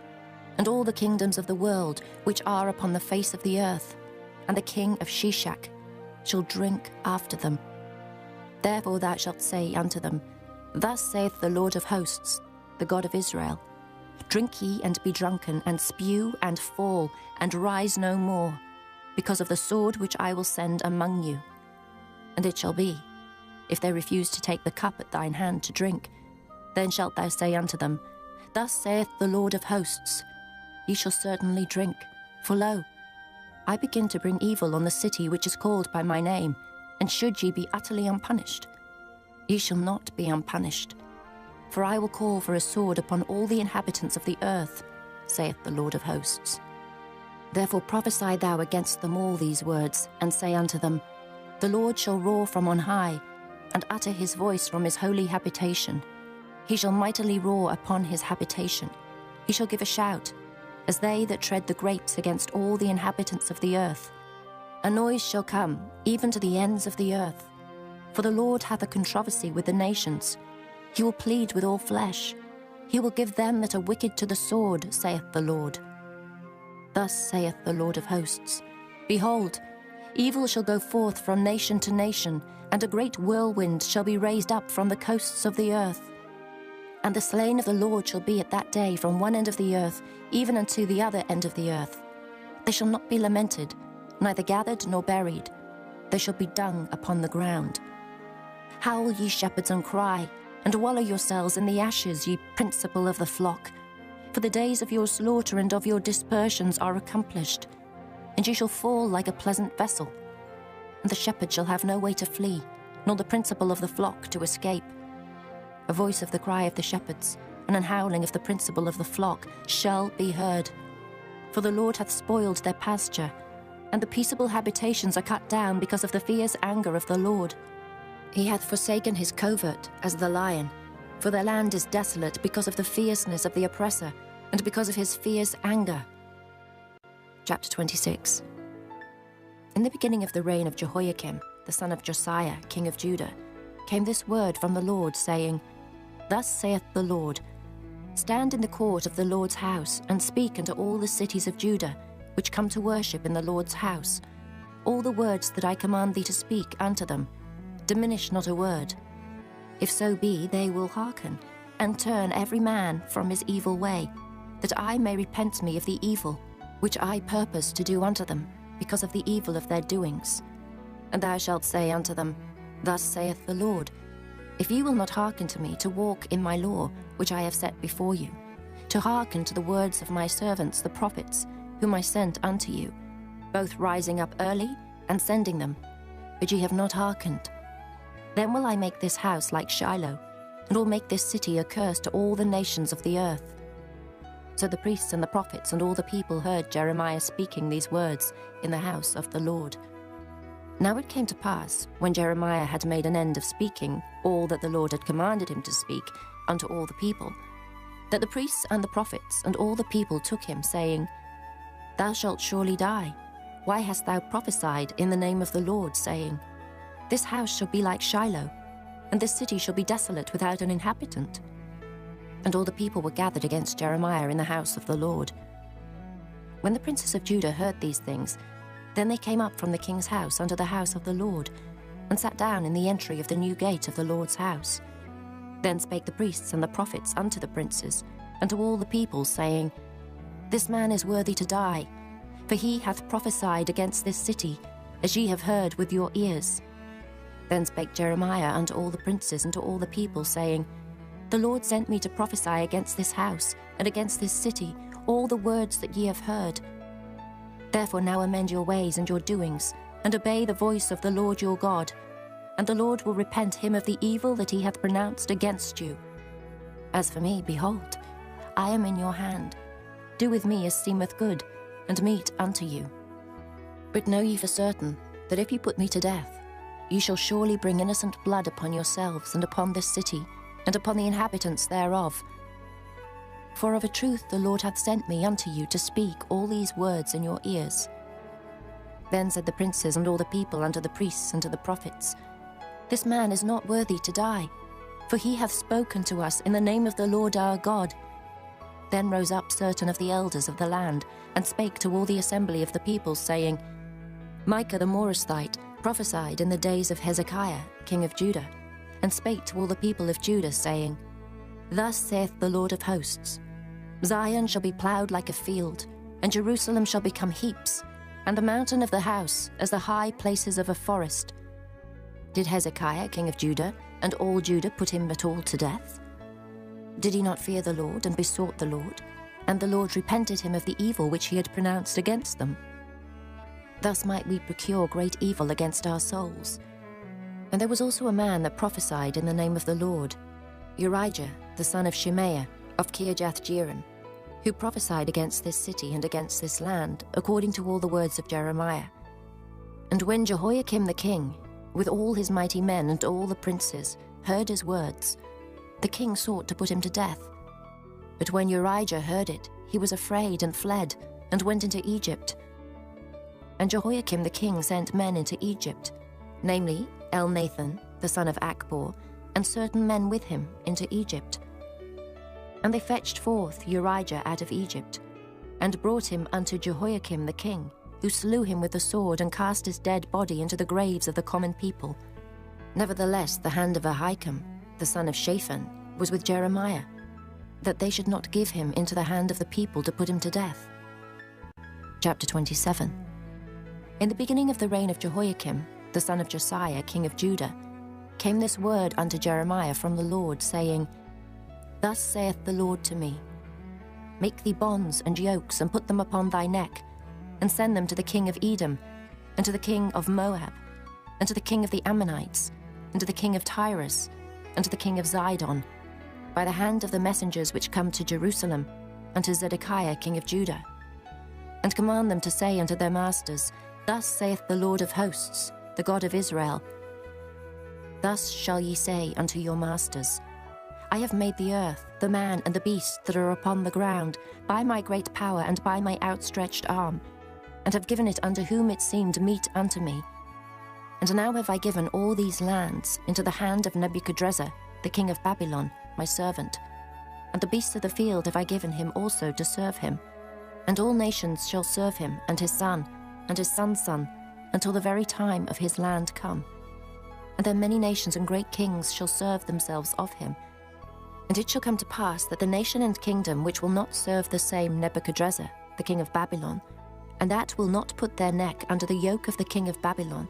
and all the kingdoms of the world which are upon the face of the earth, and the king of Shishak shall drink after them. Therefore thou shalt say unto them, Thus saith the Lord of hosts, the God of Israel, Drink ye and be drunken, and spew and fall, and rise no more, because of the sword which I will send among you. And it shall be, if they refuse to take the cup at thine hand to drink, then shalt thou say unto them, Thus saith the Lord of hosts, Ye shall certainly drink, for lo, I begin to bring evil on the city which is called by my name, and should ye be utterly unpunished, ye shall not be unpunished. For I will call for a sword upon all the inhabitants of the earth, saith the Lord of hosts. Therefore prophesy thou against them all these words, and say unto them, The Lord shall roar from on high, and utter his voice from his holy habitation. He shall mightily roar upon his habitation. He shall give a shout, as they that tread the grapes against all the inhabitants of the earth. A noise shall come, even to the ends of the earth. For the Lord hath a controversy with the nations. He will plead with all flesh. He will give them that are wicked to the sword, saith the Lord. Thus saith the Lord of hosts, Behold, evil shall go forth from nation to nation, and a great whirlwind shall be raised up from the coasts of the earth. And the slain of the Lord shall be at that day from one end of the earth, even unto the other end of the earth. They shall not be lamented, neither gathered nor buried. They shall be dung upon the ground. Howl, ye shepherds, and cry, and wallow yourselves in the ashes, ye principal of the flock. For the days of your slaughter and of your dispersions are accomplished, and ye shall fall like a pleasant vessel. And the shepherd shall have no way to flee, nor the principal of the flock to escape. A voice of the cry of the shepherds, and an howling of the principal of the flock shall be heard. For the Lord hath spoiled their pasture, and the peaceable habitations are cut down because of the fierce anger of the Lord. He hath forsaken his covert as the lion, for the land is desolate because of the fierceness of the oppressor, and because of his fierce anger. Chapter 26. In the beginning of the reign of Jehoiakim, the son of Josiah, king of Judah, came this word from the Lord, saying, Thus saith the Lord, Stand in the court of the Lord's house, and speak unto all the cities of Judah, which come to worship in the Lord's house, all the words that I command thee to speak unto them. Diminish not a word. If so be, they will hearken, and turn every man from his evil way, that I may repent me of the evil, which I purpose to do unto them, because of the evil of their doings. And thou shalt say unto them, Thus saith the Lord, If ye will not hearken to me to walk in my law, which I have set before you, to hearken to the words of my servants the prophets, whom I sent unto you, both rising up early and sending them, but ye have not hearkened, then will I make this house like Shiloh, and will make this city a curse to all the nations of the earth. So the priests and the prophets and all the people heard Jeremiah speaking these words in the house of the Lord. Now it came to pass, when Jeremiah had made an end of speaking all that the Lord had commanded him to speak unto all the people, that the priests and the prophets and all the people took him, saying, Thou shalt surely die. Why hast thou prophesied in the name of the Lord, saying, This house shall be like Shiloh, and this city shall be desolate without an inhabitant? And all the people were gathered against Jeremiah in the house of the Lord. When the princes of Judah heard these things, then they came up from the king's house unto the house of the Lord, and sat down in the entry of the new gate of the Lord's house. Then spake the priests and the prophets unto the princes, and to all the people, saying, This man is worthy to die, for he hath prophesied against this city, as ye have heard with your ears. Then spake Jeremiah unto all the princes and to all the people, saying, The Lord sent me to prophesy against this house and against this city all the words that ye have heard. Therefore now amend your ways and your doings, and obey the voice of the Lord your God, and the Lord will repent him of the evil that he hath pronounced against you. As for me, behold, I am in your hand. Do with me as seemeth good, and meet unto you. But know ye for certain, that if ye put me to death, ye shall surely bring innocent blood upon yourselves, and upon this city, and upon the inhabitants thereof. For of a truth the Lord hath sent me unto you to speak all these words in your ears. Then said the princes and all the people unto the priests and to the prophets, This man is not worthy to die, for he hath spoken to us in the name of the Lord our God. Then rose up certain of the elders of the land, and spake to all the assembly of the people, saying, Micah the Morasthite prophesied in the days of Hezekiah, king of Judah, and spake to all the people of Judah, saying, Thus saith the Lord of hosts, Zion shall be ploughed like a field, and Jerusalem shall become heaps, and the mountain of the house as the high places of a forest. Did Hezekiah, king of Judah, and all Judah put him at all to death? Did he not fear the Lord, and besought the Lord? And the Lord repented him of the evil which he had pronounced against them. Thus might we procure great evil against our souls. And there was also a man that prophesied in the name of the Lord, Urijah, the son of Shemaiah, of Kirjath-jearim, who prophesied against this city and against this land, according to all the words of Jeremiah. And when Jehoiakim the king, with all his mighty men and all the princes, heard his words, the king sought to put him to death. But when Urijah heard it, he was afraid and fled, and went into Egypt. And Jehoiakim the king sent men into Egypt, namely Elnathan, the son of Achbor, and certain men with him into Egypt. And they fetched forth Urijah out of Egypt, and brought him unto Jehoiakim the king, who slew him with the sword, and cast his dead body into the graves of the common people. Nevertheless the hand of Ahikam, the son of Shaphan, was with Jeremiah, that they should not give him into the hand of the people to put him to death. Chapter 27. In the beginning of the reign of Jehoiakim, the son of Josiah, king of Judah, came this word unto Jeremiah from the Lord, saying, Thus saith the Lord to me, Make thee bonds and yokes, and put them upon thy neck, and send them to the king of Edom, and to the king of Moab, and to the king of the Ammonites, and to the king of Tyrus, and to the king of Zidon, by the hand of the messengers which come to Jerusalem, unto Zedekiah king of Judah. And command them to say unto their masters, Thus saith the Lord of hosts, the God of Israel, Thus shall ye say unto your masters, I have made the earth, the man and the beast that are upon the ground, by my great power and by my outstretched arm, and have given it unto whom it seemed meet unto me. And now have I given all these lands into the hand of Nebuchadrezzar, the king of Babylon, my servant. And the beasts of the field have I given him also to serve him. And all nations shall serve him, and his son, and his son's son, until the very time of his land come. And then many nations and great kings shall serve themselves of him. And it shall come to pass that the nation and kingdom which will not serve the same Nebuchadrezzar, the king of Babylon, and that will not put their neck under the yoke of the king of Babylon,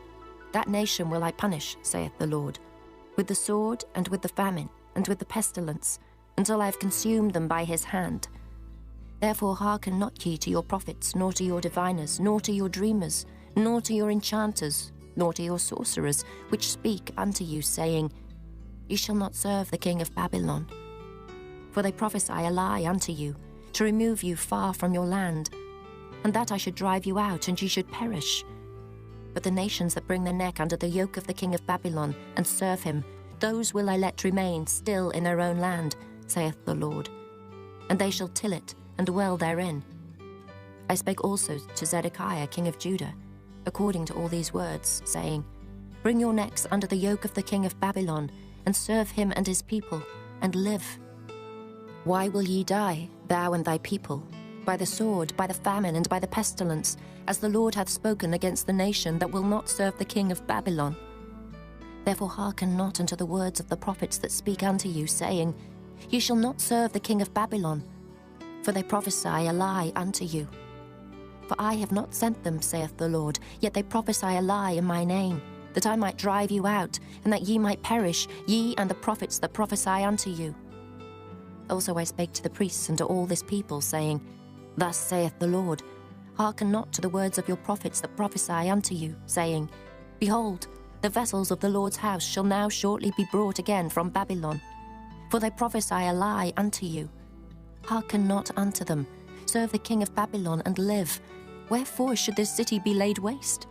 that nation will I punish, saith the Lord, with the sword, and with the famine, and with the pestilence, until I have consumed them by his hand. Therefore hearken not ye to your prophets, nor to your diviners, nor to your dreamers, nor to your enchanters, nor to your sorcerers, which speak unto you, saying, Ye shall not serve the king of Babylon. For they prophesy a lie unto you, to remove you far from your land, and that I should drive you out, and ye should perish. But the nations that bring their neck under the yoke of the king of Babylon, and serve him, those will I let remain still in their own land, saith the Lord. And they shall till it, and dwell therein. I spake also to Zedekiah king of Judah, according to all these words, saying, Bring your necks under the yoke of the king of Babylon, and serve him and his people, and live. Why will ye die, thou and thy people? By the sword, by the famine, and by the pestilence, as the Lord hath spoken against the nation that will not serve the king of Babylon. Therefore hearken not unto the words of the prophets that speak unto you, saying, Ye shall not serve the king of Babylon, for they prophesy a lie unto you. For I have not sent them, saith the Lord, yet they prophesy a lie in my name, that I might drive you out, and that ye might perish, ye and the prophets that prophesy unto you. Also I spake to the priests and to all this people, saying, Thus saith the Lord, Hearken not to the words of your prophets that prophesy unto you, saying, Behold, the vessels of the Lord's house shall now shortly be brought again from Babylon. For they prophesy a lie unto you. Hearken not unto them. Serve the king of Babylon and live. Wherefore should this city be laid waste?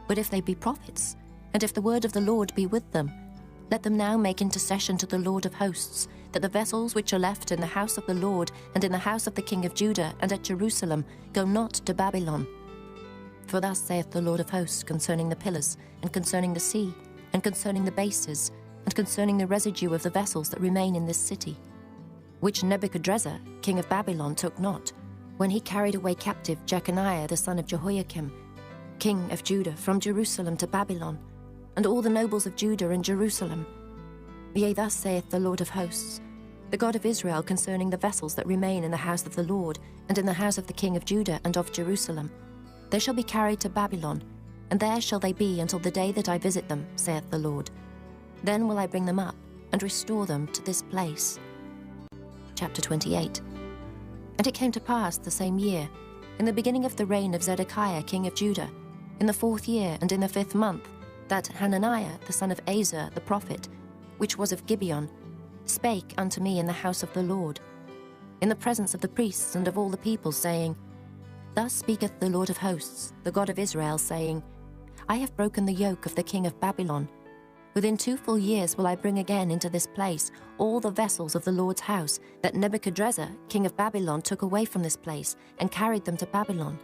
But if they be prophets, and if the word of the Lord be with them, let them now make intercession to the Lord of hosts, that the vessels which are left in the house of the Lord and in the house of the king of Judah and at Jerusalem go not to Babylon. For thus saith the Lord of hosts concerning the pillars, and concerning the sea, and concerning the bases, and concerning the residue of the vessels that remain in this city, which Nebuchadrezzar, king of Babylon, took not, when he carried away captive Jeconiah the son of Jehoiakim, king of Judah, from Jerusalem to Babylon, and all the nobles of Judah and Jerusalem. Yea, thus saith the Lord of hosts, the God of Israel, concerning the vessels that remain in the house of the Lord, and in the house of the king of Judah and of Jerusalem. They shall be carried to Babylon, and there shall they be until the day that I visit them, saith the Lord. Then will I bring them up, and restore them to this place. Chapter 28. And it came to pass the same year, in the beginning of the reign of Zedekiah king of Judah, in the 4th year and in the 5th month, that Hananiah the son of Azar the prophet, which was of Gibeon, spake unto me in the house of the Lord, in the presence of the priests and of all the people, saying, Thus speaketh the Lord of hosts, the God of Israel, saying, I have broken the yoke of the king of Babylon. Within 2 full years will I bring again into this place all the vessels of the Lord's house that Nebuchadrezzar, king of Babylon, took away from this place, and carried them to Babylon.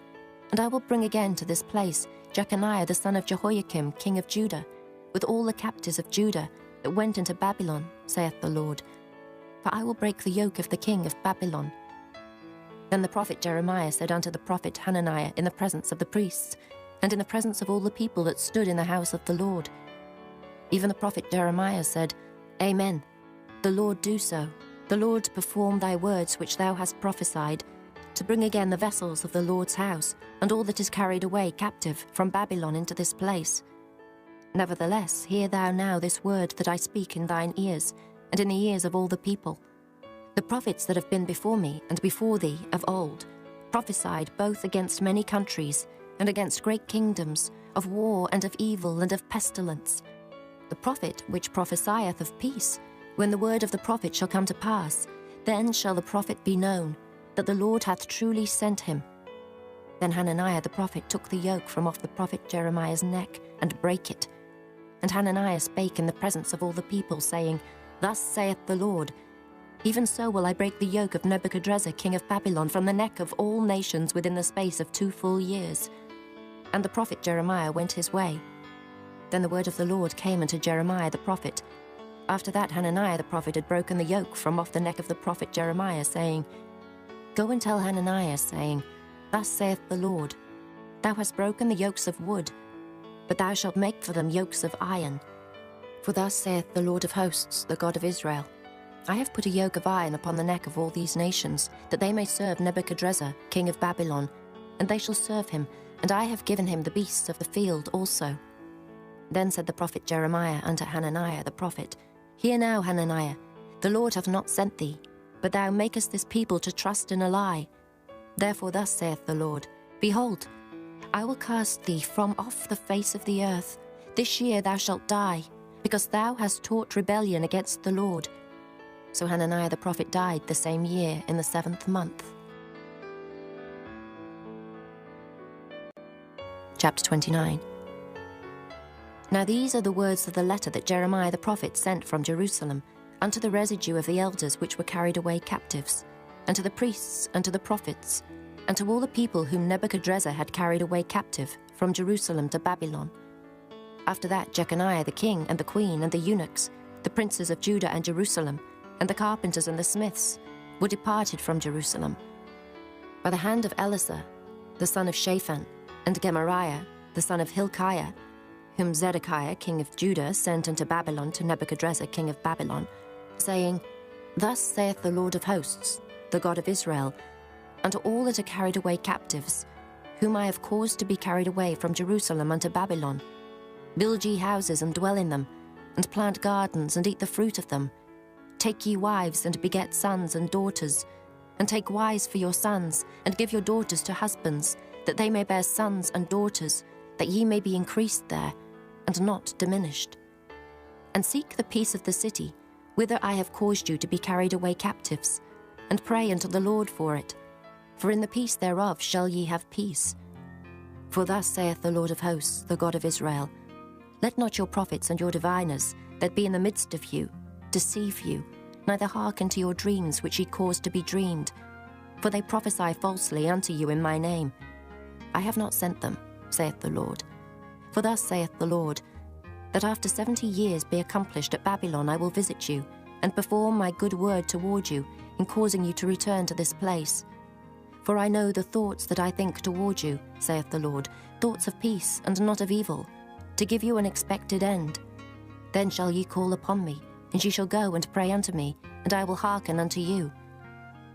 And I will bring again to this place Jeconiah the son of Jehoiakim, king of Judah, with all the captives of Judah that went into Babylon, saith the Lord. For I will break the yoke of the king of Babylon. Then the prophet Jeremiah said unto the prophet Hananiah in the presence of the priests, and in the presence of all the people that stood in the house of the Lord. Even the prophet Jeremiah said, Amen. The Lord do so. The Lord perform thy words which thou hast prophesied, to bring again the vessels of the Lord's house, and all that is carried away captive from Babylon into this place. Nevertheless, hear thou now this word that I speak in thine ears, and in the ears of all the people. The prophets that have been before me and before thee of old prophesied both against many countries and against great kingdoms, of war and of evil and of pestilence. The prophet which prophesieth of peace, when the word of the prophet shall come to pass, then shall the prophet be known, that the Lord hath truly sent him. Then Hananiah the prophet took the yoke from off the prophet Jeremiah's neck, and brake it. And Hananiah spake in the presence of all the people, saying, Thus saith the Lord, Even so will I break the yoke of Nebuchadrezzar king of Babylon from the neck of all nations within the space of 2 full years. And the prophet Jeremiah went his way. Then the word of the Lord came unto Jeremiah the prophet. After that Hananiah the prophet had broken the yoke from off the neck of the prophet Jeremiah, saying, Go and tell Hananiah, saying, Thus saith the Lord, Thou hast broken the yokes of wood, but thou shalt make for them yokes of iron. For thus saith the Lord of hosts, the God of Israel, I have put a yoke of iron upon the neck of all these nations, that they may serve Nebuchadrezzar, king of Babylon, and they shall serve him, and I have given him the beasts of the field also. Then said the prophet Jeremiah unto Hananiah the prophet, Hear now, Hananiah, the Lord hath not sent thee, but thou makest this people to trust in a lie. Therefore thus saith the Lord, Behold, I will cast thee from off the face of the earth. This year thou shalt die, because thou hast taught rebellion against the Lord. So Hananiah the prophet died the same year in the 7th month. Chapter 29. Now these are the words of the letter that Jeremiah the prophet sent from Jerusalem unto the residue of the elders which were carried away captives, and to the priests, and to the prophets, and to all the people whom Nebuchadrezzar had carried away captive from Jerusalem to Babylon. After that Jeconiah the king and the queen and the eunuchs, the princes of Judah and Jerusalem, and the carpenters and the smiths, were departed from Jerusalem. By the hand of Elasah, the son of Shaphan, and Gemariah, the son of Hilkiah, whom Zedekiah king of Judah sent into Babylon to Nebuchadrezzar king of Babylon, saying, Thus saith the Lord of hosts, the God of Israel, unto all that are carried away captives, whom I have caused to be carried away from Jerusalem unto Babylon, build ye houses and dwell in them, and plant gardens and eat the fruit of them. Take ye wives and beget sons and daughters, and take wives for your sons, and give your daughters to husbands, that they may bear sons and daughters, that ye may be increased there, and not diminished. And seek the peace of the city, whither I have caused you to be carried away captives, and pray unto the Lord for it. For in the peace thereof shall ye have peace. For thus saith the Lord of hosts, the God of Israel, Let not your prophets and your diviners, that be in the midst of you, deceive you, neither hearken to your dreams which ye cause to be dreamed. For they prophesy falsely unto you in my name. I have not sent them, saith the Lord. For thus saith the Lord, that after 70 years be accomplished at Babylon I will visit you, and perform my good word toward you, in causing you to return to this place. For I know the thoughts that I think toward you, saith the Lord, thoughts of peace and not of evil, to give you an expected end. Then shall ye call upon me, and ye shall go and pray unto me, and I will hearken unto you.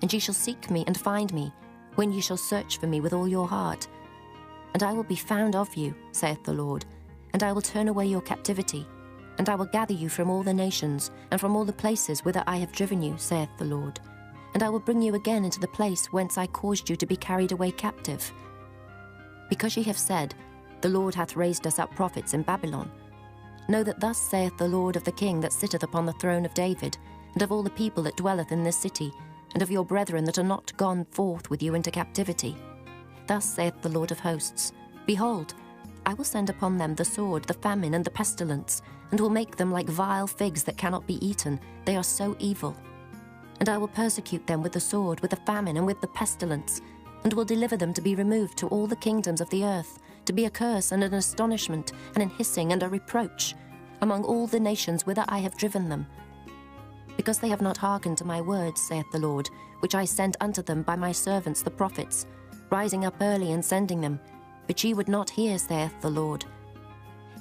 And ye shall seek me and find me, when ye shall search for me with all your heart. And I will be found of you, saith the Lord, and I will turn away your captivity, and I will gather you from all the nations, and from all the places whither I have driven you, saith the Lord. And I will bring you again into the place whence I caused you to be carried away captive. Because ye have said, The Lord hath raised us up prophets in Babylon, know that thus saith the Lord of the king that sitteth upon the throne of David, and of all the people that dwelleth in this city, and of your brethren that are not gone forth with you into captivity. Thus saith the Lord of hosts, Behold, I will send upon them the sword, the famine, and the pestilence, and will make them like vile figs that cannot be eaten. They are so evil. And I will persecute them with the sword, with the famine, and with the pestilence, and will deliver them to be removed to all the kingdoms of the earth, to be a curse and an astonishment, and an hissing and a reproach, among all the nations whither I have driven them. Because they have not hearkened to my words, saith the Lord, which I sent unto them by my servants the prophets, rising up early and sending them, but ye would not hear, saith the Lord.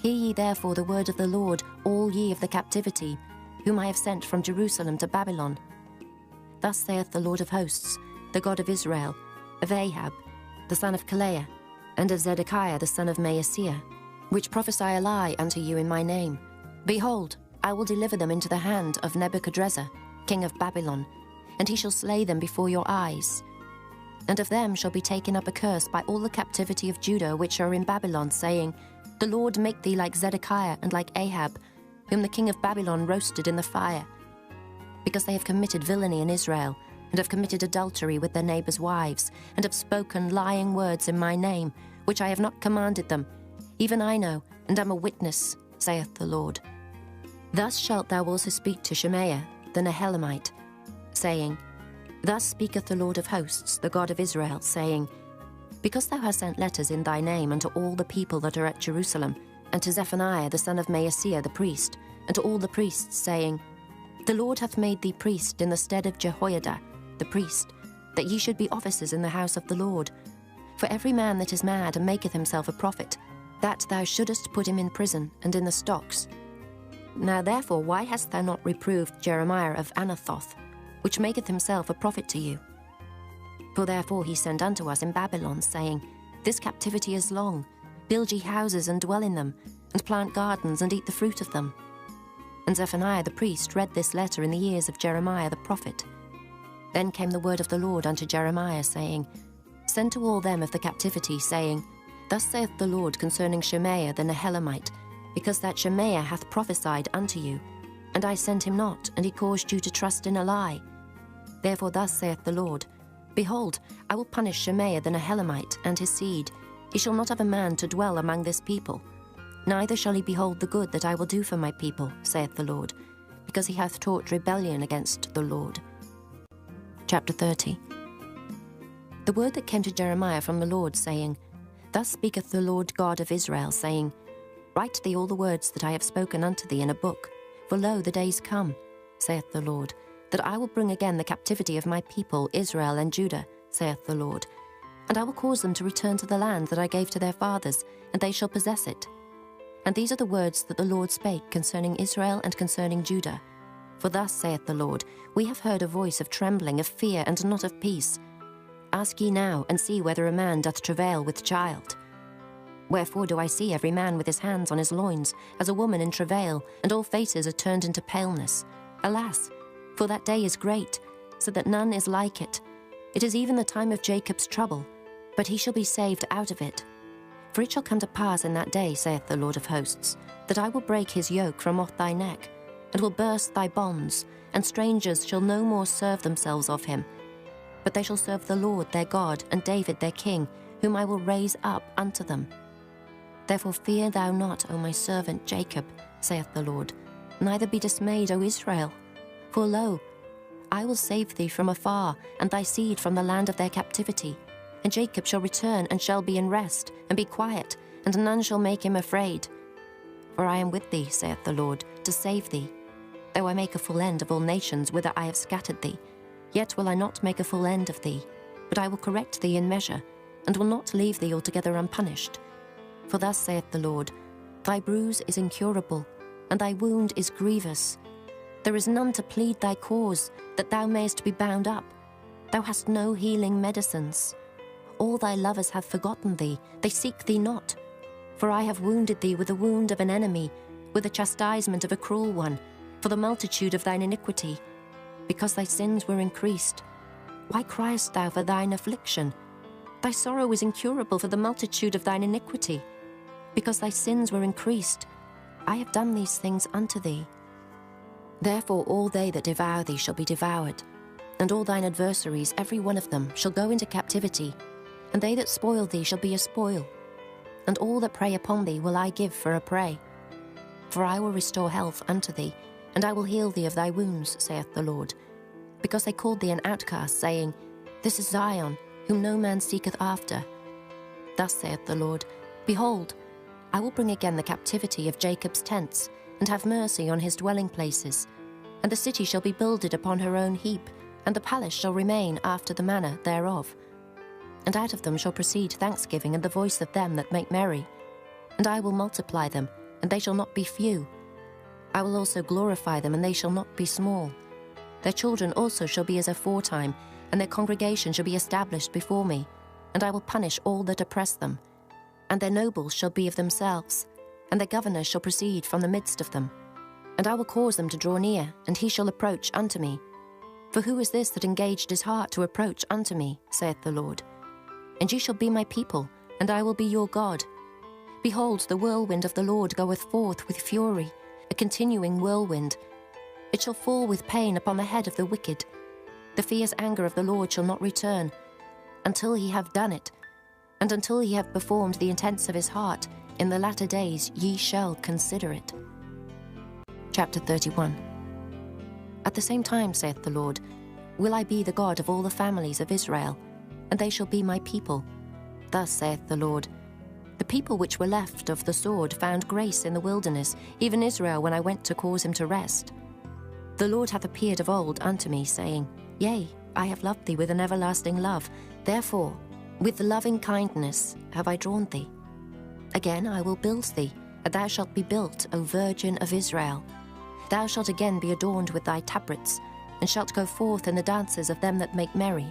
Hear ye therefore the word of the Lord, all ye of the captivity, whom I have sent from Jerusalem to Babylon. Thus saith the Lord of hosts, the God of Israel, of Ahab, the son of Kalaiah, and of Zedekiah the son of Maaseiah, which prophesy a lie unto you in my name. Behold, I will deliver them into the hand of Nebuchadrezzar, king of Babylon, and he shall slay them before your eyes. And of them shall be taken up a curse by all the captivity of Judah which are in Babylon, saying, The Lord make thee like Zedekiah and like Ahab, whom the king of Babylon roasted in the fire. Because they have committed villainy in Israel, and have committed adultery with their neighbours' wives, and have spoken lying words in my name, which I have not commanded them, even I know, and am a witness, saith the Lord. Thus shalt thou also speak to Shemaiah the Nehelamite, saying, Thus speaketh the Lord of hosts, the God of Israel, saying, Because thou hast sent letters in thy name unto all the people that are at Jerusalem, and to Zephaniah the son of Maaseiah the priest, and to all the priests, saying, The Lord hath made thee priest in the stead of Jehoiada the priest, that ye should be officers in the house of the Lord. For every man that is mad and maketh himself a prophet, that thou shouldest put him in prison and in the stocks. Now therefore why hast thou not reproved Jeremiah of Anathoth, which maketh himself a prophet to you? For therefore he sent unto us in Babylon, saying, This captivity is long. Build ye houses and dwell in them, and plant gardens and eat the fruit of them. And Zephaniah the priest read this letter in the ears of Jeremiah the prophet. Then came the word of the Lord unto Jeremiah, saying, Send to all them of the captivity, saying, Thus saith the Lord concerning Shemaiah the Nehelamite, because that Shemaiah hath prophesied unto you, and I sent him not, and he caused you to trust in a lie. Therefore thus saith the Lord, Behold, I will punish Shemaiah the Nehelamite and his seed. He shall not have a man to dwell among this people, neither shall he behold the good that I will do for my people, saith the Lord, because he hath taught rebellion against the Lord. Chapter 30. The word that came to Jeremiah from the Lord, saying, Thus speaketh the Lord God of Israel, saying, Write thee all the words that I have spoken unto thee in a book, for lo, the days come, saith the Lord, that I will bring again the captivity of my people Israel and Judah, saith the Lord, and I will cause them to return to the land that I gave to their fathers, and they shall possess it. And these are the words that the Lord spake concerning Israel and concerning Judah. For thus saith the Lord, We have heard a voice of trembling, of fear, and not of peace. Ask ye now, and see whether a man doth travail with child. Wherefore do I see every man with his hands on his loins, as a woman in travail, and all faces are turned into paleness? Alas, for that day is great, so that none is like it. It is even the time of Jacob's trouble, but he shall be saved out of it. For it shall come to pass in that day, saith the Lord of hosts, that I will break his yoke from off thy neck, and will burst thy bonds, and strangers shall no more serve themselves of him. But they shall serve the Lord their God, and David their king, whom I will raise up unto them. Therefore fear thou not, O my servant Jacob, saith the Lord, neither be dismayed, O Israel. For lo, I will save thee from afar, and thy seed from the land of their captivity. And Jacob shall return, and shall be in rest, and be quiet, and none shall make him afraid. For I am with thee, saith the Lord, to save thee. Though I make a full end of all nations whither I have scattered thee, yet will I not make a full end of thee, but I will correct thee in measure, and will not leave thee altogether unpunished. For thus saith the Lord, Thy bruise is incurable, and thy wound is grievous. There is none to plead thy cause, that thou mayest be bound up. Thou hast no healing medicines. All thy lovers have forgotten thee, they seek thee not. For I have wounded thee with the wound of an enemy, with the chastisement of a cruel one, for the multitude of thine iniquity, because thy sins were increased. Why criest thou for thine affliction? Thy sorrow is incurable for the multitude of thine iniquity, because thy sins were increased. I have done these things unto thee. Therefore all they that devour thee shall be devoured, and all thine adversaries, every one of them, shall go into captivity, and they that spoil thee shall be a spoil, and all that prey upon thee will I give for a prey. For I will restore health unto thee, and I will heal thee of thy wounds, saith the Lord. Because they called thee an outcast, saying, This is Zion, whom no man seeketh after. Thus saith the Lord, Behold, I will bring again the captivity of Jacob's tents, and have mercy on his dwelling places. And the city shall be builded upon her own heap, and the palace shall remain after the manner thereof. And out of them shall proceed thanksgiving and the voice of them that make merry. And I will multiply them, and they shall not be few. I will also glorify them, and they shall not be small. Their children also shall be as aforetime, and their congregation shall be established before me. And I will punish all that oppress them. And their nobles shall be of themselves, and their governors shall proceed from the midst of them. And I will cause them to draw near, and he shall approach unto me. For who is this that engaged his heart to approach unto me, saith the Lord? And ye shall be my people, and I will be your God. Behold, the whirlwind of the Lord goeth forth with fury, a continuing whirlwind. It shall fall with pain upon the head of the wicked. The fierce anger of the Lord shall not return, until he have done it, and until he have performed the intents of his heart. In the latter days ye shall consider it. Chapter 31. At the same time, saith the Lord, will I be the God of all the families of Israel, and they shall be my people. Thus saith the Lord, the people which were left of the sword found grace in the wilderness, even Israel, when I went to cause him to rest. The Lord hath appeared of old unto me, saying, Yea, I have loved thee with an everlasting love. Therefore, with loving kindness have I drawn thee. Again I will build thee, and thou shalt be built, O Virgin of Israel. Thou shalt again be adorned with thy tabrets, and shalt go forth in the dances of them that make merry.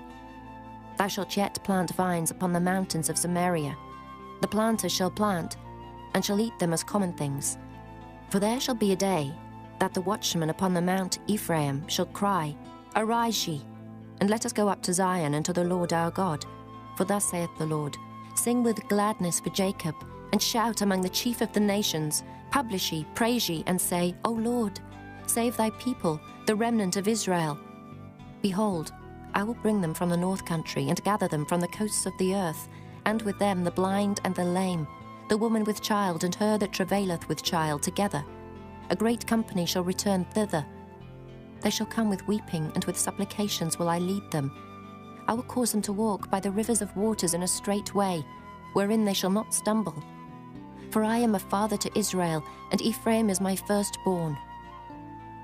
Thou shalt yet plant vines upon the mountains of Samaria. The planters shall plant, and shall eat them as common things. For there shall be a day that the watchman upon the mount Ephraim shall cry, Arise ye, and let us go up to Zion and to the Lord our God. For thus saith the Lord, Sing with gladness for Jacob, and shout among the chief of the nations. Publish ye, praise ye, and say, O Lord, save thy people, the remnant of Israel. Behold, I will bring them from the north country, and gather them from the coasts of the earth, and with them the blind and the lame, the woman with child, and her that travaileth with child together. A great company shall return thither. They shall come with weeping, and with supplications will I lead them. I will cause them to walk by the rivers of waters in a straight way, wherein they shall not stumble. For I am a father to Israel, and Ephraim is my firstborn.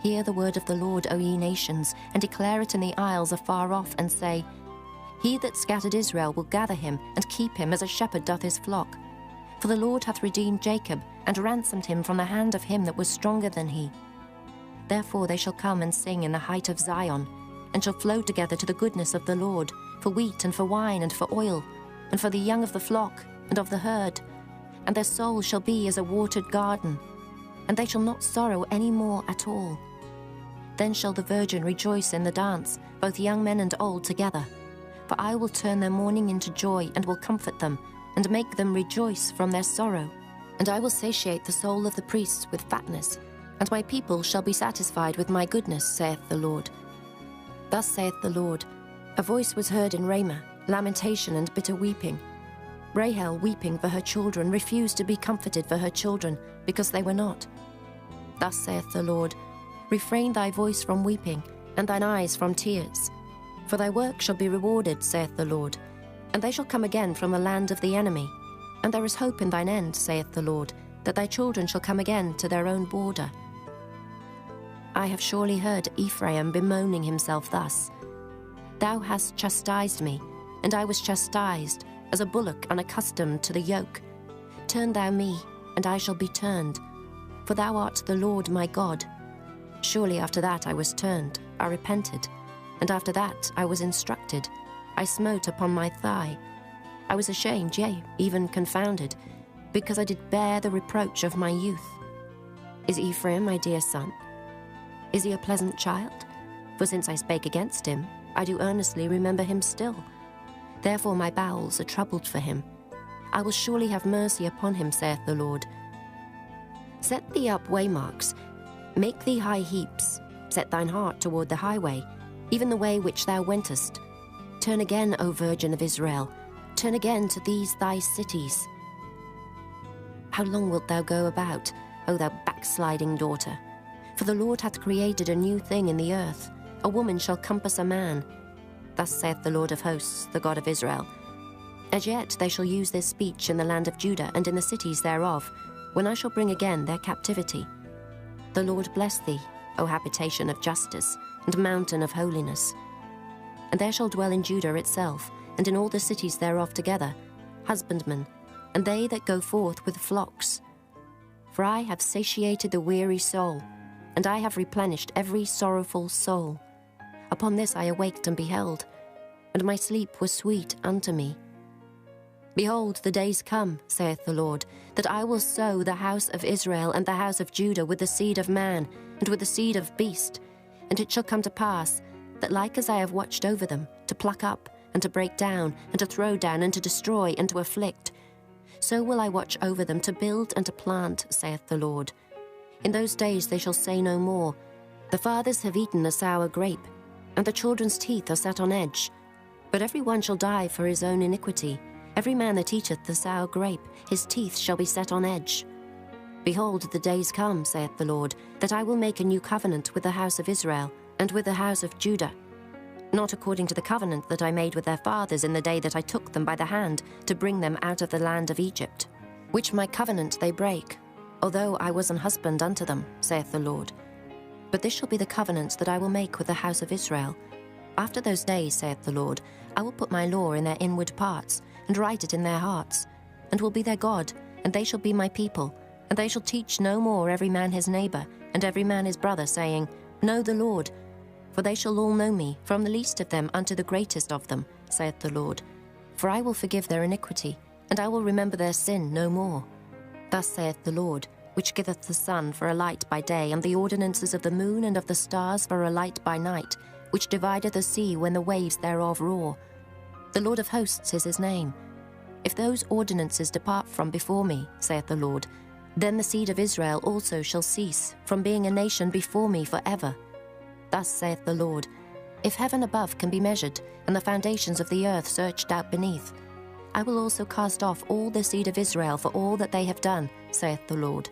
Hear the word of the Lord, O ye nations, and declare it in the isles afar off, and say, He that scattered Israel will gather him, and keep him as a shepherd doth his flock. For the Lord hath redeemed Jacob, and ransomed him from the hand of him that was stronger than he. Therefore they shall come and sing in the height of Zion, and shall flow together to the goodness of the Lord, for wheat and for wine and for oil, and for the young of the flock and of the herd. And their soul shall be as a watered garden, and they shall not sorrow any more at all. Then shall the virgin rejoice in the dance, both young men and old together. For I will turn their mourning into joy, and will comfort them, and make them rejoice from their sorrow. And I will satiate the soul of the priests with fatness, and my people shall be satisfied with my goodness, saith the Lord. Thus saith the Lord, a voice was heard in Ramah, lamentation and bitter weeping. Rahel, weeping for her children, refused to be comforted for her children, because they were not. Thus saith the Lord, refrain thy voice from weeping, and thine eyes from tears. For thy work shall be rewarded, saith the Lord, and they shall come again from the land of the enemy. And there is hope in thine end, saith the Lord, that thy children shall come again to their own border. I have surely heard Ephraim bemoaning himself thus. Thou hast chastised me, and I was chastised, as a bullock unaccustomed to the yoke. Turn thou me, and I shall be turned, for thou art the Lord my God. Surely after that I was turned, I repented, and after that I was instructed. I smote upon my thigh. I was ashamed, yea, even confounded, because I did bear the reproach of my youth. Is Ephraim my dear son? Is he a pleasant child? For since I spake against him, I do earnestly remember him still. Therefore my bowels are troubled for him. I will surely have mercy upon him, saith the Lord. Set thee up waymarks, make thee high heaps, set thine heart toward the highway, even the way which thou wentest. Turn again, O Virgin of Israel, turn again to these thy cities. How long wilt thou go about, O thou backsliding daughter? For the Lord hath created a new thing in the earth. A woman shall compass a man. Thus saith the Lord of hosts, the God of Israel. As yet they shall use this speech in the land of Judah and in the cities thereof, when I shall bring again their captivity. The Lord bless thee, O habitation of justice, and mountain of holiness. And there shall dwell in Judah itself, and in all the cities thereof together, husbandmen, and they that go forth with flocks. For I have satiated the weary soul, and I have replenished every sorrowful soul. Upon this I awaked and beheld, and my sleep was sweet unto me. Behold, the days come, saith the Lord, that I will sow the house of Israel and the house of Judah with the seed of man, and with the seed of beast. And it shall come to pass, that like as I have watched over them, to pluck up, and to break down, and to throw down, and to destroy, and to afflict, so will I watch over them to build and to plant, saith the Lord. In those days they shall say no more, the fathers have eaten a sour grape, and the children's teeth are set on edge. But every one shall die for his own iniquity. Every man that eateth the sour grape, his teeth shall be set on edge. Behold, the days come, saith the Lord, that I will make a new covenant with the house of Israel, and with the house of Judah, not according to the covenant that I made with their fathers in the day that I took them by the hand to bring them out of the land of Egypt, which my covenant they break, although I was an husband unto them, saith the Lord. But this shall be the covenant that I will make with the house of Israel. After those days, saith the Lord, I will put my law in their inward parts, and write it in their hearts, and will be their God, and they shall be my people, and they shall teach no more every man his neighbor, and every man his brother, saying, Know the Lord. For they shall all know me, from the least of them unto the greatest of them, saith the Lord. For I will forgive their iniquity, and I will remember their sin no more. Thus saith the Lord, which giveth the sun for a light by day, and the ordinances of the moon and of the stars for a light by night, which divideth the sea when the waves thereof roar. The Lord of hosts is his name. If those ordinances depart from before me, saith the Lord, then the seed of Israel also shall cease from being a nation before me forever. Thus saith the Lord, if heaven above can be measured, and the foundations of the earth searched out beneath, I will also cast off all the seed of Israel for all that they have done, saith the Lord.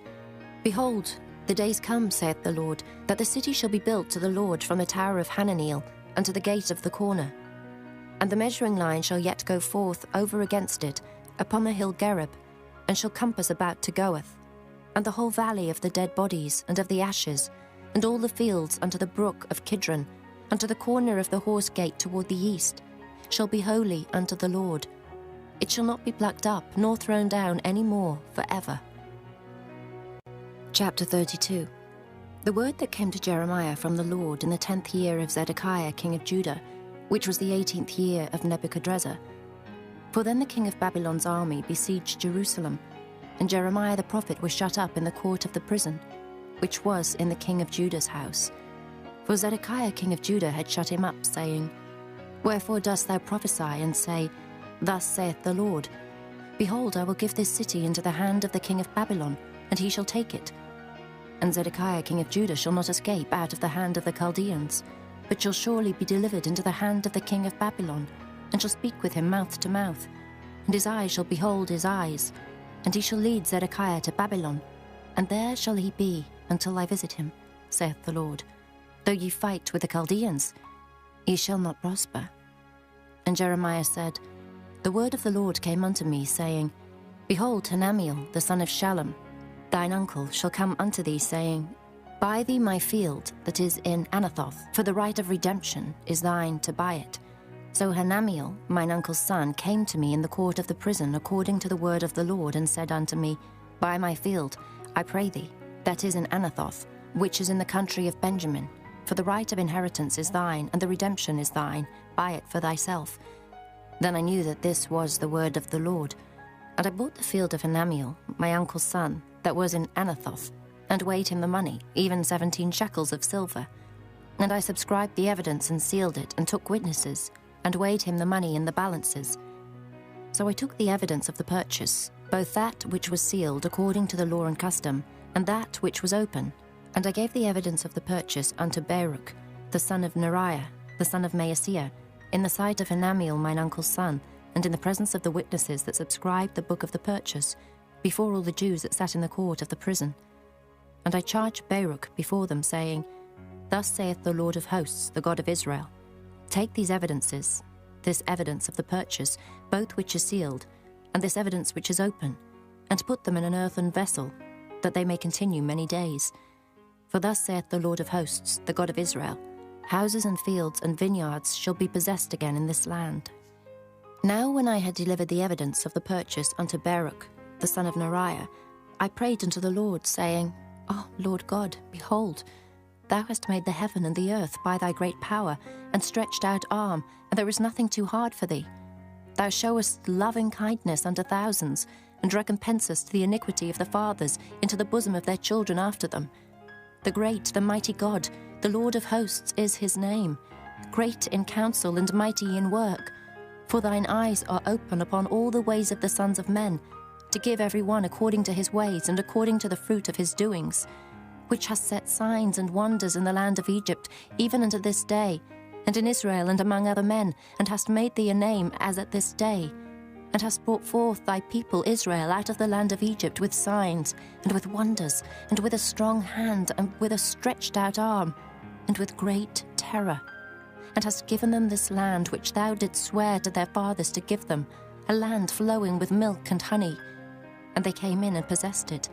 Behold, the days come, saith the Lord, that the city shall be built to the Lord from the tower of Hananeel unto the gate of the corner. And the measuring line shall yet go forth over against it upon the hill Gerib, and shall compass about to Goeth, and the whole valley of the dead bodies and of the ashes, and all the fields unto the brook of Kidron, unto the corner of the horse gate toward the east, shall be holy unto the Lord. It shall not be plucked up, nor thrown down any more forever. Chapter 32. The word that came to Jeremiah from the Lord in the 10th year of Zedekiah king of Judah, which was the 18th year of Nebuchadrezzar. For then the king of Babylon's army besieged Jerusalem, and Jeremiah the prophet was shut up in the court of the prison, which was in the king of Judah's house. For Zedekiah king of Judah had shut him up, saying, Wherefore dost thou prophesy, and say, Thus saith the Lord, Behold, I will give this city into the hand of the king of Babylon, and he shall take it. And Zedekiah king of Judah shall not escape out of the hand of the Chaldeans, but shall surely be delivered into the hand of the king of Babylon, and shall speak with him mouth to mouth. And his eyes shall behold his eyes, and he shall lead Zedekiah to Babylon, and there shall he be until I visit him, saith the Lord. Though ye fight with the Chaldeans, ye shall not prosper. And Jeremiah said, The word of the Lord came unto me, saying, Behold, Hanamiel, the son of Shallum, thine uncle, shall come unto thee, saying, Buy thee my field that is in Anathoth, for the right of redemption is thine to buy it. So Hanamiel, mine uncle's son, came to me in the court of the prison according to the word of the Lord, and said unto me, Buy my field, I pray thee, that is in Anathoth, which is in the country of Benjamin. For the right of inheritance is thine, and the redemption is thine. Buy it for thyself. Then I knew that this was the word of the Lord. And I bought the field of Hanamiel, my uncle's son, that was in Anathoth, and weighed him the money, even 17 shekels of silver. And I subscribed the evidence and sealed it, and took witnesses, and weighed him the money in the balances. So I took the evidence of the purchase, both that which was sealed according to the law and custom, and that which was open. And I gave the evidence of the purchase unto Baruch, the son of Neriah, the son of Maaseiah, in the sight of Hanamiel mine uncle's son, and in the presence of the witnesses that subscribed the book of the purchase, before all the Jews that sat in the court of the prison. And I charged Baruch before them, saying, Thus saith the Lord of hosts, the God of Israel, Take these evidences, this evidence of the purchase, both which is sealed, and this evidence which is open, and put them in an earthen vessel, that they may continue many days. For thus saith the Lord of hosts, the God of Israel, Houses and fields and vineyards shall be possessed again in this land. Now when I had delivered the evidence of the purchase unto Baruch, the son of Neriah, I prayed unto the Lord, saying, O Lord God, behold, thou hast made the heaven and the earth by thy great power, and stretched out arm, and there is nothing too hard for thee. Thou showest loving kindness unto thousands, and recompensest the iniquity of the fathers into the bosom of their children after them. The great, the mighty God, the Lord of hosts is his name, great in counsel and mighty in work. For thine eyes are open upon all the ways of the sons of men, to give every one according to his ways and according to the fruit of his doings, which hast set signs and wonders in the land of Egypt, even unto this day, and in Israel and among other men, and hast made thee a name as at this day, and hast brought forth thy people Israel out of the land of Egypt with signs, and with wonders, and with a strong hand, and with a stretched out arm, and with great terror, and hast given them this land which thou didst swear to their fathers to give them, a land flowing with milk and honey. And they came in and possessed it.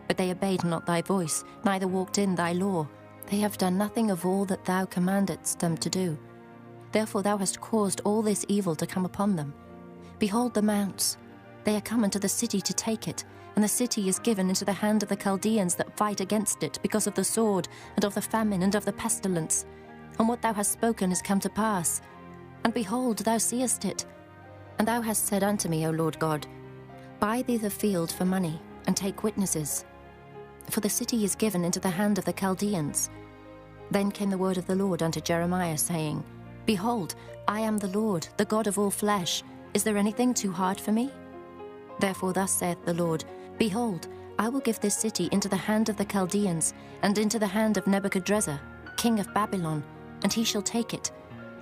But they obeyed not thy voice, neither walked in thy law. They have done nothing of all that thou commandedst them to do. Therefore thou hast caused all this evil to come upon them. Behold the mounts, they are come into the city to take it, and the city is given into the hand of the Chaldeans that fight against it, because of the sword, and of the famine, and of the pestilence. And what thou hast spoken is come to pass. And behold, thou seest it. And thou hast said unto me, O Lord God, Buy thee the field for money, and take witnesses. For the city is given into the hand of the Chaldeans. Then came the word of the Lord unto Jeremiah, saying, Behold, I am the Lord, the God of all flesh. Is there anything too hard for me? Therefore thus saith the Lord, Behold, I will give this city into the hand of the Chaldeans, and into the hand of Nebuchadrezzar, king of Babylon, and he shall take it.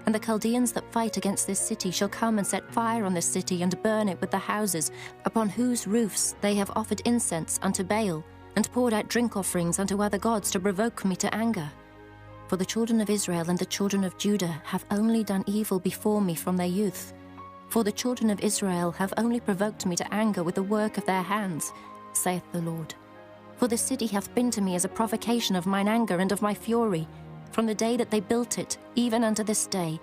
And the Chaldeans that fight against this city shall come and set fire on this city, and burn it with the houses, upon whose roofs they have offered incense unto Baal, and poured out drink offerings unto other gods to provoke me to anger. For the children of Israel and the children of Judah have only done evil before me from their youth. For the children of Israel have only provoked me to anger with the work of their hands, saith the Lord. For the city hath been to me as a provocation of mine anger and of my fury, from the day that they built it, even unto this day,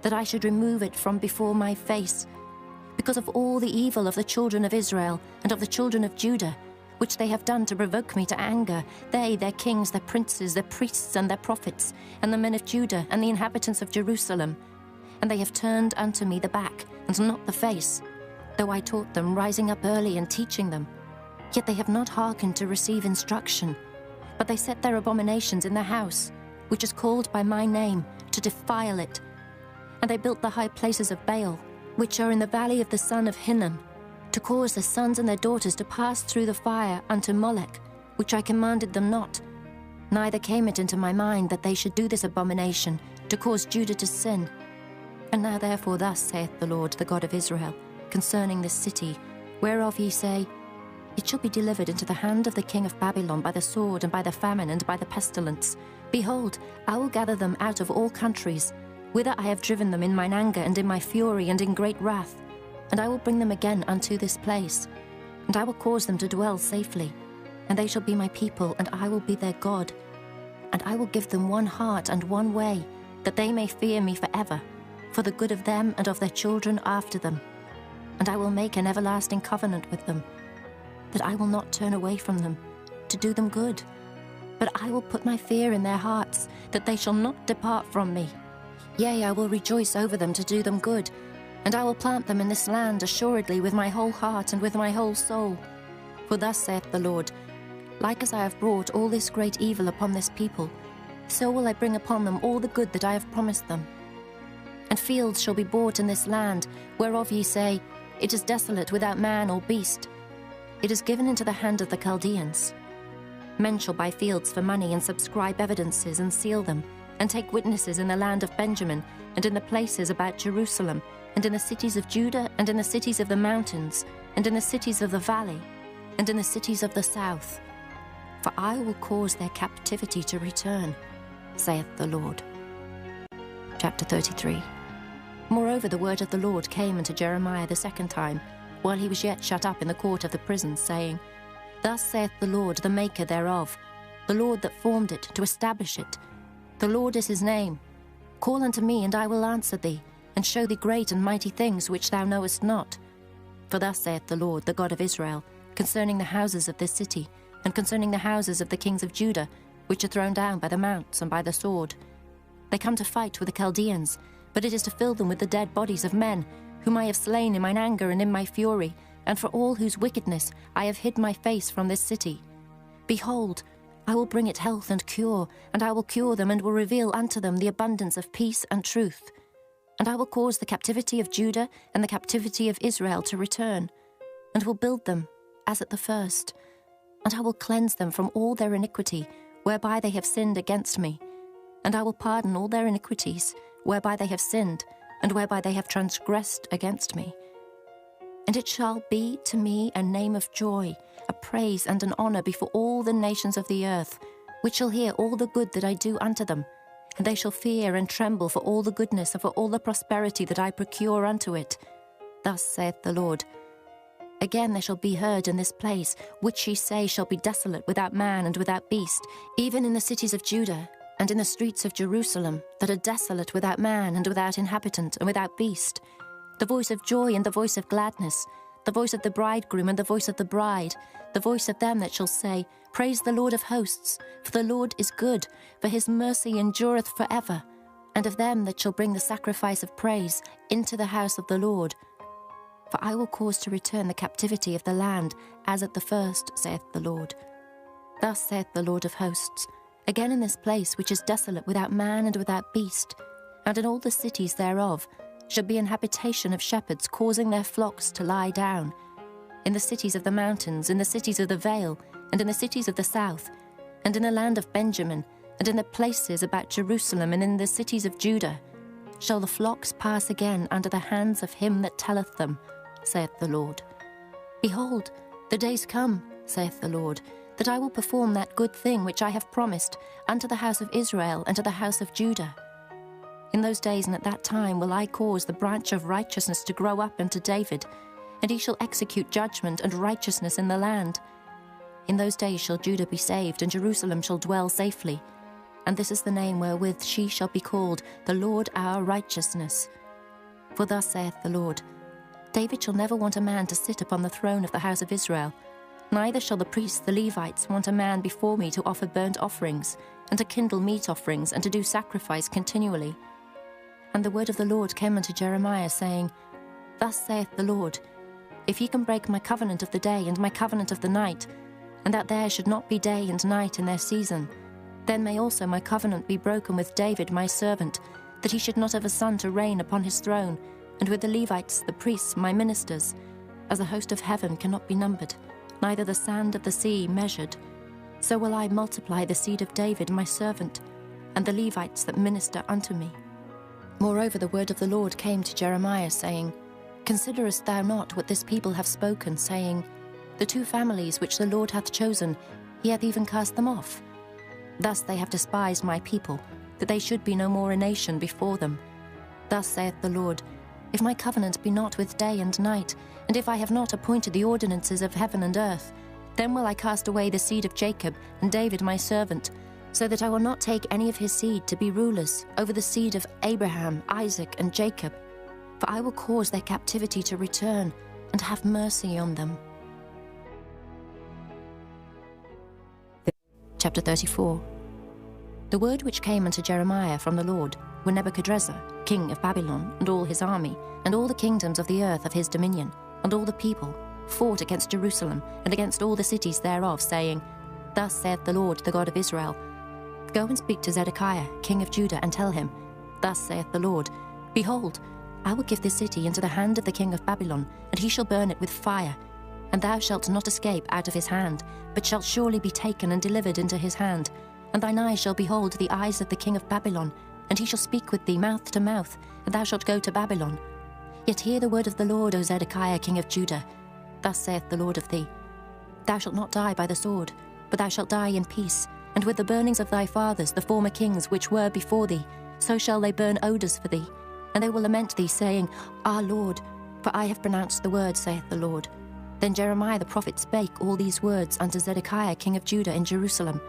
that I should remove it from before my face. because of all the evil of the children of Israel and of the children of Judah, which they have done to provoke me to anger, they, their kings, their princes, their priests, and their prophets, and the men of Judah, and the inhabitants of Jerusalem. And they have turned unto me the back, and not the face, though I taught them, rising up early and teaching them. Yet they have not hearkened to receive instruction, but they set their abominations in the house, which is called by my name, to defile it. And they built the high places of Baal, which are in the valley of the son of Hinnom, to cause their sons and their daughters to pass through the fire unto Molech, which I commanded them not. Neither came it into my mind that they should do this abomination, to cause Judah to sin. And now therefore thus saith the Lord, the God of Israel, concerning this city, whereof ye say, It shall be delivered into the hand of the king of Babylon by the sword, and by the famine, and by the pestilence. Behold, I will gather them out of all countries, whither I have driven them in mine anger, and in my fury, and in great wrath. And I will bring them again unto this place, and I will cause them to dwell safely. And they shall be my people, and I will be their God. And I will give them one heart and one way, that they may fear me forever, for the good of them and of their children after them. And I will make an everlasting covenant with them, that I will not turn away from them, to do them good. But I will put my fear in their hearts, that they shall not depart from me. Yea, I will rejoice over them to do them good, and I will plant them in this land assuredly with my whole heart and with my whole soul. For thus saith the Lord, Like as I have brought all this great evil upon this people, so will I bring upon them all the good that I have promised them. And fields shall be bought in this land, whereof ye say, It is desolate without man or beast. It is given into the hand of the Chaldeans. Men shall buy fields for money, and subscribe evidences, and seal them, and take witnesses in the land of Benjamin, and in the places about Jerusalem, and in the cities of Judah, and in the cities of the mountains, and in the cities of the valley, and in the cities of the south. For I will cause their captivity to return, saith the Lord. Chapter 33. Moreover, the word of the Lord came unto Jeremiah the second time, while he was yet shut up in the court of the prison, saying, Thus saith the Lord, the maker thereof, the Lord that formed it, to establish it. The Lord is his name. Call unto me, and I will answer thee, and show thee great and mighty things which thou knowest not. For thus saith the Lord, the God of Israel, concerning the houses of this city, and concerning the houses of the kings of Judah, which are thrown down by the mounts and by the sword. They come to fight with the Chaldeans, but it is to fill them with the dead bodies of men, whom I have slain in mine anger and in my fury, and for all whose wickedness I have hid my face from this city. Behold, I will bring it health and cure, and I will cure them, and will reveal unto them the abundance of peace and truth. And I will cause the captivity of Judah and the captivity of Israel to return, and will build them as at the first. And I will cleanse them from all their iniquity, whereby they have sinned against me. And I will pardon all their iniquities, whereby they have sinned, and whereby they have transgressed against me. And it shall be to me a name of joy, a praise and an honor before all the nations of the earth, which shall hear all the good that I do unto them. And they shall fear and tremble for all the goodness and for all the prosperity that I procure unto it. Thus saith the Lord. Again there shall be heard in this place, which ye say shall be desolate without man and without beast, even in the cities of Judah, and in the streets of Jerusalem, that are desolate without man and without inhabitant and without beast, the voice of joy and the voice of gladness, the voice of the bridegroom and the voice of the bride, the voice of them that shall say, Praise the Lord of hosts, for the Lord is good, for his mercy endureth forever, and of them that shall bring the sacrifice of praise into the house of the Lord. For I will cause to return the captivity of the land, as at the first, saith the Lord. Thus saith the Lord of hosts, Again in this place which is desolate without man and without beast, and in all the cities thereof, shall be an habitation of shepherds causing their flocks to lie down. In the cities of the mountains, in the cities of the vale, and in the cities of the south, and in the land of Benjamin, and in the places about Jerusalem, and in the cities of Judah, shall the flocks pass again under the hands of him that telleth them, saith the Lord. Behold, the days come, saith the Lord, that I will perform that good thing which I have promised unto the house of Israel and to the house of Judah. In those days and at that time will I cause the branch of righteousness to grow up unto David, and he shall execute judgment and righteousness in the land. In those days shall Judah be saved, and Jerusalem shall dwell safely. And this is the name wherewith she shall be called, the Lord our righteousness. For thus saith the Lord, David shall never want a man to sit upon the throne of the house of Israel, neither shall the priests, the Levites, want a man before me to offer burnt offerings, and to kindle meat offerings, and to do sacrifice continually. And the word of the Lord came unto Jeremiah, saying, Thus saith the Lord, If ye can break my covenant of the day and my covenant of the night, and that there should not be day and night in their season, then may also my covenant be broken with David my servant, that he should not have a son to reign upon his throne, and with the Levites, the priests, my ministers, as the host of heaven cannot be numbered, neither the sand of the sea measured. So will I multiply the seed of David my servant, and the Levites that minister unto me. Moreover, the word of the Lord came to Jeremiah, saying, Considerest thou not what this people have spoken, saying, The two families which the Lord hath chosen, he hath even cast them off. Thus they have despised my people, that they should be no more a nation before them. Thus saith the Lord, If my covenant be not with day and night, and if I have not appointed the ordinances of heaven and earth, then will I cast away the seed of Jacob and David my servant, so that I will not take any of his seed to be rulers over the seed of Abraham, Isaac, and Jacob. For I will cause their captivity to return, and have mercy on them. Chapter 34. The word which came unto Jeremiah from the Lord, when Nebuchadrezzar, king of Babylon, and all his army, and all the kingdoms of the earth of his dominion, and all the people, fought against Jerusalem, and against all the cities thereof, saying, Thus saith the Lord, the God of Israel, Go and speak to Zedekiah, king of Judah, and tell him, Thus saith the Lord, Behold, I will give this city into the hand of the king of Babylon, and he shall burn it with fire. And thou shalt not escape out of his hand, but shalt surely be taken and delivered into his hand. And thine eyes shall behold the eyes of the king of Babylon, and he shall speak with thee mouth to mouth, and thou shalt go to Babylon. Yet hear the word of the Lord, O Zedekiah, king of Judah. Thus saith the Lord of thee, Thou shalt not die by the sword, but thou shalt die in peace, and with the burnings of thy fathers, the former kings which were before thee, so shall they burn odours for thee. And they will lament thee, saying, Our Lord, for I have pronounced the word, saith the Lord. Then Jeremiah the prophet spake all these words unto Zedekiah king of Judah in Jerusalem,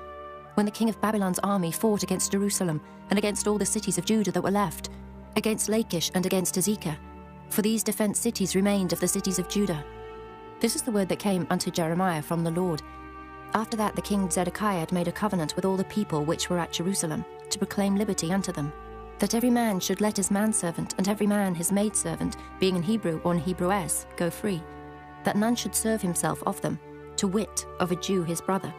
when the king of Babylon's army fought against Jerusalem, and against all the cities of Judah that were left, against Lachish and against Azekah. For these defenced cities remained of the cities of Judah. This is the word that came unto Jeremiah from the Lord. After that the king Zedekiah had made a covenant with all the people which were at Jerusalem, to proclaim liberty unto them, that every man should let his manservant and every man his maidservant, being an Hebrew or an Hebrewess, go free, that none should serve himself of them, to wit, of a Jew his brother.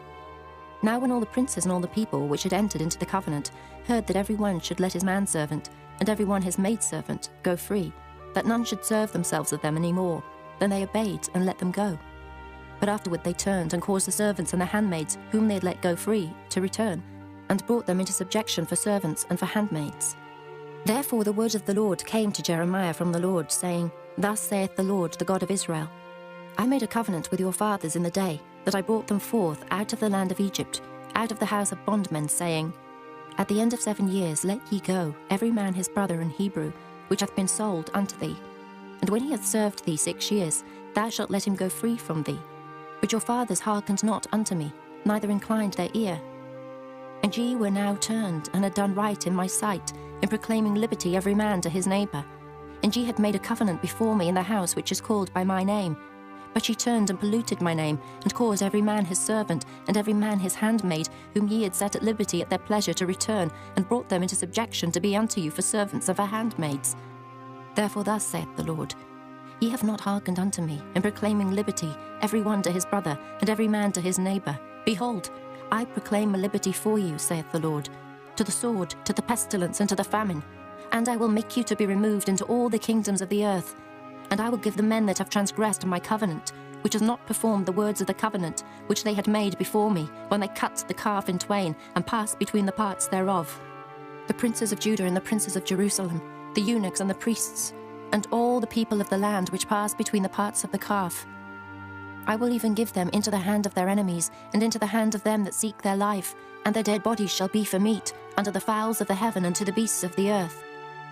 Now when all the princes and all the people which had entered into the covenant heard that every one should let his manservant and every one his maidservant go free, that none should serve themselves of them any more, then they obeyed and let them go. But afterward they turned and caused the servants and the handmaids whom they had let go free to return, and brought them into subjection for servants and for handmaids. Therefore the word of the Lord came to Jeremiah from the Lord, saying, Thus saith the Lord, the God of Israel, I made a covenant with your fathers in the day that I brought them forth out of the land of Egypt, out of the house of bondmen, saying, At the end of 7 years let ye go, every man his brother in Hebrew, which hath been sold unto thee. And when he hath served thee 6 years, thou shalt let him go free from thee. But your fathers hearkened not unto me, neither inclined their ear. And ye were now turned, and had done right in my sight, in proclaiming liberty every man to his neighbour. And ye had made a covenant before me in the house which is called by my name. But ye turned and polluted my name, and caused every man his servant, and every man his handmaid, whom ye had set at liberty at their pleasure to return, and brought them into subjection to be unto you for servants and for handmaids. Therefore thus saith the Lord, Ye have not hearkened unto me, in proclaiming liberty, every one to his brother, and every man to his neighbour. Behold, I proclaim a liberty for you, saith the Lord, to the sword, to the pestilence, and to the famine. And I will make you to be removed into all the kingdoms of the earth. And I will give the men that have transgressed my covenant, which has not performed the words of the covenant, which they had made before me, when they cut the calf in twain, and passed between the parts thereof, the princes of Judah and the princes of Jerusalem, the eunuchs and the priests, and all the people of the land which passed between the parts of the calf. I will even give them into the hand of their enemies, and into the hand of them that seek their life, and their dead bodies shall be for meat, unto the fowls of the heaven and to the beasts of the earth.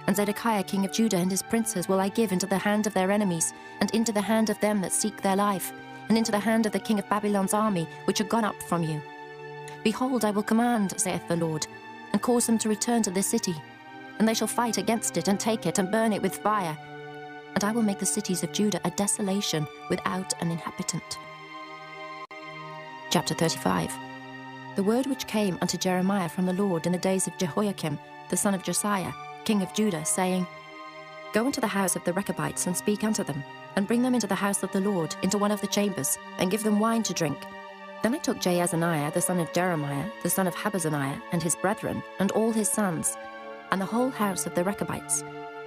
And Zedekiah king of Judah and his princes will I give into the hand of their enemies, and into the hand of them that seek their life, and into the hand of the king of Babylon's army, which are gone up from you. Behold, I will command, saith the Lord, and cause them to return to this city, and they shall fight against it, and take it, and burn it with fire. and I will make the cities of Judah a desolation without an inhabitant. Chapter 35. The word which came unto Jeremiah from the Lord in the days of Jehoiakim, the son of Josiah, king of Judah, saying, Go into the house of the Rechabites, and speak unto them, and bring them into the house of the Lord, into one of the chambers, and give them wine to drink. Then I took Jaazaniah, the son of Jeremiah, the son of Habazaniah, and his brethren, and all his sons, and the whole house of the Rechabites,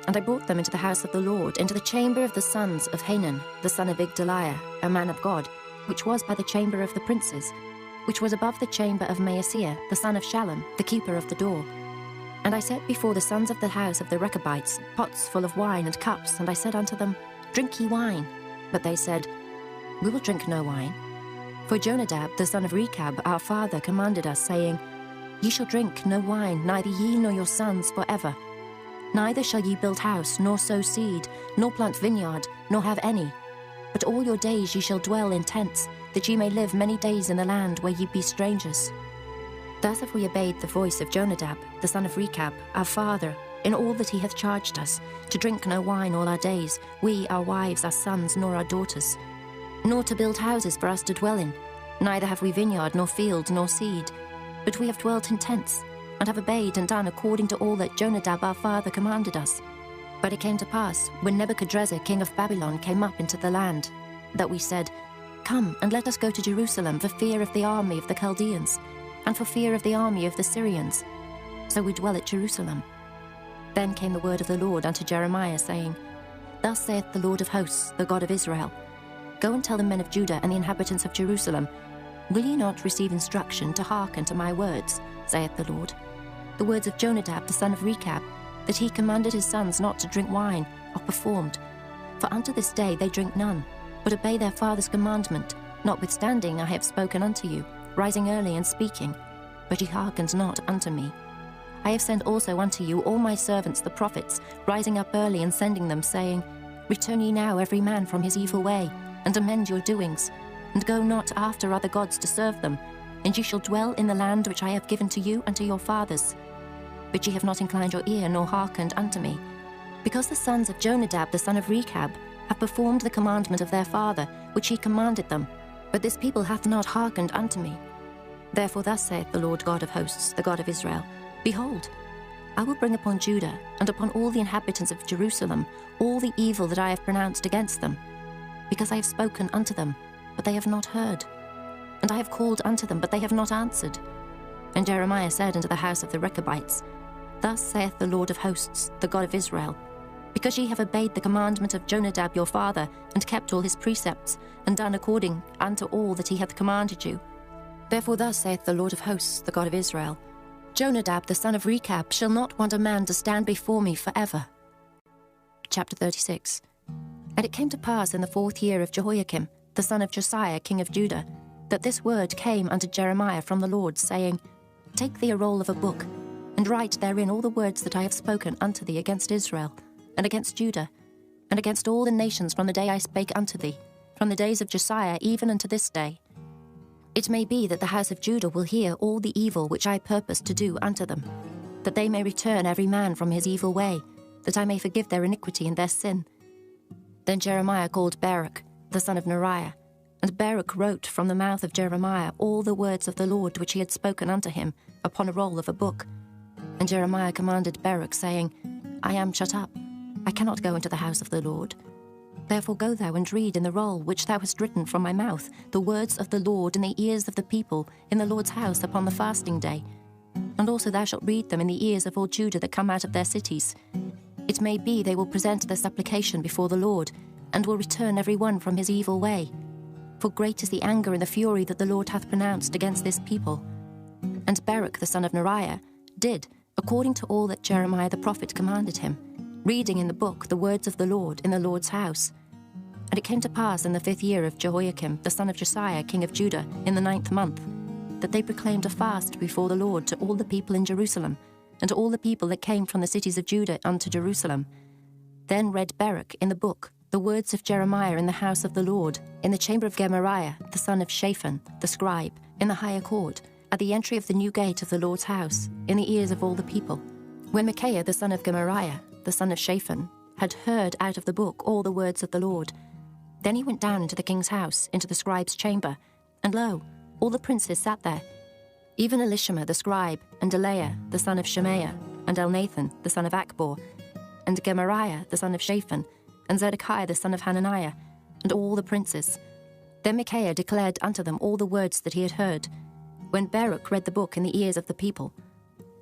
and I brought them into the house of the Lord, into the chamber of the sons of Hanan, the son of Igdaliah, a man of God, which was by the chamber of the princes, which was above the chamber of Maaseiah, the son of Shallum, the keeper of the door. And I set before the sons of the house of the Rechabites pots full of wine and cups, and I said unto them, Drink ye wine. But they said, We will drink no wine. For Jonadab, the son of Rechab, our father, commanded us, saying, Ye shall drink no wine, neither ye nor your sons forever. Neither shall ye build house, nor sow seed, nor plant vineyard, nor have any. But all your days ye shall dwell in tents, that ye may live many days in the land where ye be strangers. Thus have we obeyed the voice of Jonadab, the son of Rechab, our father, in all that he hath charged us, to drink no wine all our days, we, our wives, our sons, nor our daughters, nor to build houses for us to dwell in. Neither have we vineyard, nor field, nor seed, but we have dwelt in tents, and have obeyed and done according to all that Jonadab our father commanded us. But it came to pass, when Nebuchadrezzar king of Babylon came up into the land, that we said, Come, and let us go to Jerusalem for fear of the army of the Chaldeans, and for fear of the army of the Syrians. So we dwell at Jerusalem. Then came the word of the Lord unto Jeremiah, saying, Thus saith the Lord of hosts, the God of Israel, Go and tell the men of Judah and the inhabitants of Jerusalem, Will ye not receive instruction to hearken to my words, saith the Lord? The words of Jonadab the son of Rechab, that he commanded his sons not to drink wine, are performed. For unto this day they drink none, but obey their father's commandment, notwithstanding I have spoken unto you, rising early and speaking, but ye hearkened not unto me. I have sent also unto you all my servants the prophets, rising up early and sending them, saying, Return ye now every man from his evil way, and amend your doings, and go not after other gods to serve them, and ye shall dwell in the land which I have given to you and to your fathers. But ye have not inclined your ear, nor hearkened unto me, because the sons of Jonadab the son of Rechab have performed the commandment of their father, which he commanded them, but this people hath not hearkened unto me. Therefore thus saith the Lord God of hosts, the God of Israel, Behold, I will bring upon Judah and upon all the inhabitants of Jerusalem all the evil that I have pronounced against them, because I have spoken unto them, but they have not heard, and I have called unto them, but they have not answered. And Jeremiah said unto the house of the Rechabites, Thus saith the Lord of hosts, the God of Israel, Because ye have obeyed the commandment of Jonadab your father, and kept all his precepts, and done according unto all that he hath commanded you. Therefore thus saith the Lord of hosts, the God of Israel, Jonadab the son of Rechab shall not want a man to stand before me forever. Chapter 36. And it came to pass in the 4th year of Jehoiakim, the son of Josiah king of Judah, that this word came unto Jeremiah from the Lord, saying, Take thee a roll of a book, and write therein all the words that I have spoken unto thee against Israel, and against Judah, and against all the nations from the day I spake unto thee, from the days of Josiah even unto this day. It may be that the house of Judah will hear all the evil which I purpose to do unto them, that they may return every man from his evil way, that I may forgive their iniquity and their sin. Then Jeremiah called Baruch, the son of Neriah, and Baruch wrote from the mouth of Jeremiah all the words of the Lord which he had spoken unto him upon a roll of a book. And Jeremiah commanded Baruch, saying, I am shut up, I cannot go into the house of the Lord. Therefore go thou and read in the roll which thou hast written from my mouth the words of the Lord in the ears of the people in the Lord's house upon the fasting day. And also thou shalt read them in the ears of all Judah that come out of their cities. It may be they will present their supplication before the Lord, and will return every one from his evil way. For great is the anger and the fury that the Lord hath pronounced against this people. And Baruch the son of Neriah did, according to all that Jeremiah the prophet commanded him, reading in the book the words of the Lord in the Lord's house. And it came to pass in the 5th year of Jehoiakim, the son of Josiah, king of Judah, in the 9th month, that they proclaimed a fast before the Lord to all the people in Jerusalem, and to all the people that came from the cities of Judah unto Jerusalem. Then read Baruch in the book the words of Jeremiah in the house of the Lord, in the chamber of Gemariah, the son of Shaphan, the scribe, in the higher court, at the entry of the new gate of the Lord's house, in the ears of all the people. When Micaiah the son of Gemariah, the son of Shaphan, had heard out of the book all the words of the Lord. Then he went down into the king's house, into the scribe's chamber, and lo, all the princes sat there, even Elishama the scribe, and Delaiah the son of Shemaiah, and Elnathan the son of Achbor, and Gemariah the son of Shaphan, and Zedekiah the son of Hananiah, and all the princes. Then Micaiah declared unto them all the words that he had heard, when Baruch read the book in the ears of the people.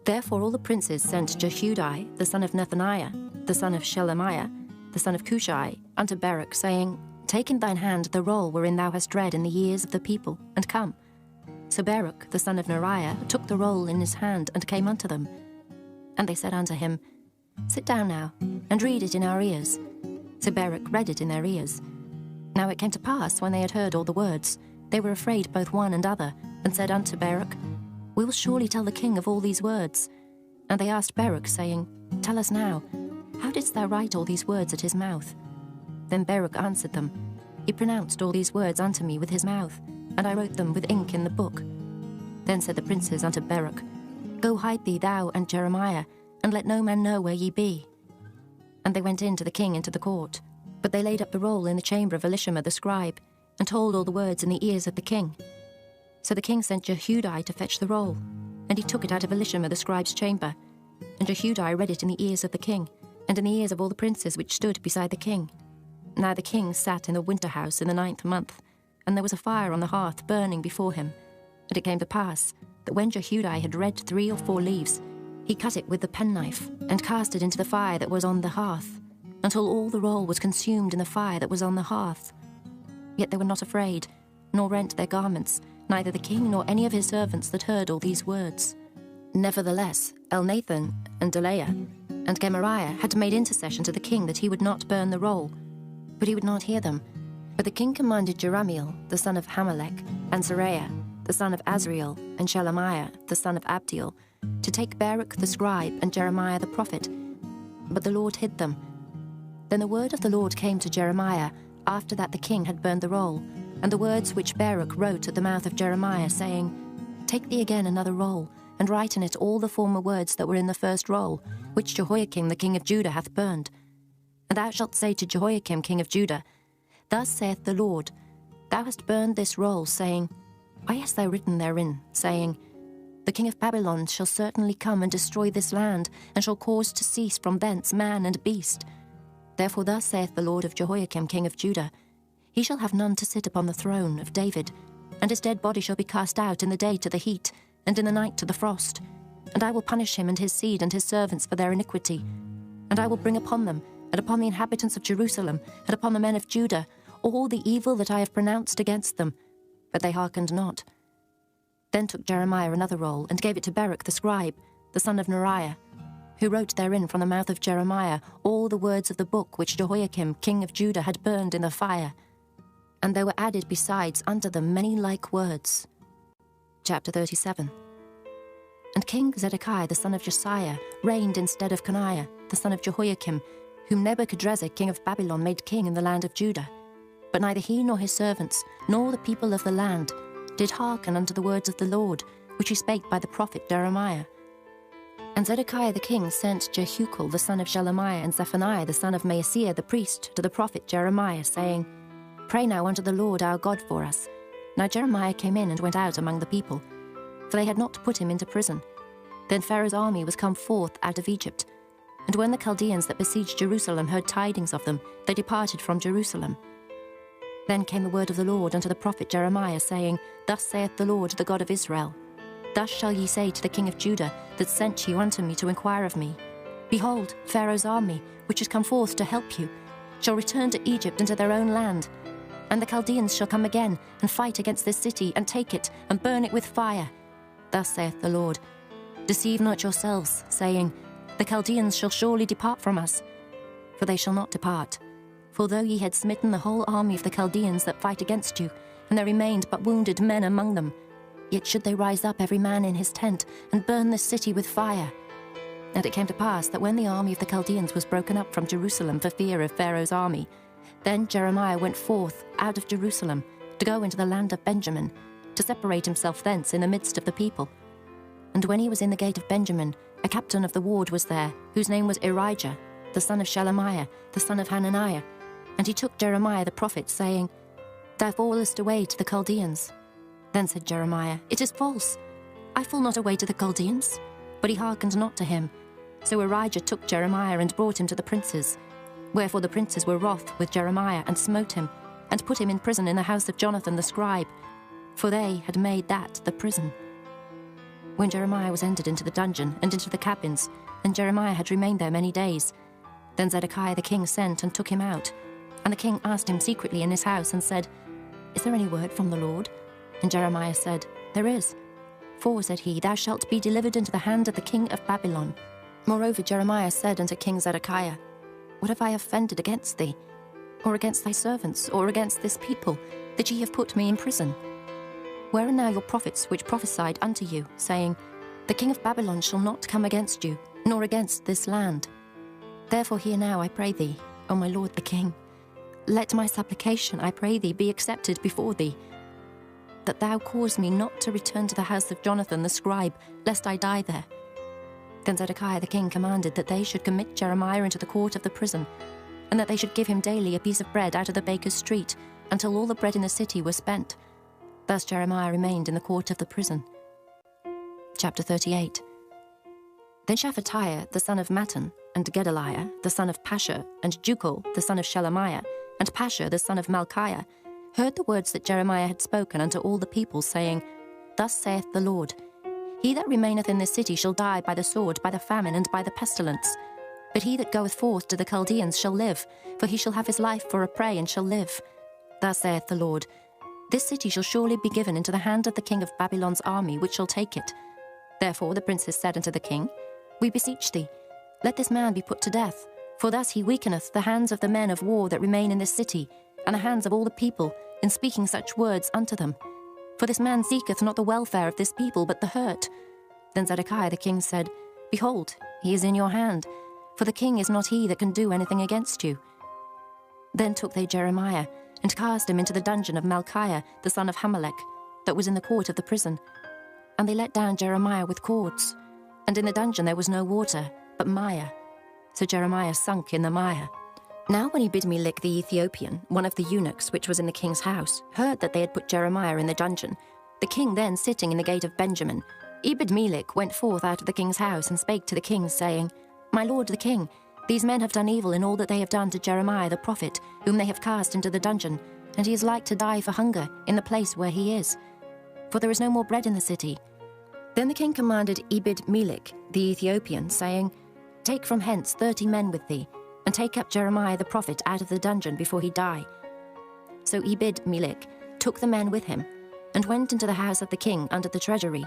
Therefore all the princes sent Jehudi the son of Nethaniah, the son of Shelemiah, the son of Cushai, unto Baruch, saying, Take in thine hand the roll wherein thou hast read in the ears of the people, and come. So Baruch the son of Neriah took the roll in his hand, and came unto them. And they said unto him, Sit down now, and read it in our ears. So Baruch read it in their ears. Now it came to pass, when they had heard all the words, they were afraid both one and other, and said unto Baruch, We will surely tell the king of all these words. And they asked Baruch, saying, Tell us now, how didst thou write all these words at his mouth? Then Baruch answered them, He pronounced all these words unto me with his mouth, and I wrote them with ink in the book. Then said the princes unto Baruch, Go hide thee, thou and Jeremiah, and let no man know where ye be. And they went in to the king into the court. But they laid up the roll in the chamber of Elishama the scribe, and told all the words in the ears of the king. So the king sent Jehudi to fetch the roll, and he took it out of Elishama the scribe's chamber. And Jehudi read it in the ears of the king, and in the ears of all the princes which stood beside the king. Now the king sat in the winter house in the 9th month, and there was a fire on the hearth burning before him. And it came to pass that when Jehudi had read 3 or 4 leaves, he cut it with the penknife, and cast it into the fire that was on the hearth, until all the roll was consumed in the fire that was on the hearth. Yet they were not afraid, nor rent their garments, neither the king nor any of his servants that heard all these words. Nevertheless, Elnathan and Delaiah and Gemariah had made intercession to the king that he would not burn the roll, but he would not hear them. But the king commanded Jerahmeel, the son of Hamelech, and Seraiah, the son of Azriel, and Shelemiah, the son of Abdiel, to take Baruch the scribe and Jeremiah the prophet. But the Lord hid them. Then the word of the Lord came to Jeremiah, after that the king had burned the roll, and the words which Baruch wrote at the mouth of Jeremiah, saying, Take thee again another roll, and write in it all the former words that were in the first roll, which Jehoiakim the king of Judah hath burned. And thou shalt say to Jehoiakim king of Judah, Thus saith the Lord, Thou hast burned this roll, saying, Why hast thou written therein, saying, The king of Babylon shall certainly come and destroy this land, and shall cause to cease from thence man and beast. Therefore thus saith the Lord of Jehoiakim king of Judah, He shall have none to sit upon the throne of David, and his dead body shall be cast out in the day to the heat, and in the night to the frost. And I will punish him and his seed and his servants for their iniquity. And I will bring upon them, and upon the inhabitants of Jerusalem, and upon the men of Judah, all the evil that I have pronounced against them. But they hearkened not. Then took Jeremiah another roll, and gave it to Baruch the scribe, the son of Neriah, who wrote therein from the mouth of Jeremiah all the words of the book which Jehoiakim king of Judah had burned in the fire. And there were added besides unto them many like words. Chapter 37. And King Zedekiah the son of Josiah reigned instead of Coniah, the son of Jehoiakim, whom Nebuchadrezzar king of Babylon made king in the land of Judah. But neither he nor his servants, nor the people of the land, did hearken unto the words of the Lord, which he spake by the prophet Jeremiah. And Zedekiah the king sent Jehukal the son of Shelemiah and Zephaniah the son of Maaseiah the priest to the prophet Jeremiah, saying, Pray now unto the Lord our God for us. Now Jeremiah came in and went out among the people, for they had not put him into prison. Then Pharaoh's army was come forth out of Egypt. And when the Chaldeans that besieged Jerusalem heard tidings of them, they departed from Jerusalem. Then came the word of the Lord unto the prophet Jeremiah, saying, Thus saith the Lord, the God of Israel, Thus shall ye say to the king of Judah, that sent you unto me to inquire of me, Behold, Pharaoh's army, which is come forth to help you, shall return to Egypt and to their own land. And the Chaldeans shall come again, and fight against this city, and take it, and burn it with fire. Thus saith the Lord, Deceive not yourselves, saying, The Chaldeans shall surely depart from us. For they shall not depart. For though ye had smitten the whole army of the Chaldeans that fight against you, and there remained but wounded men among them, yet should they rise up every man in his tent, and burn this city with fire. And it came to pass that when the army of the Chaldeans was broken up from Jerusalem for fear of Pharaoh's army, then Jeremiah went forth out of Jerusalem to go into the land of Benjamin, to separate himself thence in the midst of the people. And when he was in the gate of Benjamin, a captain of the ward was there, whose name was Irijah, the son of Shelemiah, the son of Hananiah, and he took Jeremiah the prophet, saying, Thou fallest away to the Chaldeans. Then said Jeremiah, It is false. I fall not away to the Chaldeans. But he hearkened not to him. So Arijah took Jeremiah and brought him to the princes. Wherefore the princes were wroth with Jeremiah, and smote him, and put him in prison in the house of Jonathan the scribe, for they had made that the prison. When Jeremiah was entered into the dungeon and into the cabins, and Jeremiah had remained there many days, then Zedekiah the king sent and took him out. And the king asked him secretly in his house, and said, Is there any word from the Lord? And Jeremiah said, There is. For, said he, Thou shalt be delivered into the hand of the king of Babylon. Moreover Jeremiah said unto King Zedekiah, What have I offended against thee, or against thy servants, or against this people, that ye have put me in prison? Where are now your prophets which prophesied unto you, saying, The king of Babylon shall not come against you, nor against this land? Therefore hear now, I pray thee, O my lord the king. Let my supplication, I pray thee, be accepted before thee, that thou cause me not to return to the house of Jonathan the scribe, lest I die there. Then Zedekiah the king commanded that they should commit Jeremiah into the court of the prison, and that they should give him daily a piece of bread out of the baker's street, until all the bread in the city was spent. Thus Jeremiah remained in the court of the prison. Chapter 38. Then Shephatiah the son of Mattan, and Gedaliah the son of Pashur, and Jukal the son of Shelemiah, and Pashur the son of Malchiah, heard the words that Jeremiah had spoken unto all the people, saying, Thus saith the Lord, He that remaineth in this city shall die by the sword, by the famine, and by the pestilence. But he that goeth forth to the Chaldeans shall live, for he shall have his life for a prey, and shall live. Thus saith the Lord, This city shall surely be given into the hand of the king of Babylon's army, which shall take it. Therefore the princes said unto the king, We beseech thee, let this man be put to death, for thus he weakeneth the hands of the men of war that remain in this city, and the hands of all the people, in speaking such words unto them. For this man seeketh not the welfare of this people, but the hurt. Then Zedekiah the king said, Behold, he is in your hand, for the king is not he that can do anything against you. Then took they Jeremiah, and cast him into the dungeon of Malchiah the son of Hamelech, that was in the court of the prison. And they let down Jeremiah with cords, and in the dungeon there was no water, but mire. So Jeremiah sunk in the mire. Now when Ebed-melech the Ethiopian, one of the eunuchs which was in the king's house, heard that they had put Jeremiah in the dungeon, the king then sitting in the gate of Benjamin, Ebed-melech went forth out of the king's house, and spake to the king, saying, My lord the king, these men have done evil in all that they have done to Jeremiah the prophet, whom they have cast into the dungeon, and he is like to die for hunger in the place where he is. For there is no more bread in the city. Then the king commanded Ebed-melech the Ethiopian, saying, Take from hence 30 men with thee, and take up Jeremiah the prophet out of the dungeon before he die. So Ebed-melech took the men with him, and went into the house of the king under the treasury,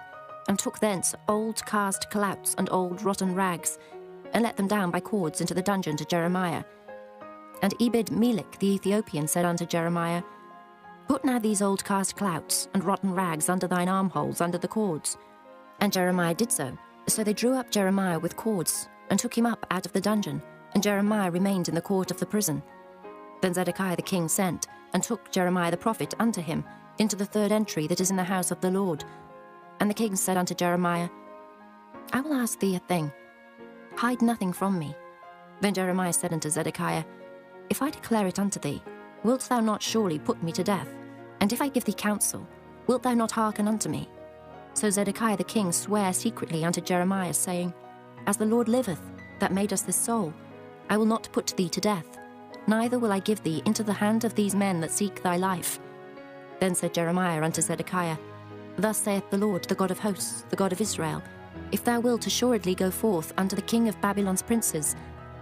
and took thence old cast clouts and old rotten rags, and let them down by cords into the dungeon to Jeremiah. And Ebed-melech the Ethiopian said unto Jeremiah, Put now these old cast clouts and rotten rags under thine armholes under the cords. And Jeremiah did so. So they drew up Jeremiah with cords, and took him up out of the dungeon, and Jeremiah remained in the court of the prison. Then Zedekiah the king sent, and took Jeremiah the prophet unto him, into the third entry that is in the house of the Lord. And the king said unto Jeremiah, I will ask thee a thing. Hide nothing from me. Then Jeremiah said unto Zedekiah, If I declare it unto thee, wilt thou not surely put me to death? And if I give thee counsel, wilt thou not hearken unto me? So Zedekiah the king sware secretly unto Jeremiah, saying, As the Lord liveth, that made us this soul, I will not put thee to death, neither will I give thee into the hand of these men that seek thy life. Then said Jeremiah unto Zedekiah, Thus saith the Lord, the God of hosts, the God of Israel, If thou wilt assuredly go forth unto the king of Babylon's princes,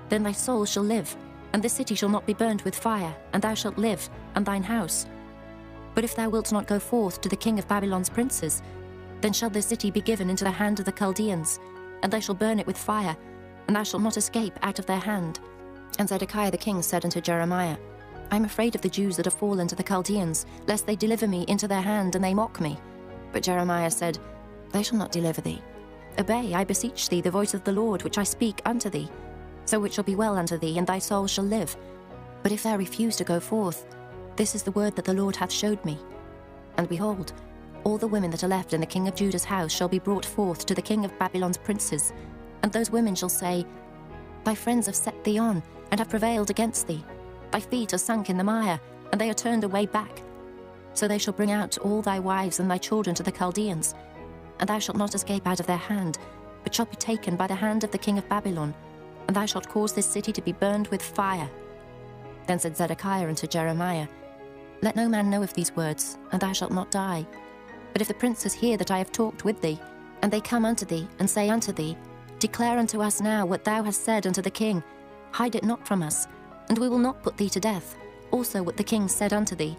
then thy soul shall live, and this city shall not be burnt with fire, and thou shalt live, and thine house. But if thou wilt not go forth to the king of Babylon's princes, then shall this city be given into the hand of the Chaldeans, and they shall burn it with fire, and thou shalt not escape out of their hand. And Zedekiah the king said unto Jeremiah, I am afraid of the Jews that have fallen to the Chaldeans, lest they deliver me into their hand, and they mock me. But Jeremiah said, They shall not deliver thee. Obey, I beseech thee, the voice of the Lord, which I speak unto thee. So it shall be well unto thee, and thy soul shall live. But if thou refuse to go forth, this is the word that the Lord hath showed me. And behold, all the women that are left in the king of Judah's house shall be brought forth to the king of Babylon's princes, and those women shall say, Thy friends have set thee on, and have prevailed against thee. Thy feet are sunk in the mire, and they are turned away back. So they shall bring out all thy wives and thy children to the Chaldeans, and thou shalt not escape out of their hand, but shalt be taken by the hand of the king of Babylon, and thou shalt cause this city to be burned with fire. Then said Zedekiah unto Jeremiah, Let no man know of these words, and thou shalt not die. But if the princes hear that I have talked with thee, and they come unto thee, and say unto thee, Declare unto us now what thou hast said unto the king, hide it not from us, and we will not put thee to death, also what the king said unto thee.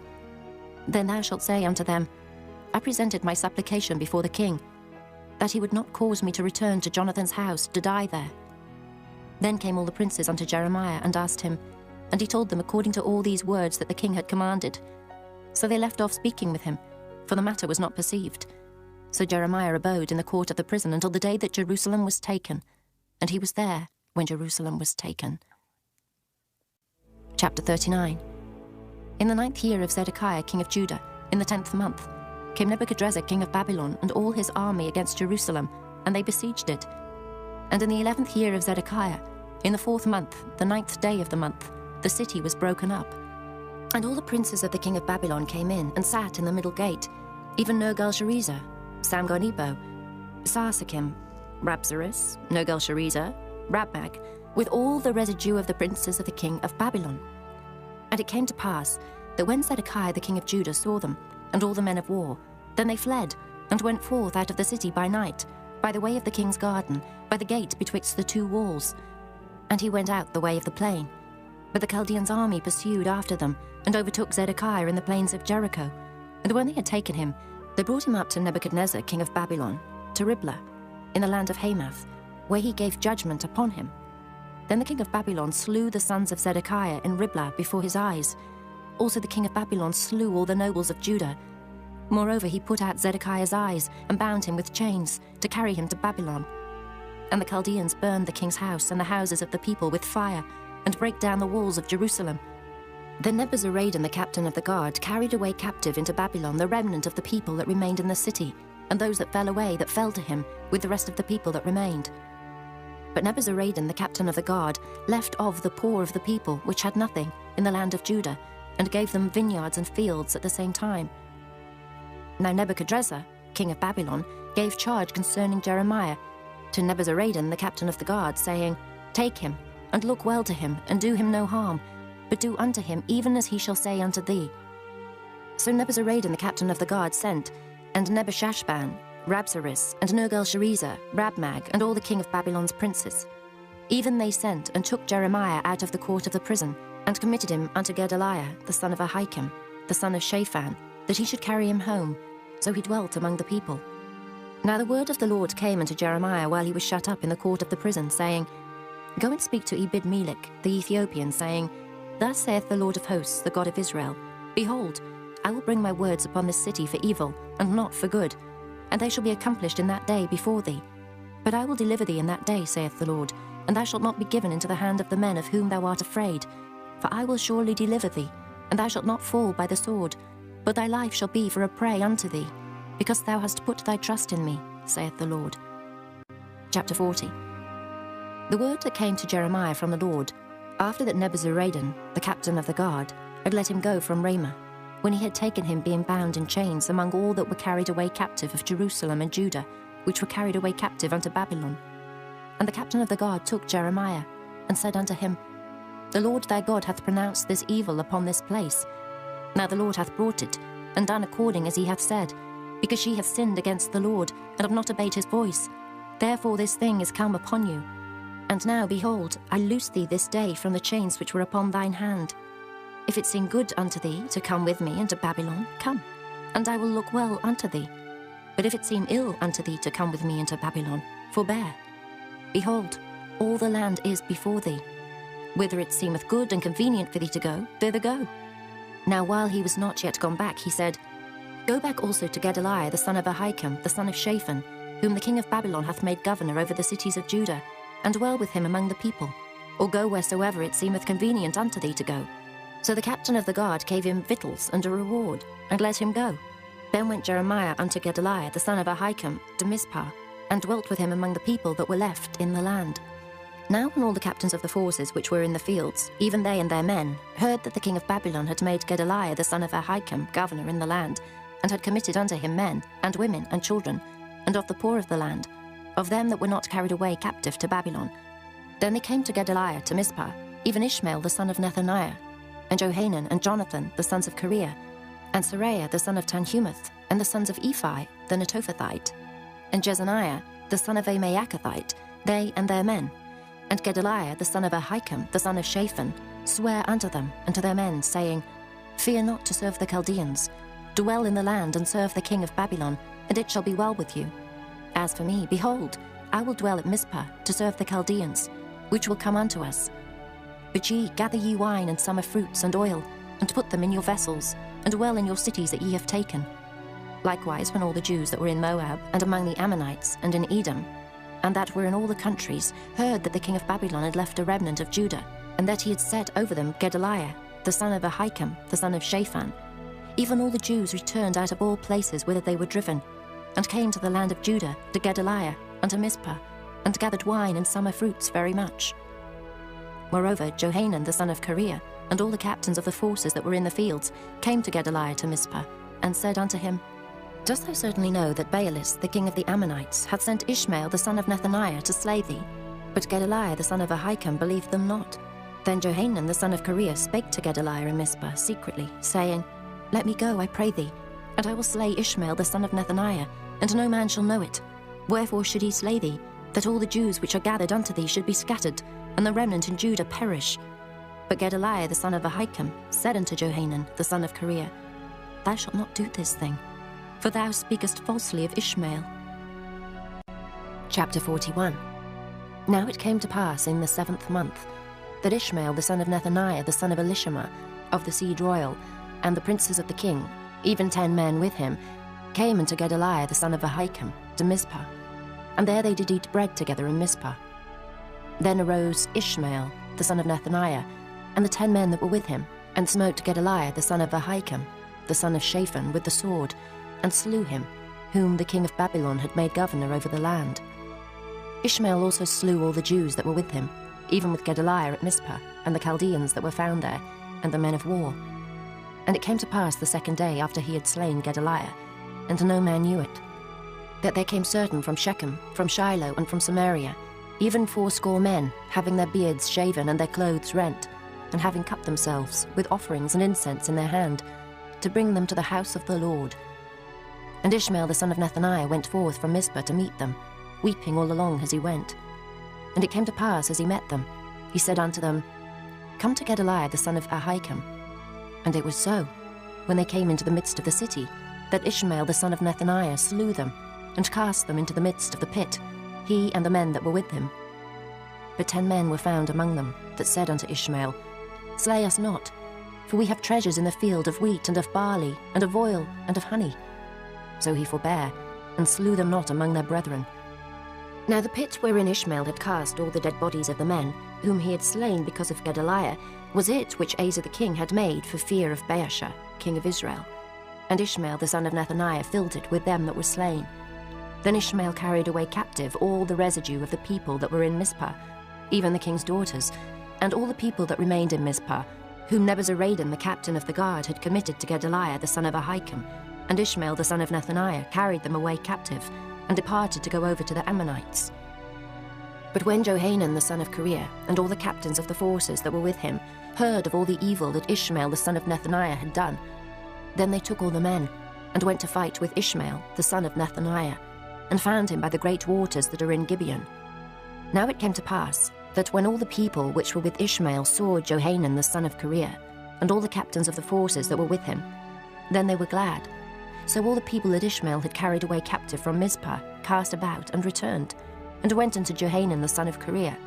Then thou shalt say unto them, I presented my supplication before the king, that he would not cause me to return to Jonathan's house to die there. Then came all the princes unto Jeremiah, and asked him, and he told them according to all these words that the king had commanded. So they left off speaking with him, for the matter was not perceived. So Jeremiah abode in the court of the prison until the day that Jerusalem was taken, and he was there when Jerusalem was taken. Chapter 39. In the 9th year of Zedekiah king of Judah, in the 10th month, came Nebuchadrezzar king of Babylon and all his army against Jerusalem, and they besieged it. And in the 11th year of Zedekiah, in the 4th month, the 9th day of the month, the city was broken up. And all the princes of the king of Babylon came in and sat in the middle gate, even Nergal-Sharezer, Samgar-Nebo, Sarsakim, Rabsaris, Nergal-Sharezer, Rabmag, with all the residue of the princes of the king of Babylon. And it came to pass that when Zedekiah the king of Judah saw them, and all the men of war, then they fled, and went forth out of the city by night, by the way of the king's garden, by the gate betwixt the two walls. And he went out the way of the plain. But the Chaldeans' army pursued after them, and overtook Zedekiah in the plains of Jericho. And when they had taken him, they brought him up to Nebuchadnezzar king of Babylon, to Riblah, in the land of Hamath, where he gave judgment upon him. Then the king of Babylon slew the sons of Zedekiah in Riblah before his eyes. Also the king of Babylon slew all the nobles of Judah. Moreover, he put out Zedekiah's eyes, and bound him with chains, to carry him to Babylon. And the Chaldeans burned the king's house and the houses of the people with fire, and brake down the walls of Jerusalem. Then Nebuzaradan the captain of the guard carried away captive into Babylon the remnant of the people that remained in the city, and those that fell away that fell to him, with the rest of the people that remained. But Nebuzaradan the captain of the guard left of the poor of the people, which had nothing, in the land of Judah, and gave them vineyards and fields at the same time. Now Nebuchadrezzar, king of Babylon, gave charge concerning Jeremiah to Nebuzaradan the captain of the guard, saying, Take him, and look well to him, and do him no harm, but do unto him even as he shall say unto thee. So Nebuzaradan the captain of the guard sent, and Nebushashban, Rabsaris, and Nergal-Sharezer, Rabmag, and all the king of Babylon's princes. Even they sent and took Jeremiah out of the court of the prison, and committed him unto Gedaliah the son of Ahikam, the son of Shaphan, that he should carry him home. So he dwelt among the people. Now the word of the Lord came unto Jeremiah while he was shut up in the court of the prison, saying, Go and speak to Ebed-Melech the Ethiopian, saying, Thus saith the Lord of hosts, the God of Israel, Behold, I will bring my words upon this city for evil, and not for good, and they shall be accomplished in that day before thee. But I will deliver thee in that day, saith the Lord, and thou shalt not be given into the hand of the men of whom thou art afraid. For I will surely deliver thee, and thou shalt not fall by the sword, but thy life shall be for a prey unto thee, because thou hast put thy trust in me, saith the Lord. Chapter 40. The word that came to Jeremiah from the Lord, after that Nebuzaradan, the captain of the guard, had let him go from Ramah, when he had taken him being bound in chains among all that were carried away captive of Jerusalem and Judah, which were carried away captive unto Babylon. And the captain of the guard took Jeremiah, and said unto him, The Lord thy God hath pronounced this evil upon this place. Now the Lord hath brought it, and done according as he hath said, because ye have sinned against the Lord, and have not obeyed his voice. Therefore this thing is come upon you. And now, behold, I loose thee this day from the chains which were upon thine hand. If it seem good unto thee to come with me into Babylon, come, and I will look well unto thee. But if it seem ill unto thee to come with me into Babylon, forbear. Behold, all the land is before thee. Whither it seemeth good and convenient for thee to go, thither go. Now while he was not yet gone back, he said, Go back also to Gedaliah the son of Ahikam, the son of Shaphan, whom the king of Babylon hath made governor over the cities of Judah, and dwell with him among the people, or go wheresoever it seemeth convenient unto thee to go. So the captain of the guard gave him victuals and a reward, and let him go. Then went Jeremiah unto Gedaliah the son of Ahikam to Mizpah, and dwelt with him among the people that were left in the land. Now when all the captains of the forces which were in the fields, even they and their men, heard that the king of Babylon had made Gedaliah the son of Ahikam governor in the land, and had committed unto him men, and women, and children, and of the poor of the land, of them that were not carried away captive to Babylon, then they came to Gedaliah to Mizpah, even Ishmael the son of Nethaniah, and Johanan and Jonathan the sons of Kareah, and Seraiah the son of Tanhumeth, and the sons of Ephi the Netophathite, and Jezaniah the son of a Maacathite, they and their men. And Gedaliah the son of Ahikam the son of Shaphan sware unto them and to their men, saying, Fear not to serve the Chaldeans. Dwell in the land and serve the king of Babylon, and it shall be well with you. As for me, behold, I will dwell at Mizpah to serve the Chaldeans, which will come unto us. But ye gather ye wine and summer fruits and oil, and put them in your vessels, and dwell in your cities that ye have taken. Likewise when all the Jews that were in Moab, and among the Ammonites, and in Edom, and that were in all the countries, heard that the king of Babylon had left a remnant of Judah, and that he had set over them Gedaliah, the son of Ahikam, the son of Shaphan, even all the Jews returned out of all places whither they were driven, and came to the land of Judah, to Gedaliah, unto Mizpah, and gathered wine and summer fruits very much. Moreover, Johanan the son of Kareah, and all the captains of the forces that were in the fields, came to Gedaliah to Mizpah, and said unto him, Dost thou certainly know that Baalis, the king of the Ammonites, hath sent Ishmael the son of Nethaniah to slay thee? But Gedaliah the son of Ahikam believed them not. Then Johanan the son of Kareah spake to Gedaliah in Mizpah secretly, saying, Let me go, I pray thee, and I will slay Ishmael the son of Nethaniah, and no man shall know it. Wherefore should he slay thee, that all the Jews which are gathered unto thee should be scattered, and the remnant in Judah perish? But Gedaliah the son of Ahikam said unto Johanan the son of Kareah, Thou shalt not do this thing, for thou speakest falsely of Ishmael. Chapter 41. Now it came to pass in the 7th month, that Ishmael the son of Nethaniah the son of Elishama, of the seed royal, and the princes of the king, even 10 men with him, came unto Gedaliah the son of Ahikam to Mizpah, and there they did eat bread together in Mizpah. Then arose Ishmael the son of Nethaniah, and the 10 men that were with him, and smote Gedaliah the son of Ahikam, the son of Shaphan, with the sword, and slew him, whom the king of Babylon had made governor over the land. Ishmael also slew all the Jews that were with him, even with Gedaliah at Mizpah, and the Chaldeans that were found there, and the men of war. And it came to pass the 2nd day after he had slain Gedaliah, and no man knew it, that there came certain from Shechem, from Shiloh, and from Samaria, even 80 men, having their beards shaven and their clothes rent, and having cut themselves, with offerings and incense in their hand, to bring them to the house of the Lord. And Ishmael the son of Nethaniah went forth from Mizpah to meet them, weeping all along as he went. And it came to pass as he met them, he said unto them, Come to Gedaliah the son of Ahikam. And it was so, when they came into the midst of the city, that Ishmael the son of Nethaniah slew them, and cast them into the midst of the pit, he and the men that were with him. But 10 men were found among them, that said unto Ishmael, Slay us not, for we have treasures in the field of wheat and of barley, and of oil, and of honey. So he forbare, and slew them not among their brethren. Now the pit wherein Ishmael had cast all the dead bodies of the men, whom he had slain because of Gedaliah, was it which Asa the king had made for fear of Baasha, king of Israel. And Ishmael the son of Nethaniah filled it with them that were slain. Then Ishmael carried away captive all the residue of the people that were in Mizpah, even the king's daughters, and all the people that remained in Mizpah, whom Nebuzaradan the captain of the guard had committed to Gedaliah the son of Ahikam. And Ishmael the son of Nethaniah carried them away captive, and departed to go over to the Ammonites. But when Johanan the son of Kareah, and all the captains of the forces that were with him, heard of all the evil that Ishmael the son of Nethaniah had done, then they took all the men, and went to fight with Ishmael the son of Nethaniah, and found him by the great waters that are in Gibeon. Now it came to pass, that when all the people which were with Ishmael saw Johanan the son of Kareah, and all the captains of the forces that were with him, then they were glad. So all the people that Ishmael had carried away captive from Mizpah cast about and returned, and went unto Johanan the son of Kareah.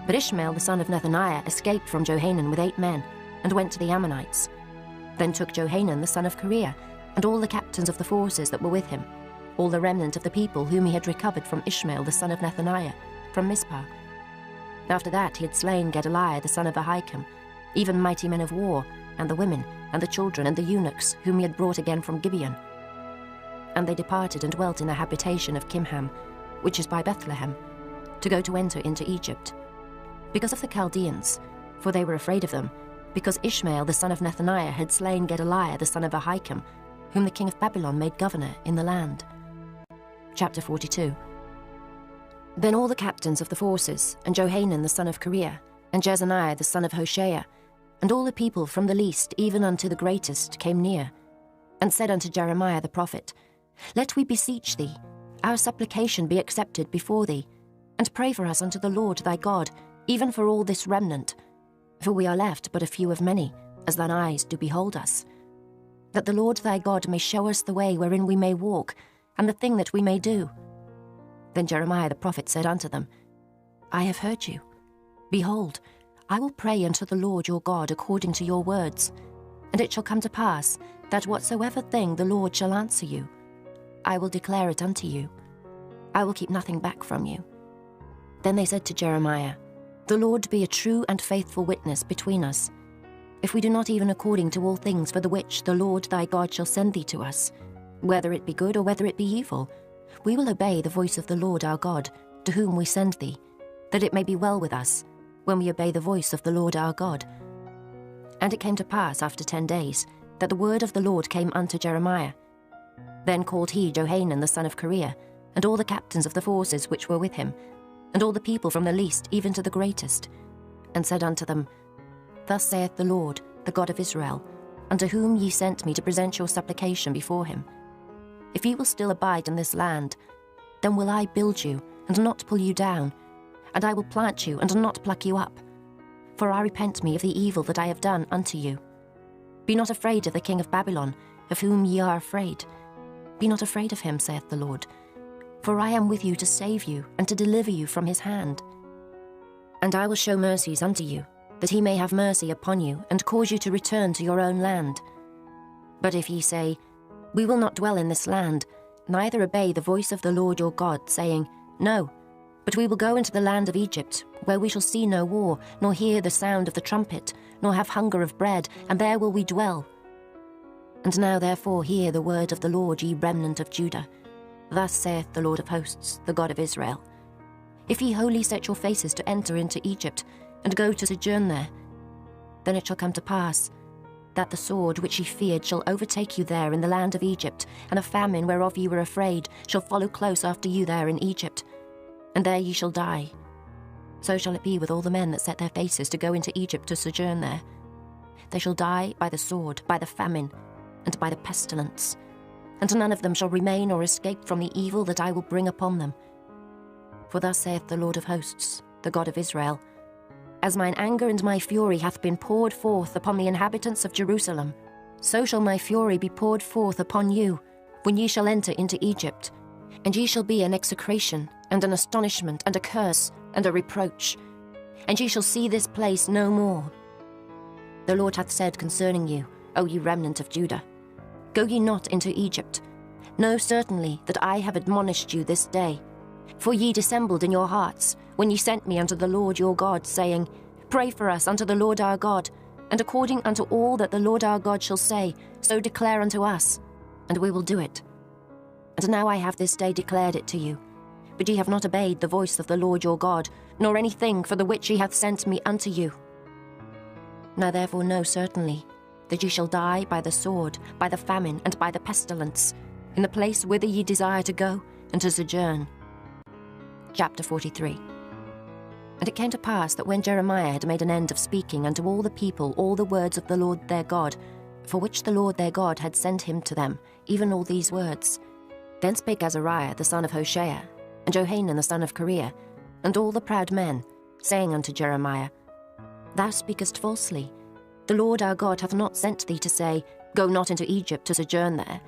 But Ishmael the son of Nethaniah escaped from Johanan with 8 men, and went to the Ammonites. Then took Johanan the son of Kareah, and all the captains of the forces that were with him, all the remnant of the people whom he had recovered from Ishmael the son of Nethaniah, from Mizpah. After that he had slain Gedaliah the son of Ahikam, even mighty men of war, and the women, and the children, and the eunuchs, whom he had brought again from Gibeon. And they departed and dwelt in the habitation of Kimham, which is by Bethlehem, to go to enter into Egypt, because of the Chaldeans, for they were afraid of them, because Ishmael the son of Nethaniah had slain Gedaliah the son of Ahikam, whom the king of Babylon made governor in the land. Chapter 42. Then all the captains of the forces, and Johanan the son of Kareah, and Jezaniah the son of Hoshea, and all the people from the least even unto the greatest came near, and said unto Jeremiah the prophet, Let we beseech thee, our supplication be accepted before thee, and pray for us unto the Lord thy God, even for all this remnant. For we are left but a few of many, as thine eyes do behold us. That the Lord thy God may show us the way wherein we may walk, and the thing that we may do. Then Jeremiah the prophet said unto them, I have heard you. Behold, I will pray unto the Lord your God according to your words. And it shall come to pass, that whatsoever thing the Lord shall answer you, I will declare it unto you. I will keep nothing back from you. Then they said to Jeremiah, The Lord be a true and faithful witness between us, if we do not even according to all things for the which the Lord thy God shall send thee to us, whether it be good or whether it be evil, we will obey the voice of the Lord our God, to whom we send thee, that it may be well with us, when we obey the voice of the Lord our God. And it came to pass after 10 days, that the word of the Lord came unto Jeremiah. Then called he Johanan the son of Kareah, and all the captains of the forces which were with him, and all the people from the least even to the greatest, and said unto them, Thus saith the Lord, the God of Israel, unto whom ye sent me to present your supplication before him. If ye will still abide in this land, then will I build you, and not pull you down, and I will plant you, and not pluck you up. For I repent me of the evil that I have done unto you. Be not afraid of the king of Babylon, of whom ye are afraid. Be not afraid of him, saith the Lord. For I am with you to save you, and to deliver you from his hand. And I will show mercies unto you, that he may have mercy upon you, and cause you to return to your own land. But if ye say, We will not dwell in this land, neither obey the voice of the Lord your God, saying, No, but we will go into the land of Egypt, where we shall see no war, nor hear the sound of the trumpet, nor have hunger of bread, and there will we dwell. And now therefore hear the word of the Lord, ye remnant of Judah. Thus saith the Lord of hosts, the God of Israel. If ye wholly set your faces to enter into Egypt, and go to sojourn there, then it shall come to pass, that the sword which ye feared shall overtake you there in the land of Egypt, and a famine whereof ye were afraid shall follow close after you there in Egypt, and there ye shall die. So shall it be with all the men that set their faces to go into Egypt to sojourn there. They shall die by the sword, by the famine, and by the pestilence, and none of them shall remain or escape from the evil that I will bring upon them. For thus saith the Lord of hosts, the God of Israel, As mine anger and my fury hath been poured forth upon the inhabitants of Jerusalem, so shall my fury be poured forth upon you, when ye shall enter into Egypt, and ye shall be an execration, and an astonishment, and a curse, and a reproach, and ye shall see this place no more. The Lord hath said concerning you, O ye remnant of Judah, Go ye not into Egypt. Know certainly that I have admonished you this day. For ye dissembled in your hearts, when ye sent me unto the Lord your God, saying, Pray for us unto the Lord our God, and according unto all that the Lord our God shall say, so declare unto us, and we will do it. And now I have this day declared it to you. But ye have not obeyed the voice of the Lord your God, nor anything for the which he hath sent me unto you. Now therefore know certainly that ye shall die by the sword, by the famine, and by the pestilence, in the place whither ye desire to go, and to sojourn. Chapter 43. And it came to pass that when Jeremiah had made an end of speaking unto all the people all the words of the Lord their God, for which the Lord their God had sent him to them, even all these words, then spake Azariah the son of Hoshea, and Johanan the son of Kareah, and all the proud men, saying unto Jeremiah, Thou speakest falsely. The Lord our God hath not sent thee to say, Go not into Egypt to sojourn there.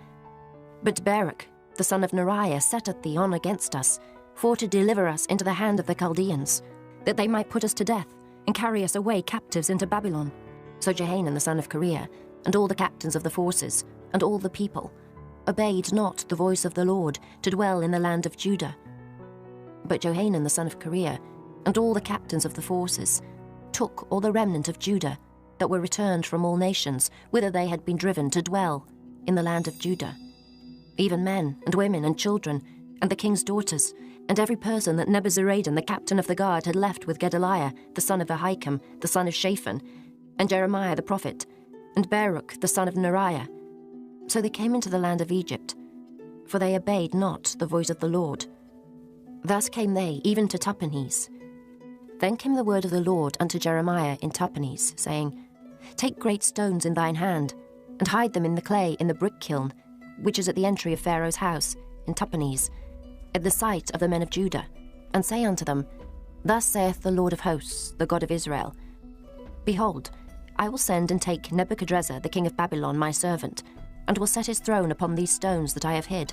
But Baruch, the son of Neriah, setteth thee on against us, for to deliver us into the hand of the Chaldeans, that they might put us to death, and carry us away captives into Babylon. So Johanan the son of Kareah, and all the captains of the forces, and all the people, obeyed not the voice of the Lord, to dwell in the land of Judah. But Johanan the son of Kareah, and all the captains of the forces, took all the remnant of Judah, that were returned from all nations, whither they had been driven to dwell, in the land of Judah, even men, and women, and children, and the king's daughters, and every person that Nebuzaradan the captain of the guard had left with Gedaliah the son of Ahikam the son of Shaphan, and Jeremiah the prophet, and Baruch the son of Neriah. So they came into the land of Egypt, for they obeyed not the voice of the Lord. Thus came they even to Tahpanhes. Then came the word of the Lord unto Jeremiah in Tahpanhes, saying, Take great stones in thine hand, and hide them in the clay in the brick kiln, which is at the entry of Pharaoh's house, in Tahpanhes, at the sight of the men of Judah, and say unto them, Thus saith the Lord of hosts, the God of Israel, Behold, I will send and take Nebuchadrezzar the king of Babylon my servant, and will set his throne upon these stones that I have hid,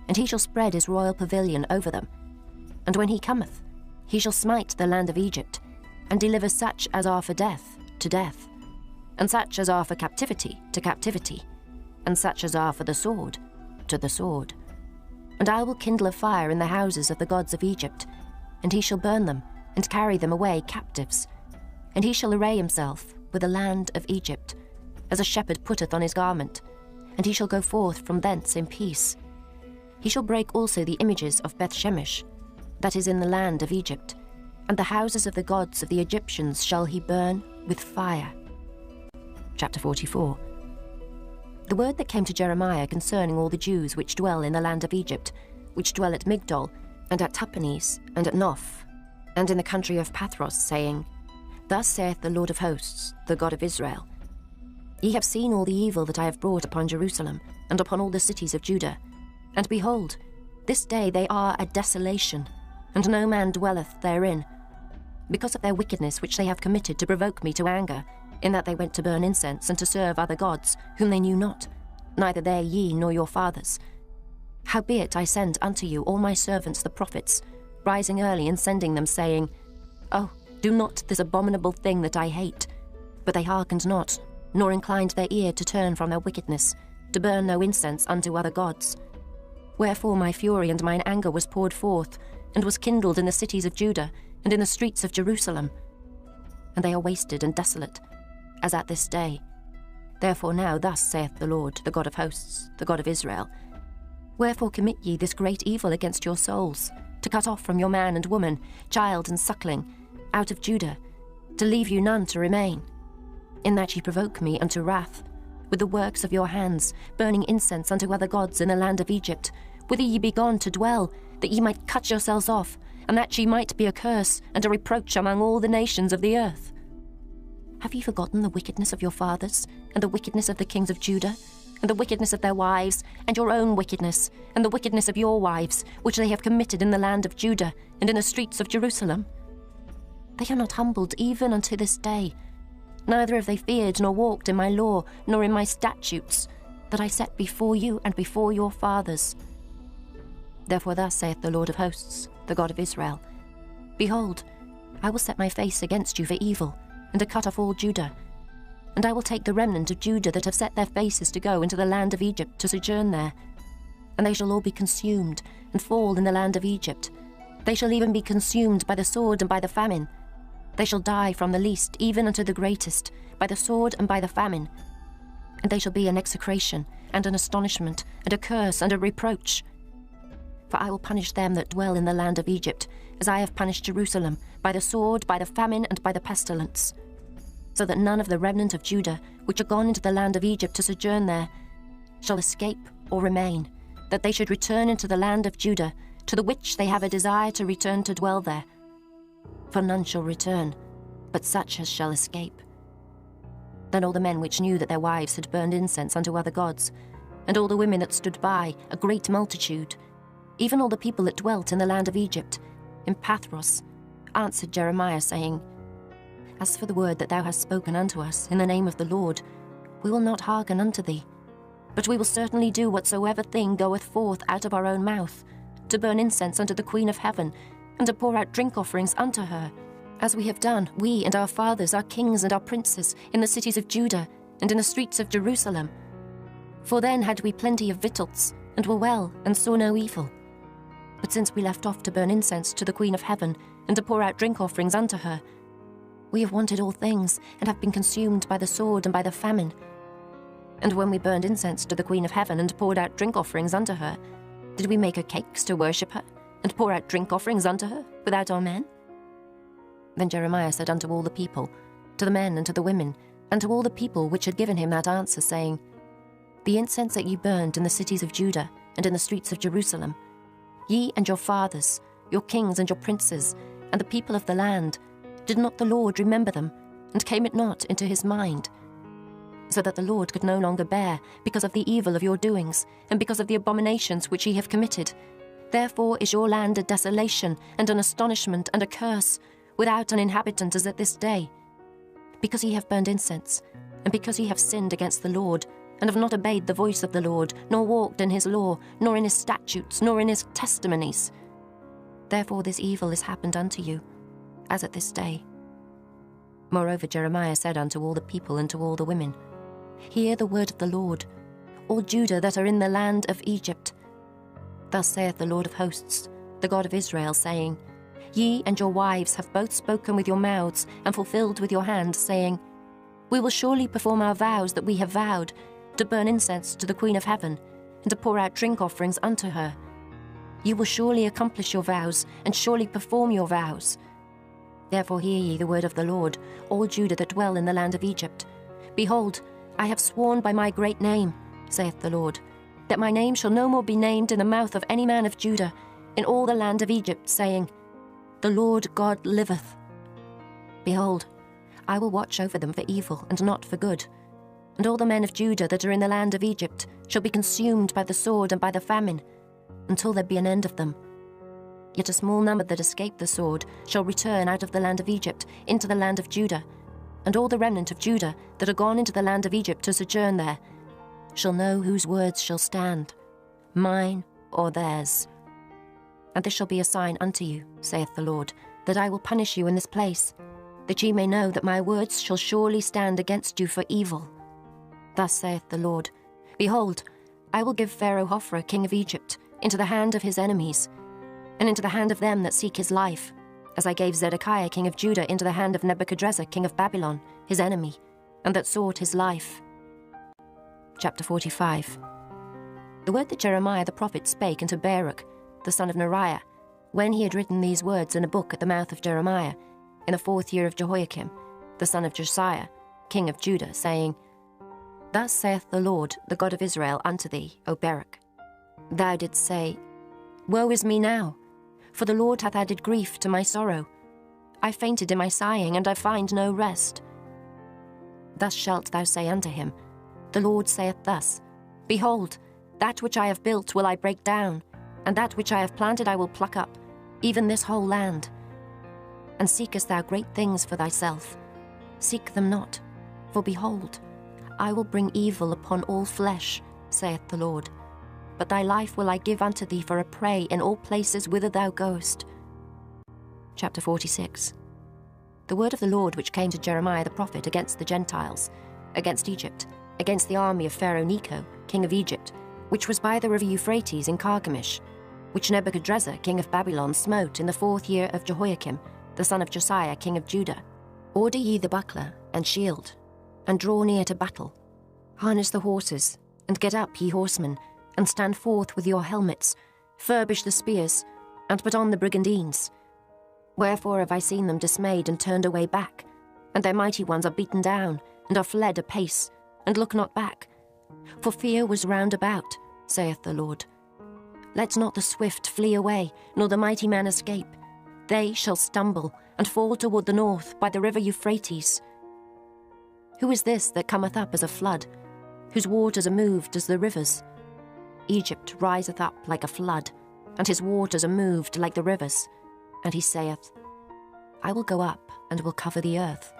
and he shall spread his royal pavilion over them. And when he cometh, he shall smite the land of Egypt, and deliver such as are for death to death, and such as are for captivity to captivity, and such as are for the sword to the sword. And I will kindle a fire in the houses of the gods of Egypt, and he shall burn them, and carry them away captives. And he shall array himself with the land of Egypt, as a shepherd putteth on his garment, and he shall go forth from thence in peace. He shall break also the images of Bethshemesh, that is in the land of Egypt, and the houses of the gods of the Egyptians shall he burn with fire. Chapter 44. The word that came to Jeremiah concerning all the Jews which dwell in the land of Egypt, which dwell at Migdol, and at Tahpanhes, and at Noph, and in the country of Pathros, saying, Thus saith the Lord of hosts, the God of Israel, Ye have seen all the evil that I have brought upon Jerusalem, and upon all the cities of Judah. And behold, this day they are a desolation, and no man dwelleth therein, because of their wickedness which they have committed to provoke me to anger, in that they went to burn incense and to serve other gods, whom they knew not, neither they ye nor your fathers. Howbeit I send unto you all my servants the prophets, rising early and sending them, saying, Oh, do not this abominable thing that I hate. But they hearkened not, nor inclined their ear to turn from their wickedness, to burn no incense unto other gods. Wherefore my fury and mine anger was poured forth, and was kindled in the cities of Judah, and in the streets of Jerusalem. And they are wasted and desolate, as at this day. Therefore now thus saith the Lord, the God of hosts, the God of Israel, Wherefore commit ye this great evil against your souls, to cut off from your man and woman, child and suckling, out of Judah, to leave you none to remain? In that ye provoke me unto wrath, with the works of your hands, burning incense unto other gods in the land of Egypt, whither ye be gone to dwell, that ye might cut yourselves off, and that ye might be a curse and a reproach among all the nations of the earth. Have ye forgotten the wickedness of your fathers, and the wickedness of the kings of Judah, and the wickedness of their wives, and your own wickedness, and the wickedness of your wives, which they have committed in the land of Judah, and in the streets of Jerusalem? They are not humbled even unto this day, neither have they feared nor walked in my law, nor in my statutes, that I set before you and before your fathers. Therefore thus saith the Lord of hosts, the God of Israel, Behold, I will set my face against you for evil, and to cut off all Judah. And I will take the remnant of Judah that have set their faces to go into the land of Egypt to sojourn there. And they shall all be consumed, and fall in the land of Egypt. They shall even be consumed by the sword and by the famine. They shall die from the least even unto the greatest, by the sword and by the famine. And they shall be an execration, and an astonishment, and a curse, and a reproach. For I will punish them that dwell in the land of Egypt, as I have punished Jerusalem, by the sword, by the famine, and by the pestilence. So that none of the remnant of Judah, which are gone into the land of Egypt to sojourn there, shall escape or remain, that they should return into the land of Judah, to the which they have a desire to return to dwell there. For none shall return, but such as shall escape. Then all the men which knew that their wives had burned incense unto other gods, and all the women that stood by, a great multitude, even all the people that dwelt in the land of Egypt, in Pathros, answered Jeremiah, saying, As for the word that thou hast spoken unto us in the name of the Lord, we will not hearken unto thee, but we will certainly do whatsoever thing goeth forth out of our own mouth, to burn incense unto the Queen of heaven, and to pour out drink offerings unto her, as we have done, we and our fathers, our kings and our princes, in the cities of Judah, and in the streets of Jerusalem. For then had we plenty of victuals, and were well, and saw no evil. But since we left off to burn incense to the Queen of heaven, and to pour out drink offerings unto her, we have wanted all things, and have been consumed by the sword and by the famine. And when we burned incense to the Queen of heaven, and poured out drink offerings unto her, did we make her cakes to worship her, and pour out drink offerings unto her without our men? Then Jeremiah said unto all the people, to the men and to the women, and to all the people which had given him that answer, saying, The incense that ye burned in the cities of Judah and in the streets of Jerusalem, ye and your fathers, your kings and your princes, and the people of the land, did not the Lord remember them, and came it not into his mind? So that the Lord could no longer bear, because of the evil of your doings, and because of the abominations which ye have committed. Therefore is your land a desolation, and an astonishment, and a curse, without an inhabitant as at this day. Because ye have burned incense, and because ye have sinned against the Lord, and have not obeyed the voice of the Lord, nor walked in his law, nor in his statutes, nor in his testimonies. Therefore this evil is happened unto you, as at this day. Moreover Jeremiah said unto all the people and to all the women, Hear the word of the Lord, all Judah that are in the land of Egypt. Thus saith the Lord of hosts, the God of Israel, saying, Ye and your wives have both spoken with your mouths, and fulfilled with your hands, saying, We will surely perform our vows that we have vowed, to burn incense to the Queen of Heaven, and to pour out drink offerings unto her. You will surely accomplish your vows, and surely perform your vows. Therefore hear ye the word of the Lord, all Judah that dwell in the land of Egypt. Behold, I have sworn by my great name, saith the Lord, that my name shall no more be named in the mouth of any man of Judah, in all the land of Egypt, saying, The Lord God liveth. Behold, I will watch over them for evil, and not for good. And all the men of Judah that are in the land of Egypt shall be consumed by the sword and by the famine, until there be an end of them. Yet a small number that escape the sword shall return out of the land of Egypt into the land of Judah, and all the remnant of Judah that are gone into the land of Egypt to sojourn there shall know whose words shall stand, mine or theirs. And this shall be a sign unto you, saith the Lord, that I will punish you in this place, that ye may know that my words shall surely stand against you for evil. Thus saith the Lord, Behold, I will give Pharaoh Hophra, king of Egypt, into the hand of his enemies, and into the hand of them that seek his life, as I gave Zedekiah, king of Judah, into the hand of Nebuchadrezzar, king of Babylon, his enemy, and that sought his life. Chapter 45. The word that Jeremiah the prophet spake unto Baruch, the son of Neriah, when he had written these words in a book at the mouth of Jeremiah, in the 4th year of Jehoiakim, the son of Josiah, king of Judah, saying, Thus saith the Lord, the God of Israel, unto thee, O Baruch. Thou didst say, Woe is me now, for the Lord hath added grief to my sorrow. I fainted in my sighing, and I find no rest. Thus shalt thou say unto him, The Lord saith thus, Behold, that which I have built will I break down, and that which I have planted I will pluck up, even this whole land. And seekest thou great things for thyself? Seek them not, for behold, I will bring evil upon all flesh, saith the Lord. But thy life will I give unto thee for a prey in all places whither thou goest. Chapter 46. The word of the Lord which came to Jeremiah the prophet against the Gentiles, against Egypt, against the army of Pharaoh Necho, king of Egypt, which was by the river Euphrates in Carchemish, which Nebuchadrezzar, king of Babylon, smote in the 4th year of Jehoiakim, the son of Josiah, king of Judah. Order ye the buckler and shield, and draw near to battle. Harness the horses, and get up, ye horsemen, and stand forth with your helmets, furbish the spears, and put on the brigandines. Wherefore have I seen them dismayed and turned away back, and their mighty ones are beaten down, and are fled apace, and look not back. For fear was round about, saith the Lord. Let not the swift flee away, nor the mighty man escape. They shall stumble, and fall toward the north by the river Euphrates. Who is this that cometh up as a flood, whose waters are moved as the rivers? Egypt riseth up like a flood, and his waters are moved like the rivers. And he saith, I will go up, and will cover the earth.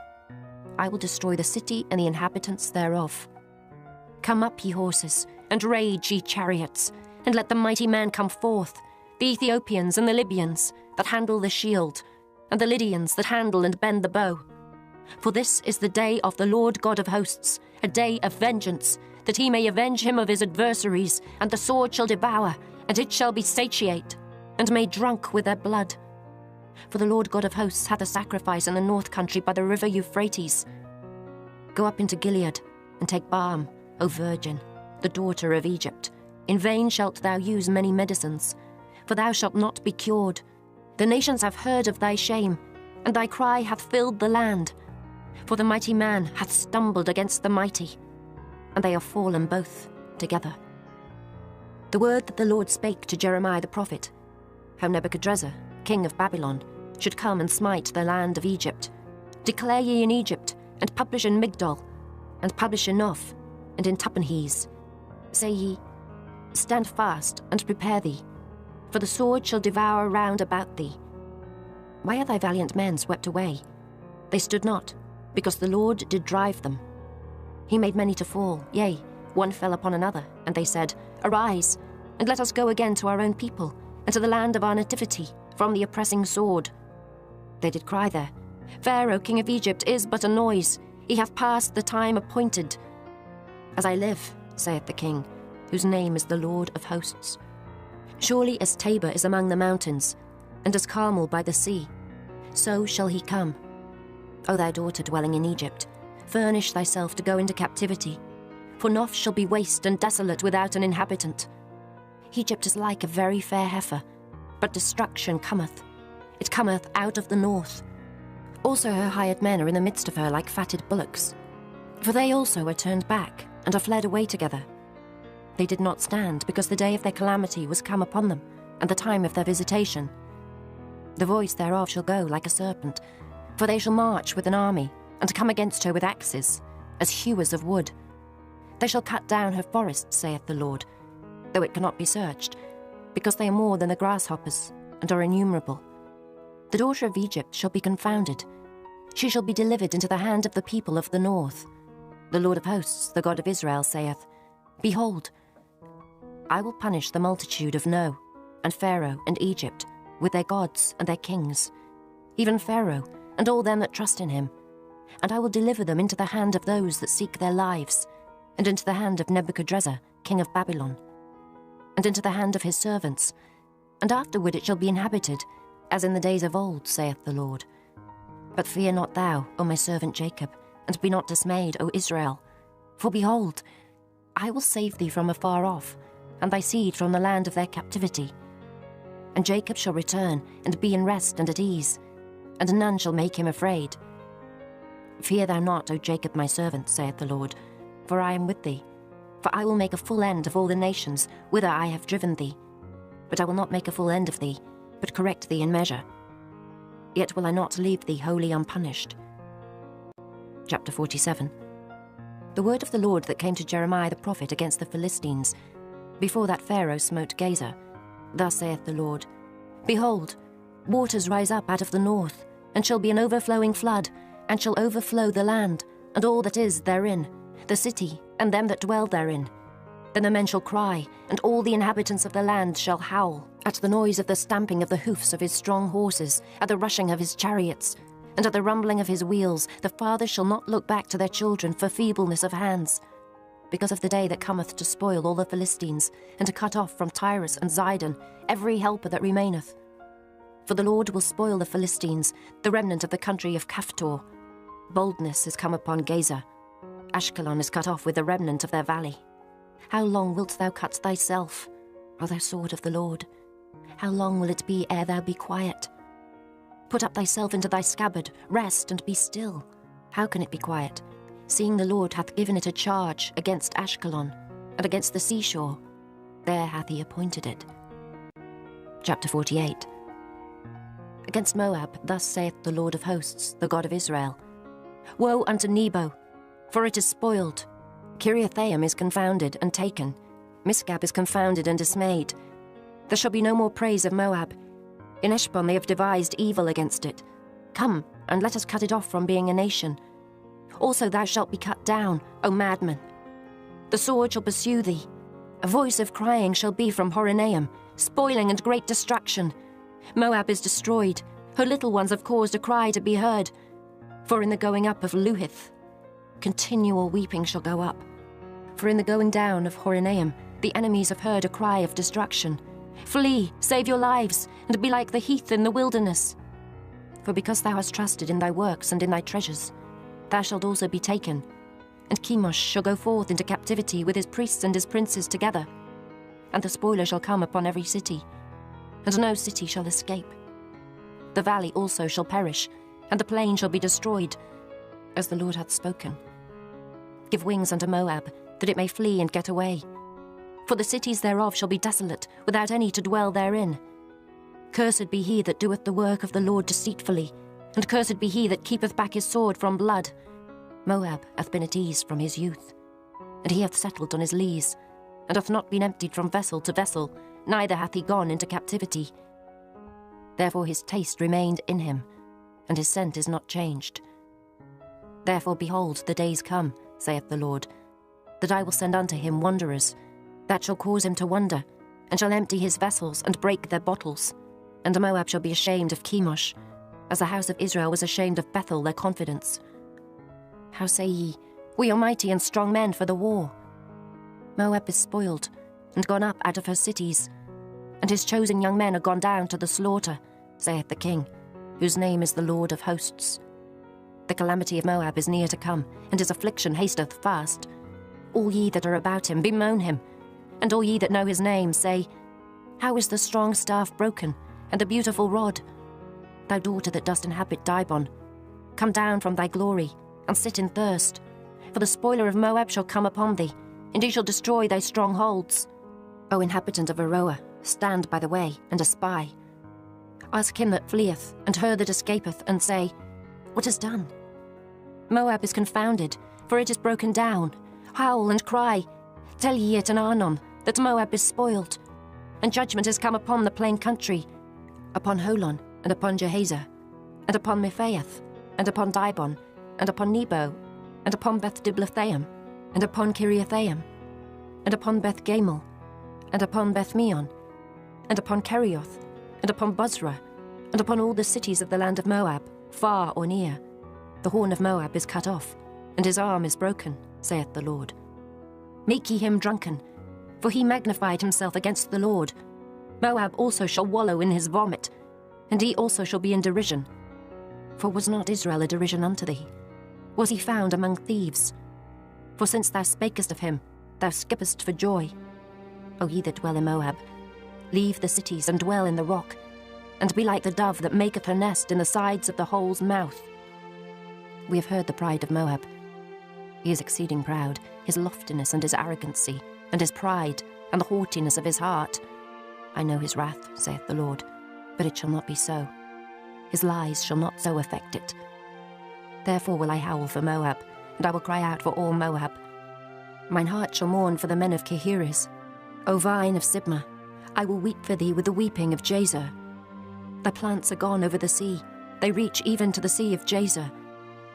I will destroy the city and the inhabitants thereof. Come up, ye horses, and rage, ye chariots, and let the mighty man come forth, the Ethiopians and the Libyans that handle the shield, and the Lydians that handle and bend the bow. For this is the day of the Lord God of hosts, a day of vengeance, that he may avenge him of his adversaries, and the sword shall devour, and it shall be satiate, and made drunk with their blood. For the Lord God of hosts hath a sacrifice in the north country by the river Euphrates. Go up into Gilead, and take balm, O virgin, the daughter of Egypt. In vain shalt thou use many medicines. for thou shalt not be cured. The nations have heard of thy shame, and thy cry hath filled the land. For the mighty man hath stumbled against the mighty, and they are fallen both together. The word that the Lord spake to Jeremiah the prophet, how Nebuchadrezzar, king of Babylon, should come and smite the land of Egypt. Declare ye in Egypt, and publish in Migdol, and publish in Noph, and in Tahpanhes. Say ye, stand fast, and prepare thee, for the sword shall devour round about thee. Why are thy valiant men swept away? They stood not, because the Lord did drive them. He made many to fall, yea, one fell upon another, and they said, Arise, and let us go again to our own people, and to the land of our nativity, from the oppressing sword. They did cry there, Pharaoh, king of Egypt, is but a noise. He hath passed the time appointed. As I live, saith the king, whose name is the Lord of hosts, surely as Tabor is among the mountains, and as Carmel by the sea, so shall he come. O thou daughter dwelling in Egypt, furnish thyself to go into captivity, for Noph shall be waste and desolate without an inhabitant. Egypt is like a very fair heifer, but destruction cometh. It cometh out of the north. Also her hired men are in the midst of her like fatted bullocks. For they also are turned back, and are fled away together. They did not stand, because the day of their calamity was come upon them, and the time of their visitation. The voice thereof shall go like a serpent, for they shall march with an army, and come against her with axes, as hewers of wood. They shall cut down her forests, saith the Lord, though it cannot be searched, because they are more than the grasshoppers, and are innumerable. The daughter of Egypt shall be confounded. She shall be delivered into the hand of the people of the north. The Lord of hosts, the God of Israel, saith, Behold, I will punish the multitude of No, and Pharaoh, and Egypt, with their gods and their kings, even Pharaoh, and all them that trust in him. And I will deliver them into the hand of those that seek their lives, and into the hand of Nebuchadrezzar, king of Babylon, and into the hand of his servants. And afterward it shall be inhabited, as in the days of old, saith the Lord. But fear not thou, O my servant Jacob, and be not dismayed, O Israel. For behold, I will save thee from afar off, and thy seed from the land of their captivity. And Jacob shall return, and be in rest and at ease, and none shall make him afraid. Fear thou not, O Jacob my servant, saith the Lord, for I am with thee. For I will make a full end of all the nations whither I have driven thee. But I will not make a full end of thee, but correct thee in measure. Yet will I not leave thee wholly unpunished. Chapter 47. The word of the Lord that came to Jeremiah the prophet against the Philistines, before that Pharaoh smote Gaza. Thus saith the Lord, Behold, waters rise up out of the north, and shall be an overflowing flood, and shall overflow the land, and all that is therein, the city, and them that dwell therein. Then the men shall cry, and all the inhabitants of the land shall howl, at the noise of the stamping of the hoofs of his strong horses, at the rushing of his chariots, and at the rumbling of his wheels. The fathers shall not look back to their children for feebleness of hands, because of the day that cometh to spoil all the Philistines, and to cut off from Tyrus and Zidon every helper that remaineth. For the Lord will spoil the Philistines, the remnant of the country of Caphtor. Boldness is come upon Gaza. Ashkelon is cut off with the remnant of their valley. How long wilt thou cut thyself, O thou sword of the Lord? How long will it be ere thou be quiet? Put up thyself into thy scabbard, rest and be still. How can it be quiet, seeing the Lord hath given it a charge against Ashkelon, and against the seashore? There hath he appointed it. Chapter 48. Against Moab thus saith the Lord of hosts, the God of Israel, Woe unto Nebo, for it is spoiled. Kiriathaim is confounded and taken. Misgab is confounded and dismayed. There shall be no more praise of Moab. In Eshbon they have devised evil against it. Come, and let us cut it off from being a nation. Also thou shalt be cut down, O madman. The sword shall pursue thee. A voice of crying shall be from Horonaim, spoiling and great destruction. Moab is destroyed. Her little ones have caused a cry to be heard. For in the going up of Luhith, continual weeping shall go up. For in the going down of Horonaim, the enemies have heard a cry of destruction. Flee, save your lives, and be like the heath in the wilderness. For because thou hast trusted in thy works and in thy treasures, thou shalt also be taken. And Chemosh shall go forth into captivity with his priests and his princes together. And the spoiler shall come upon every city. and no city shall escape. The valley also shall perish, and the plain shall be destroyed, as the Lord hath spoken. Give wings unto Moab, that it may flee and get away. For the cities thereof shall be desolate, without any to dwell therein. Cursed be he that doeth the work of the Lord deceitfully, and cursed be he that keepeth back his sword from blood. Moab hath been at ease from his youth, and he hath settled on his lees, and hath not been emptied from vessel to vessel, neither hath he gone into captivity. Therefore his taste remained in him, and his scent is not changed. Therefore, behold, the days come, saith the Lord, that I will send unto him wanderers, that shall cause him to wander, and shall empty his vessels, and break their bottles. And Moab shall be ashamed of Chemosh, as the house of Israel was ashamed of Bethel, their confidence. How say ye, we are mighty and strong men for the war? Moab is spoiled, and gone up out of her cities, and his chosen young men are gone down to the slaughter, saith the King, whose name is the Lord of hosts. The calamity of Moab is near to come, and his affliction hasteth fast. All ye that are about him, bemoan him, and all ye that know his name, say, How is the strong staff broken, and the beautiful rod? Thou daughter that dost inhabit Dibon, come down from thy glory, and sit in thirst. For the spoiler of Moab shall come upon thee, and he shall destroy thy strongholds. O inhabitant of Aroer, stand by the way, and espy. Ask him that fleeth, and her that escapeth, and say, What is done? Moab is confounded, for it is broken down. Howl and cry. Tell ye it in Arnon, that Moab is spoiled. And judgment is come upon the plain country, upon Holon, and upon Jehazer, and upon Mephaeth, and upon Dibon, and upon Nebo, and upon Beth-Diblathaim, and upon Kiriathaim, and upon Beth-Gamul, and upon Beth-meon, and upon Kerioth, and upon Bozrah, and upon all the cities of the land of Moab, far or near. The horn of Moab is cut off, and his arm is broken, saith the Lord. Make ye him drunken, for he magnified himself against the Lord. Moab also shall wallow in his vomit, and he also shall be in derision. For was not Israel a derision unto thee? Was he found among thieves? For since thou spakest of him, thou skippest for joy. O ye that dwell in Moab, leave the cities and dwell in the rock, and be like the dove that maketh her nest in the sides of the hole's mouth. We have heard the pride of Moab. He is exceeding proud, his loftiness and his arrogancy, and his pride, and the haughtiness of his heart. I know his wrath, saith the Lord, but it shall not be so. His lies shall not so affect it. Therefore will I howl for Moab, and I will cry out for all Moab. Mine heart shall mourn for the men of Kehires. O vine of Sibmah, I will weep for thee with the weeping of Jazer. Thy plants are gone over the sea, they reach even to the sea of Jazer.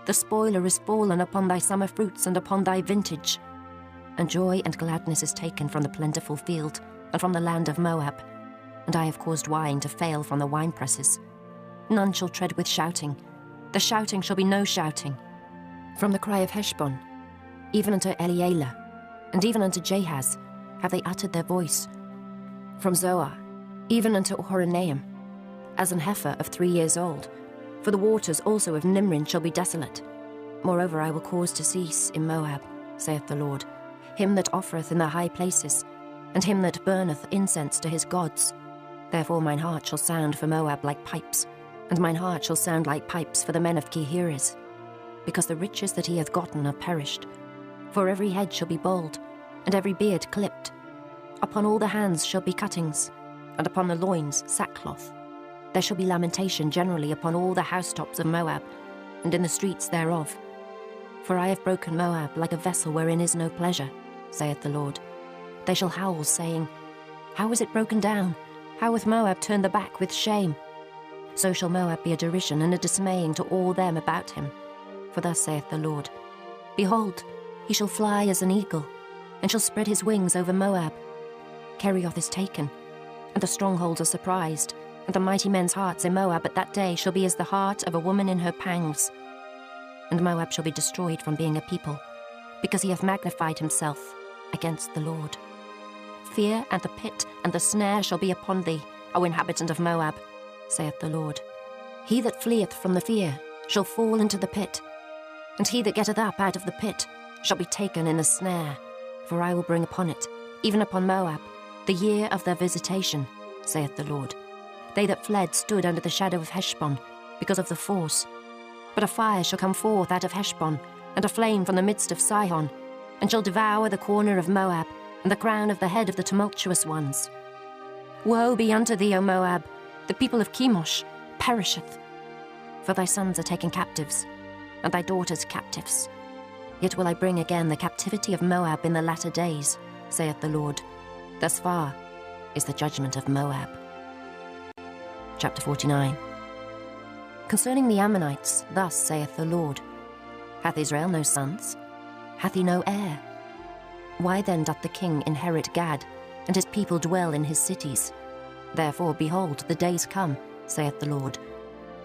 The spoiler is fallen upon thy summer fruits and upon thy vintage. And joy and gladness is taken from the plentiful field, and from the land of Moab. And I have caused wine to fail from the winepresses. None shall tread with shouting. The shouting shall be no shouting. From the cry of Heshbon, even unto Elealeh, and even unto Jahaz, have they uttered their voice. From Zoar, even unto Horonaim, as an heifer of 3 years old. For the waters also of Nimrin shall be desolate. Moreover, I will cause to cease in Moab, saith the Lord, him that offereth in the high places, and him that burneth incense to his gods. Therefore mine heart shall sound for Moab like pipes, and mine heart shall sound like pipes for the men of Kehires, because the riches that he hath gotten are perished. For every head shall be bald, and every beard clipped. Upon all the hands shall be cuttings, and upon the loins sackcloth. There shall be lamentation generally upon all the housetops of Moab, and in the streets thereof. For I have broken Moab like a vessel wherein is no pleasure, saith the Lord. They shall howl, saying, How is it broken down? How hath Moab turned the back with shame? So shall Moab be a derision and a dismaying to all them about him. For thus saith the Lord, Behold, he shall fly as an eagle, and shall spread his wings over Moab. Kerioth is taken, and the strongholds are surprised, and the mighty men's hearts in Moab at that day shall be as the heart of a woman in her pangs. And Moab shall be destroyed from being a people, because he hath magnified himself against the Lord. Fear and the pit and the snare shall be upon thee, O inhabitant of Moab, saith the Lord. He that fleeth from the fear shall fall into the pit, and he that getteth up out of the pit shall be taken in the snare. For I will bring upon it, even upon Moab, the year of their visitation, saith the Lord. They that fled stood under the shadow of Heshbon, because of the force. But a fire shall come forth out of Heshbon, and a flame from the midst of Sihon, and shall devour the corner of Moab, and the crown of the head of the tumultuous ones. Woe be unto thee, O Moab! The people of Chemosh perisheth. For thy sons are taken captives, and thy daughters captives. Yet will I bring again the captivity of Moab in the latter days, saith the Lord. Thus far is the judgment of Moab. Chapter 49. Concerning the Ammonites, thus saith the Lord, Hath Israel no sons? Hath he no heir? Why then doth the king inherit Gad, and his people dwell in his cities? Therefore, behold, the days come, saith the Lord,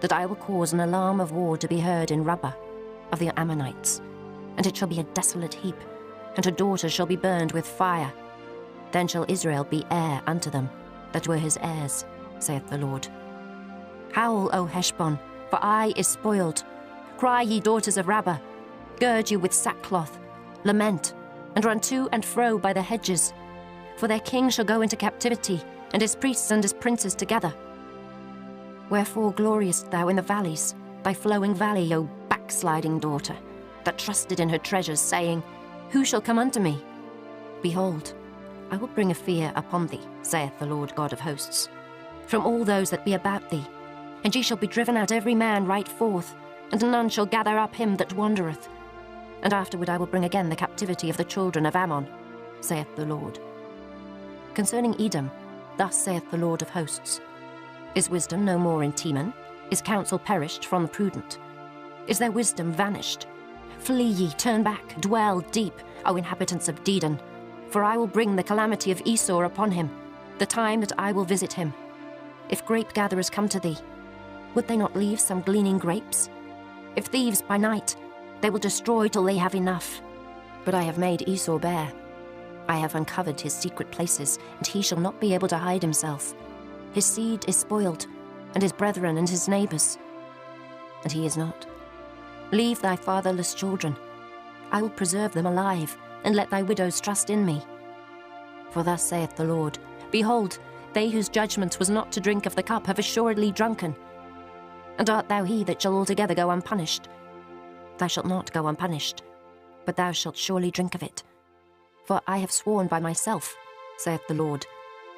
that I will cause an alarm of war to be heard in Rabbah of the Ammonites, and it shall be a desolate heap, and her daughters shall be burned with fire. Then shall Israel be heir unto them, that were his heirs, saith the Lord. Howl, O Heshbon, for Ai is spoiled. Cry, ye daughters of Rabbah, gird you with sackcloth, lament, and run to and fro by the hedges. For their king shall go into captivity, and his priests and his princes together. Wherefore gloriest thou in the valleys, thy flowing valley, O backsliding daughter, that trusted in her treasures, saying, Who shall come unto me? Behold, I will bring a fear upon thee, saith the Lord God of hosts, from all those that be about thee, and ye shall be driven out every man right forth, and none shall gather up him that wandereth. And afterward I will bring again the captivity of the children of Ammon, saith the Lord. Concerning Edom, thus saith the Lord of hosts, Is wisdom no more in Teman? Is counsel perished from the prudent? Is their wisdom vanished? Flee ye, turn back, dwell deep, O inhabitants of Dedan, for I will bring the calamity of Esau upon him, the time that I will visit him. If grape gatherers come to thee, would they not leave some gleaning grapes? If thieves by night, they will destroy till they have enough. But I have made Esau bare. I have uncovered his secret places, and he shall not be able to hide himself. His seed is spoiled, and his brethren and his neighbors. And he is not. Leave thy fatherless children. I will preserve them alive, and let thy widows trust in me. For thus saith the Lord, Behold, they whose judgment was not to drink of the cup have assuredly drunken. And art thou he that shall altogether go unpunished? Thou shalt not go unpunished, but thou shalt surely drink of it. For I have sworn by myself, saith the Lord,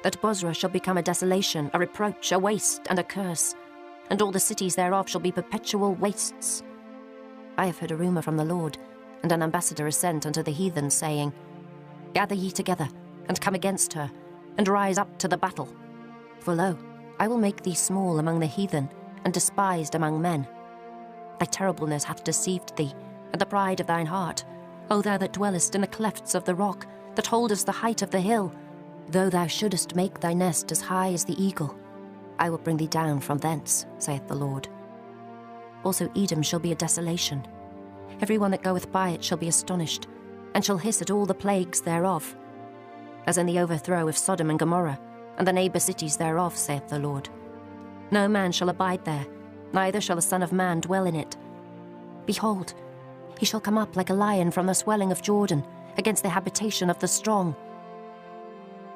that Bozrah shall become a desolation, a reproach, a waste, and a curse, and all the cities thereof shall be perpetual wastes. I have heard a rumour from the Lord, and an ambassador is sent unto the heathen, saying, Gather ye together, and come against her, and rise up to the battle. For lo, I will make thee small among the heathen, and despised among men. Thy terribleness hath deceived thee, and the pride of thine heart, O thou that dwellest in the clefts of the rock, that holdest the height of the hill. Though thou shouldest make thy nest as high as the eagle, I will bring thee down from thence, saith the Lord. Also Edom shall be a desolation. Every one that goeth by it shall be astonished, and shall hiss at all the plagues thereof. As in the overthrow of Sodom and Gomorrah, and the neighbour cities thereof, saith the Lord. No man shall abide there, neither shall a son of man dwell in it. Behold, he shall come up like a lion from the swelling of Jordan, against the habitation of the strong.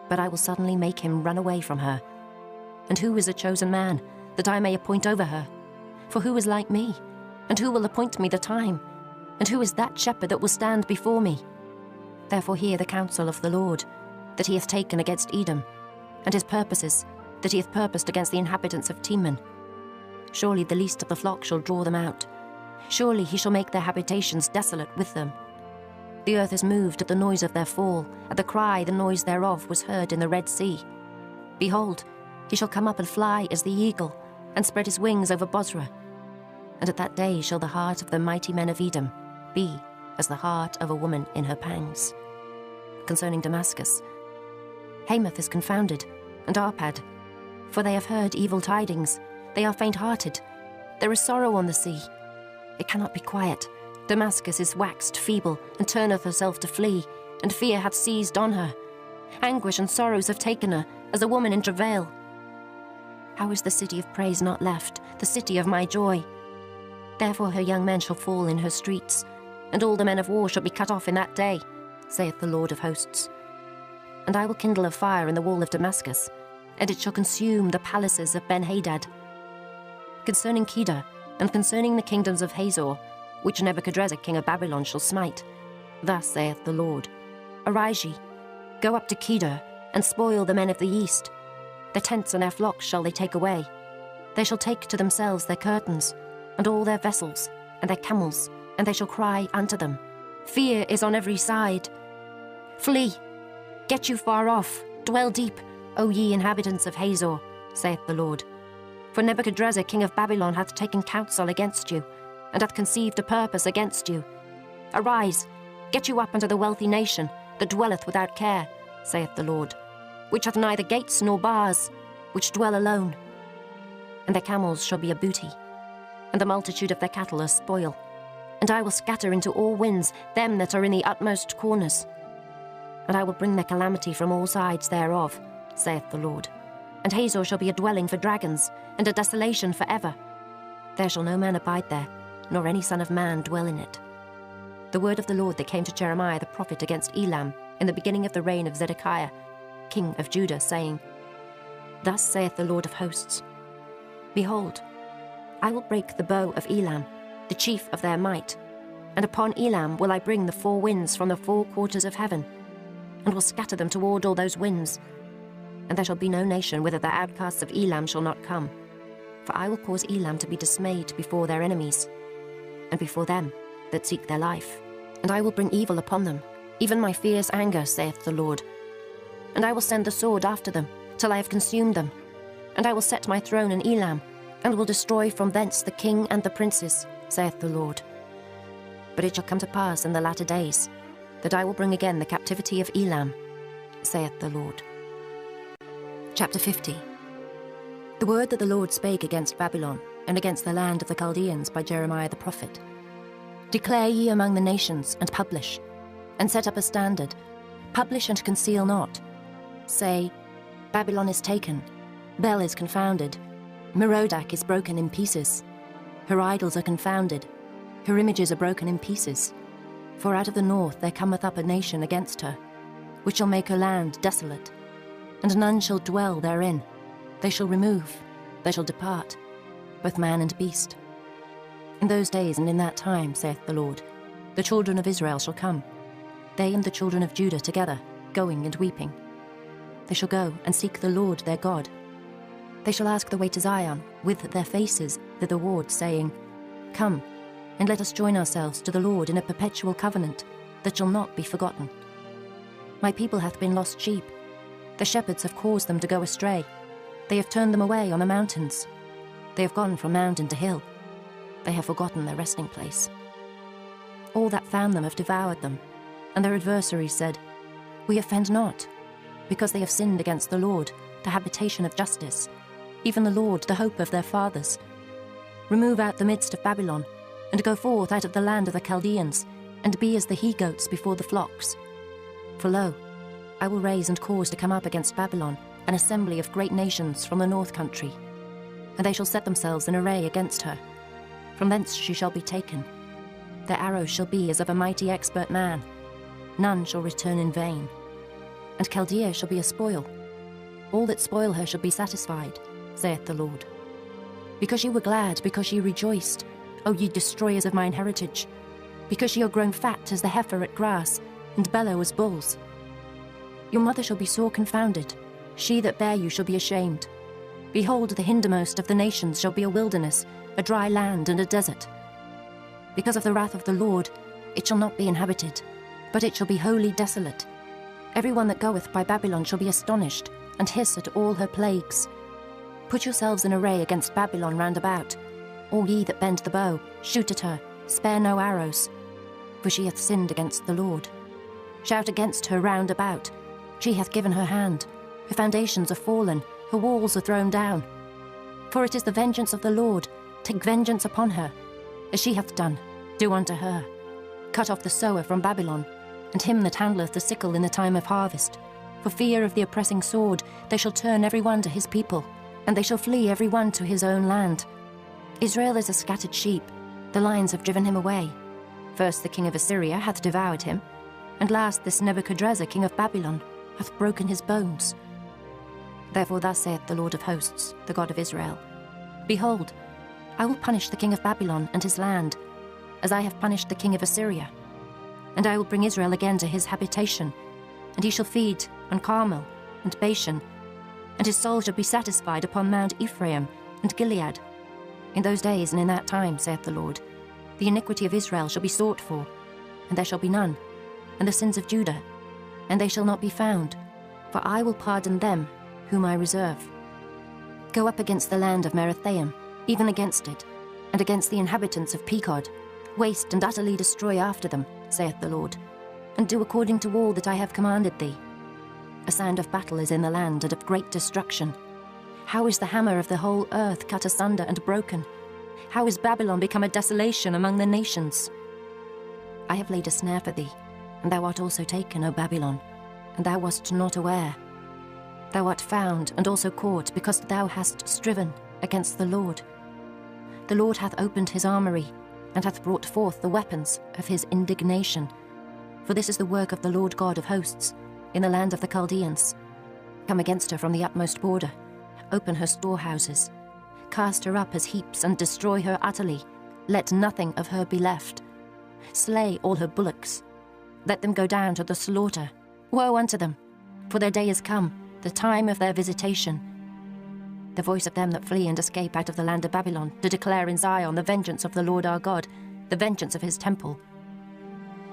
But I will suddenly make him run away from her. And who is a chosen man, that I may appoint over her? For who is like me? And who will appoint me the time? And who is that shepherd that will stand before me? Therefore hear the counsel of the Lord, that he hath taken against Edom, and his purposes, that he hath purposed against the inhabitants of Teman. Surely the least of the flock shall draw them out. Surely he shall make their habitations desolate with them. The earth is moved at the noise of their fall, at the cry the noise thereof was heard in the Red Sea. Behold, he shall come up and fly as the eagle, and spread his wings over Bozrah. And at that day shall the heart of the mighty men of Edom be as the heart of a woman in her pangs. Concerning Damascus, Hamath is confounded, and Arpad, for they have heard evil tidings. They are faint-hearted. There is sorrow on the sea. It cannot be quiet. Damascus is waxed feeble, and turneth herself to flee, and fear hath seized on her. Anguish and sorrows have taken her, as a woman in travail. How is the city of praise not left, the city of my joy? Therefore her young men shall fall in her streets, and all the men of war shall be cut off in that day, saith the Lord of hosts. And I will kindle a fire in the wall of Damascus, and it shall consume the palaces of Ben-Hadad. Concerning Kedar, and concerning the kingdoms of Hazor, which Nebuchadrezzar king of Babylon shall smite, thus saith the Lord, Arise ye, go up to Kedar, and spoil the men of the east. Their tents and their flocks shall they take away. They shall take to themselves their curtains, and all their vessels, and their camels, and they shall cry unto them, Fear is on every side. Flee, get you far off, dwell deep, O ye inhabitants of Hazor, saith the Lord. For Nebuchadrezzar king of Babylon hath taken counsel against you, and hath conceived a purpose against you. Arise, get you up unto the wealthy nation, that dwelleth without care, saith the Lord, which hath neither gates nor bars, which dwell alone. And their camels shall be a booty, and the multitude of their cattle a spoil. And I will scatter into all winds them that are in the utmost corners. And I will bring their calamity from all sides thereof, saith the Lord. And Hazor shall be a dwelling for dragons, and a desolation for ever. There shall no man abide there, nor any son of man dwell in it. The word of the Lord that came to Jeremiah the prophet against Elam in the beginning of the reign of Zedekiah, king of Judah, saying, Thus saith the Lord of hosts, Behold, I will break the bow of Elam, the chief of their might, and upon Elam will I bring the four winds from the four quarters of heaven, and will scatter them toward all those winds. And there shall be no nation whither the outcasts of Elam shall not come. For I will cause Elam to be dismayed before their enemies, and before them that seek their life. And I will bring evil upon them, even my fierce anger, saith the Lord. And I will send the sword after them, till I have consumed them. And I will set my throne in Elam, and will destroy from thence the king and the princes, saith the Lord. But it shall come to pass in the latter days, that I will bring again the captivity of Elam, saith the Lord. Chapter 50. The word that the Lord spake against Babylon, and against the land of the Chaldeans by Jeremiah the prophet. Declare ye among the nations, and publish, and set up a standard, publish and conceal not. Say, Babylon is taken, Bel is confounded, Merodach is broken in pieces. Her idols are confounded, her images are broken in pieces. For out of the north there cometh up a nation against her, which shall make her land desolate, and none shall dwell therein. They shall remove, they shall depart, both man and beast. In those days and in that time, saith the Lord, the children of Israel shall come, they and the children of Judah together, going and weeping. They shall go and seek the Lord their God. They shall ask the way to Zion, with their faces thitherward, saying, Come, and let us join ourselves to the Lord in a perpetual covenant, that shall not be forgotten. My people hath been lost sheep. The shepherds have caused them to go astray. They have turned them away on the mountains. They have gone from mountain to hill. They have forgotten their resting place. All that found them have devoured them, and their adversaries said, We offend not, because they have sinned against the Lord, the habitation of justice, even the Lord, the hope of their fathers. Remove out the midst of Babylon, and go forth out of the land of the Chaldeans, and be as the he-goats before the flocks. For lo, I will raise and cause to come up against Babylon an assembly of great nations from the north country, and they shall set themselves in array against her. From thence she shall be taken. Their arrows shall be as of a mighty expert man. None shall return in vain. And Chaldea shall be a spoil. All that spoil her shall be satisfied, saith the Lord. Because ye were glad, because ye rejoiced, O ye destroyers of mine heritage, because ye are grown fat as the heifer at grass, and bellow as bulls. Your mother shall be sore confounded, she that bare you shall be ashamed. Behold, the hindermost of the nations shall be a wilderness, a dry land and a desert. Because of the wrath of the Lord, it shall not be inhabited, but it shall be wholly desolate. Every one that goeth by Babylon shall be astonished, and hiss at all her plagues. Put yourselves in array against Babylon round about. All ye that bend the bow, shoot at her, spare no arrows. For she hath sinned against the Lord. Shout against her round about. She hath given her hand. Her foundations are fallen, her walls are thrown down. For it is the vengeance of the Lord. Take vengeance upon her. As she hath done, do unto her. Cut off the sower from Babylon, and him that handleth the sickle in the time of harvest. For fear of the oppressing sword, they shall turn every one to his people, and they shall flee every one to his own land. Israel is a scattered sheep, the lions have driven him away. First the king of Assyria hath devoured him, and last this Nebuchadrezzar king of Babylon hath broken his bones. Therefore thus saith the Lord of hosts, the God of Israel, Behold, I will punish the king of Babylon and his land, as I have punished the king of Assyria. And I will bring Israel again to his habitation, and he shall feed on Carmel and Bashan, and his soul shall be satisfied upon Mount Ephraim and Gilead. In those days and in that time, saith the Lord, the iniquity of Israel shall be sought for, and there shall be none, and the sins of Judah, and they shall not be found, for I will pardon them whom I reserve. Go up against the land of Merathaim, even against it, and against the inhabitants of Pekod, waste and utterly destroy after them, saith the Lord, and do according to all that I have commanded thee. A sound of battle is in the land, and of great destruction. How is the hammer of the whole earth cut asunder and broken? How is Babylon become a desolation among the nations? I have laid a snare for thee, and thou art also taken, O Babylon, and thou wast not aware. Thou art found and also caught, because thou hast striven against the Lord. The Lord hath opened his armory, and hath brought forth the weapons of his indignation. For this is the work of the Lord God of hosts, in the land of the Chaldeans. Come against her from the utmost border, open her storehouses, cast her up as heaps, and destroy her utterly. Let nothing of her be left. Slay all her bullocks. Let them go down to the slaughter. Woe unto them, for their day is come, the time of their visitation. The voice of them that flee and escape out of the land of Babylon, to declare in Zion the vengeance of the Lord our God, the vengeance of his temple.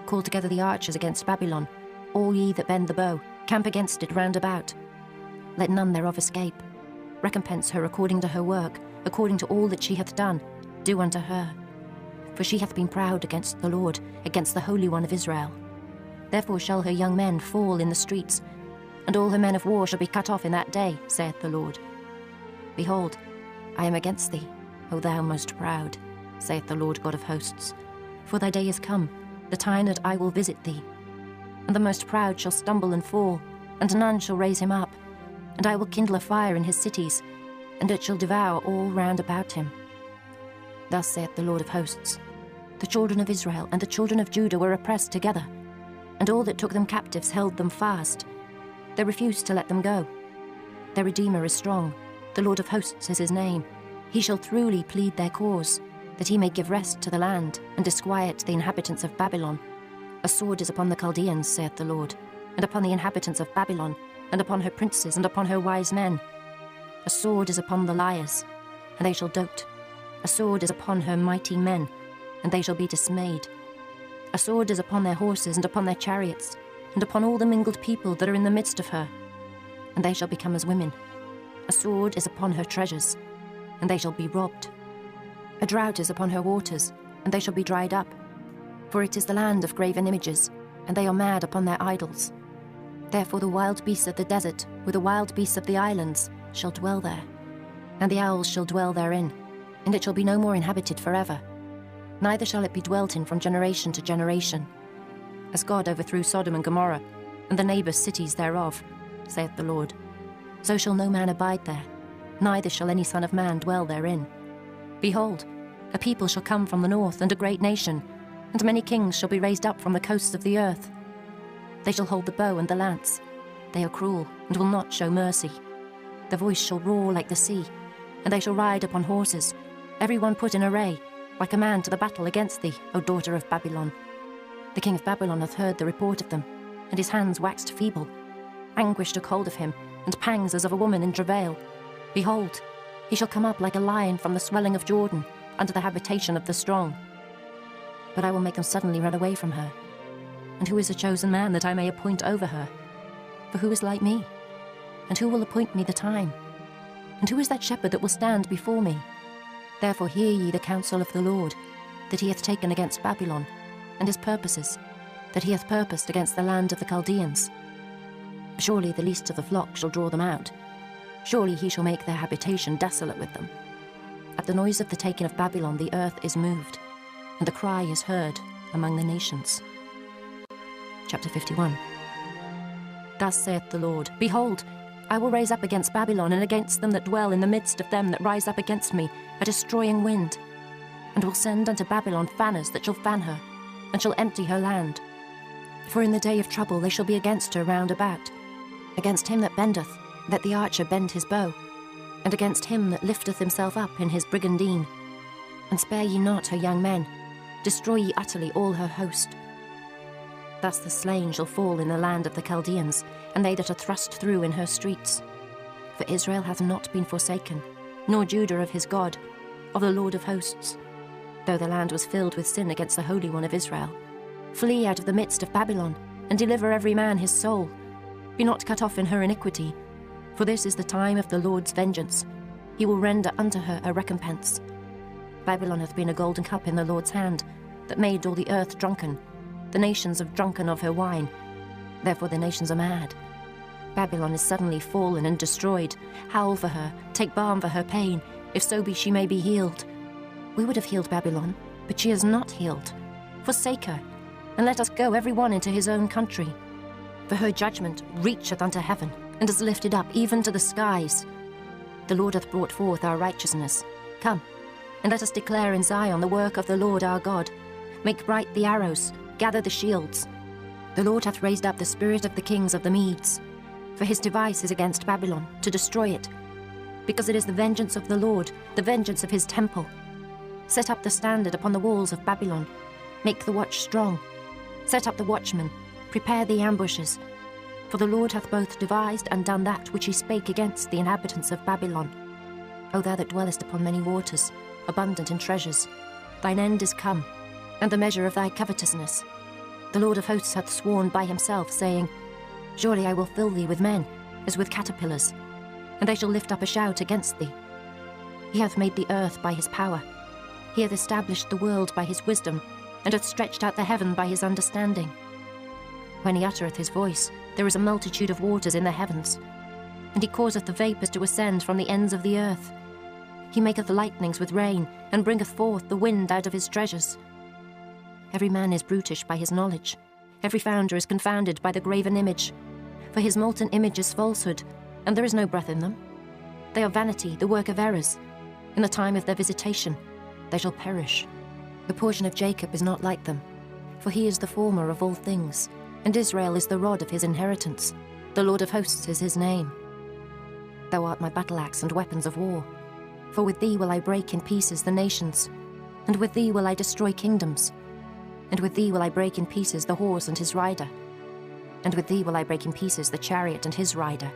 Call together the archers against Babylon, all ye that bend the bow, camp against it round about. Let none thereof escape. Recompense her according to her work, according to all that she hath done, do unto her. For she hath been proud against the Lord, against the Holy One of Israel. Therefore shall her young men fall in the streets, and all her men of war shall be cut off in that day, saith the Lord. Behold, I am against thee, O thou most proud, saith the Lord God of hosts. For thy day is come, the time that I will visit thee. And the most proud shall stumble and fall, and none shall raise him up. And I will kindle a fire in his cities, and it shall devour all round about him. Thus saith the Lord of hosts, the children of Israel and the children of Judah were oppressed together, and all that took them captives held them fast. They refused to let them go. Their Redeemer is strong, the Lord of hosts is his name. He shall truly plead their cause, that he may give rest to the land, and disquiet the inhabitants of Babylon. A sword is upon the Chaldeans, saith the Lord, and upon the inhabitants of Babylon, and upon her princes, and upon her wise men. A sword is upon the liars, and they shall dote. A sword is upon her mighty men, and they shall be dismayed. A sword is upon their horses, and upon their chariots, and upon all the mingled people that are in the midst of her, and they shall become as women. A sword is upon her treasures, and they shall be robbed. A drought is upon her waters, and they shall be dried up. For it is the land of graven images, and they are mad upon their idols. Therefore the wild beasts of the desert, with the wild beasts of the islands, shall dwell there, and the owls shall dwell therein, and it shall be no more inhabited forever. Neither shall it be dwelt in from generation to generation. As God overthrew Sodom and Gomorrah, and the neighbours cities thereof, saith the Lord, so shall no man abide there, neither shall any son of man dwell therein. Behold, a people shall come from the north, and a great nation, and many kings shall be raised up from the coasts of the earth. They shall hold the bow and the lance. They are cruel, and will not show mercy. Their voice shall roar like the sea, and they shall ride upon horses, every one put in array, like a man to the battle against thee, O daughter of Babylon. The king of Babylon hath heard the report of them, and his hands waxed feeble. Anguish took hold of him, and pangs as of a woman in travail. Behold, he shall come up like a lion from the swelling of Jordan, unto the habitation of the strong. But I will make them suddenly run away from her. And who is a chosen man that I may appoint over her? For who is like me? And who will appoint me the time? And who is that shepherd that will stand before me? Therefore hear ye the counsel of the Lord, that he hath taken against Babylon, and his purposes, that he hath purposed against the land of the Chaldeans. Surely the least of the flock shall draw them out. Surely he shall make their habitation desolate with them. At the noise of the taking of Babylon the earth is moved, and the cry is heard among the nations. Chapter 51. Thus saith the Lord, Behold, I will raise up against Babylon, and against them that dwell in the midst of them that rise up against me, a destroying wind, and will send unto Babylon fanners that shall fan her, and shall empty her land. For in the day of trouble they shall be against her round about, against him that bendeth, Let the archer bend his bow, and against him that lifteth himself up in his brigandine. And spare ye not her young men, destroy ye utterly all her host. Thus the slain shall fall in the land of the Chaldeans, and they that are thrust through in her streets. For Israel hath not been forsaken, nor Judah of his God, of the Lord of hosts, though the land was filled with sin against the Holy One of Israel. Flee out of the midst of Babylon, and deliver every man his soul. Be not cut off in her iniquity, for this is the time of the Lord's vengeance. He will render unto her a recompense. Babylon hath been a golden cup in the Lord's hand, that made all the earth drunken. The nations have drunken of her wine. Therefore the nations are mad. Babylon is suddenly fallen and destroyed. Howl for her, take balm for her pain, if so be she may be healed. We would have healed Babylon, but she is not healed. Forsake her, and let us go every one into his own country. For her judgment reacheth unto heaven, and is lifted up even to the skies. The Lord hath brought forth our righteousness. Come, and let us declare in Zion the work of the Lord our God. Make bright the arrows, gather the shields. The Lord hath raised up the spirit of the kings of the Medes. For his device is against Babylon, to destroy it. Because it is the vengeance of the Lord, the vengeance of his temple. Set up the standard upon the walls of Babylon. Make the watch strong. Set up the watchmen. Prepare the ambushes. For the Lord hath both devised and done that which he spake against the inhabitants of Babylon. O thou that dwellest upon many waters, abundant in treasures, thine end is come, and the measure of thy covetousness. The Lord of hosts hath sworn by himself, saying, Surely I will fill thee with men, as with caterpillars, and they shall lift up a shout against thee. He hath made the earth by his power. He hath established the world by his wisdom, and hath stretched out the heaven by his understanding. When he uttereth his voice, there is a multitude of waters in the heavens, and he causeth the vapours to ascend from the ends of the earth. He maketh lightnings with rain, and bringeth forth the wind out of his treasures. Every man is brutish by his knowledge. Every founder is confounded by the graven image. For his molten image is falsehood, and there is no breath in them. They are vanity, the work of errors. In the time of their visitation, they shall perish. The portion of Jacob is not like them, for he is the former of all things, and Israel is the rod of his inheritance. The Lord of hosts is his name. Thou art my battle-axe and weapons of war. For with thee will I break in pieces the nations, and with thee will I destroy kingdoms. And with thee will I break in pieces the horse and his rider. And with thee will I break in pieces the chariot and his rider.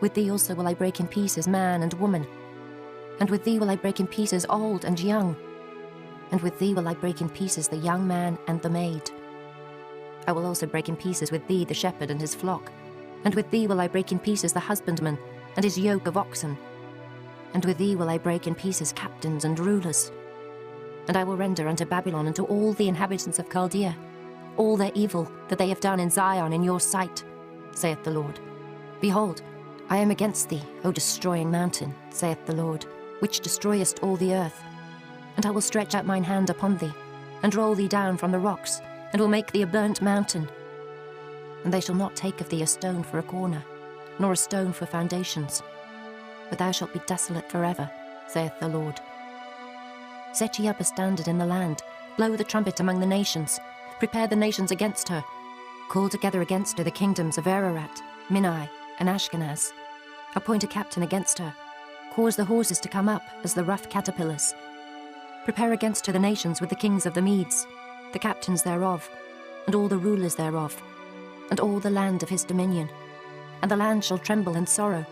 With thee also will I break in pieces man and woman. And with thee will I break in pieces old and young. And with thee will I break in pieces the young man and the maid. I will also break in pieces with thee the shepherd and his flock. And with thee will I break in pieces the husbandman and his yoke of oxen. And with thee will I break in pieces captains and rulers. And I will render unto Babylon and to all the inhabitants of Chaldea all their evil that they have done in Zion in your sight, saith the Lord. Behold, I am against thee, O destroying mountain, saith the Lord, which destroyest all the earth. And I will stretch out mine hand upon thee, and roll thee down from the rocks, and will make thee a burnt mountain. And they shall not take of thee a stone for a corner, nor a stone for foundations. But thou shalt be desolate forever, saith the Lord. Set ye up a standard in the land, blow the trumpet among the nations, prepare the nations against her. Call together against her the kingdoms of Ararat, Minai, and Ashkenaz. Appoint a captain against her. Cause the horses to come up as the rough caterpillars. Prepare against her the nations with the kings of the Medes, the captains thereof, and all the rulers thereof, and all the land of his dominion. And the land shall tremble in sorrow.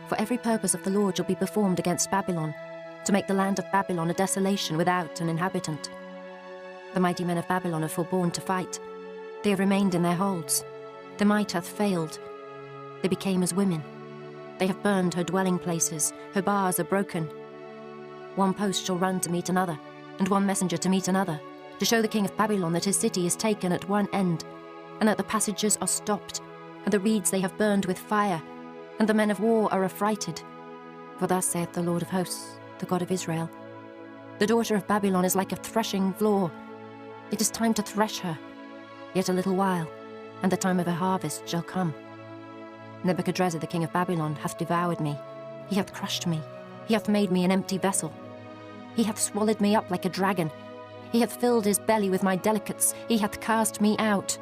For every purpose of the Lord shall be performed against Babylon, to make the land of Babylon a desolation without an inhabitant. The mighty men of Babylon have forborne to fight. They have remained in their holds. Their might hath failed. They became as women. They have burned her dwelling places. Her bars are broken. One post shall run to meet another, and one messenger to meet another, to show the king of Babylon that his city is taken at one end, and that the passages are stopped, and the reeds they have burned with fire, and the men of war are affrighted. For thus saith the Lord of hosts, the God of Israel, the daughter of Babylon is like a threshing floor. It is time to thresh her. Yet a little while, and the time of her harvest shall come. Nebuchadrezzar the king of Babylon hath devoured me. He hath crushed me. He hath made me an empty vessel. He hath swallowed me up like a dragon. He hath filled his belly with my delicates. He hath cast me out.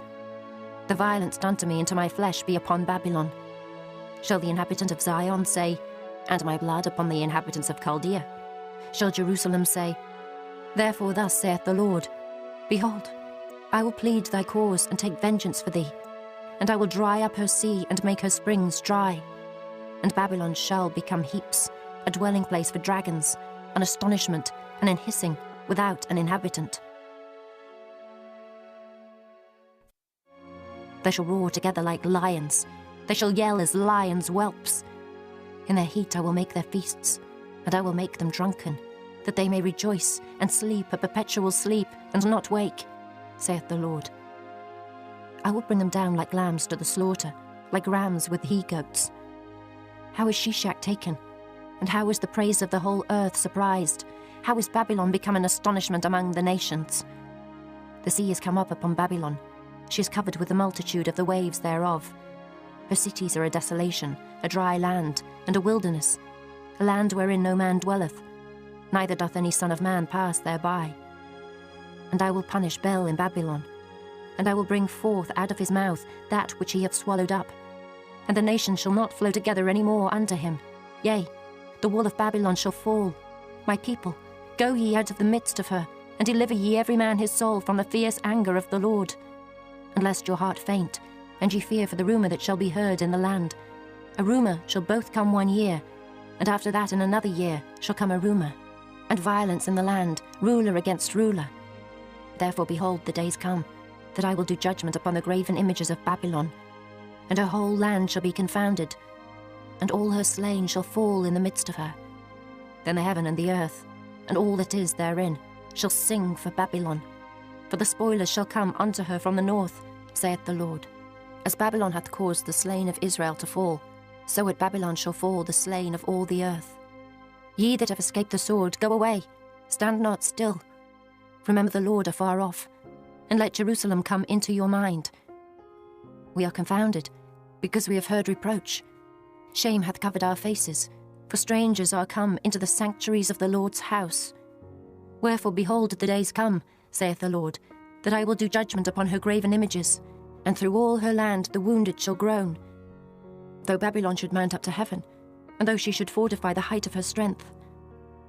The violence done to me and to my flesh be upon Babylon. Shall the inhabitant of Zion say, "And my blood upon the inhabitants of Chaldea"? Shall Jerusalem say, "Therefore thus saith the Lord, Behold, I will plead thy cause and take vengeance for thee, and I will dry up her sea and make her springs dry. And Babylon shall become heaps, a dwelling place for dragons, an astonishment and an hissing without an inhabitant. They shall roar together like lions. They shall yell as lions' whelps. In their heat I will make their feasts, and I will make them drunken, that they may rejoice and sleep a perpetual sleep and not wake, saith the Lord. I will bring them down like lambs to the slaughter, like rams with he-goats. How is Shishak taken? And how is the praise of the whole earth surprised? How is Babylon become an astonishment among the nations? The sea is come up upon Babylon. She is covered with the multitude of the waves thereof. Her cities are a desolation, a dry land, and a wilderness, a land wherein no man dwelleth, neither doth any son of man pass thereby. And I will punish Bel in Babylon, and I will bring forth out of his mouth that which he hath swallowed up. And the nations shall not flow together any more unto him. Yea, the wall of Babylon shall fall. My people, go ye out of the midst of her, and deliver ye every man his soul from the fierce anger of the Lord. And lest your heart faint, and ye fear for the rumour that shall be heard in the land. A rumour shall both come 1 year, and after that in another year shall come a rumour, and violence in the land, ruler against ruler. Therefore behold, the days come, that I will do judgment upon the graven images of Babylon, and her whole land shall be confounded, and all her slain shall fall in the midst of her. Then the heaven and the earth, and all that is therein, shall sing for Babylon. For the spoilers shall come unto her from the north, saith the Lord. As Babylon hath caused the slain of Israel to fall, so at Babylon shall fall the slain of all the earth. Ye that have escaped the sword, go away, stand not still. Remember the Lord afar off, and let Jerusalem come into your mind. We are confounded, because we have heard reproach. Shame hath covered our faces, for strangers are come into the sanctuaries of the Lord's house. Wherefore behold, the days come, saith the Lord, that I will do judgment upon her graven images, and through all her land the wounded shall groan. Though Babylon should mount up to heaven, and though she should fortify the height of her strength,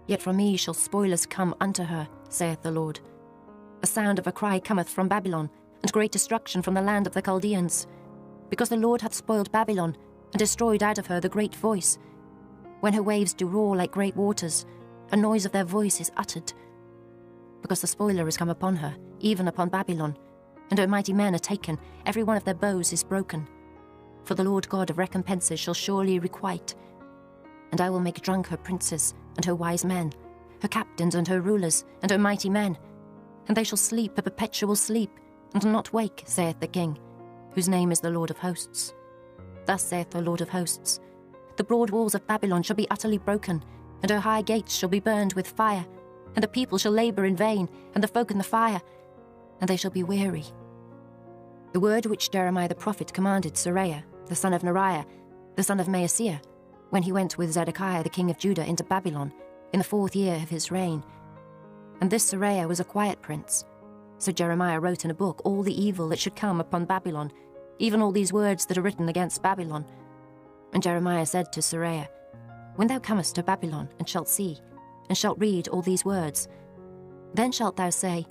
yet from me shall spoilers come unto her, saith the Lord. A sound of a cry cometh from Babylon, and great destruction from the land of the Chaldeans, because the Lord hath spoiled Babylon, and destroyed out of her the great voice. When her waves do roar like great waters, a noise of their voice is uttered. Because the spoiler is come upon her, even upon Babylon, and her mighty men are taken, every one of their bows is broken. For the Lord God of recompenses shall surely requite. And I will make drunk her princes, and her wise men, her captains and her rulers, and her mighty men, and they shall sleep a perpetual sleep, and not wake, saith the King, whose name is the Lord of hosts. Thus saith the Lord of hosts, the broad walls of Babylon shall be utterly broken, and her high gates shall be burned with fire, and the people shall labour in vain, and the folk in the fire, and they shall be weary. The word which Jeremiah the prophet commanded Seraiah, the son of Neriah, the son of Maaseiah, when he went with Zedekiah the king of Judah into Babylon, in the 4th year of his reign. And this Seraiah was a quiet prince. So Jeremiah wrote in a book all the evil that should come upon Babylon, even all these words that are written against Babylon. And Jeremiah said to Seraiah, When thou comest to Babylon, and shalt see, and shalt read all these words, then shalt thou say,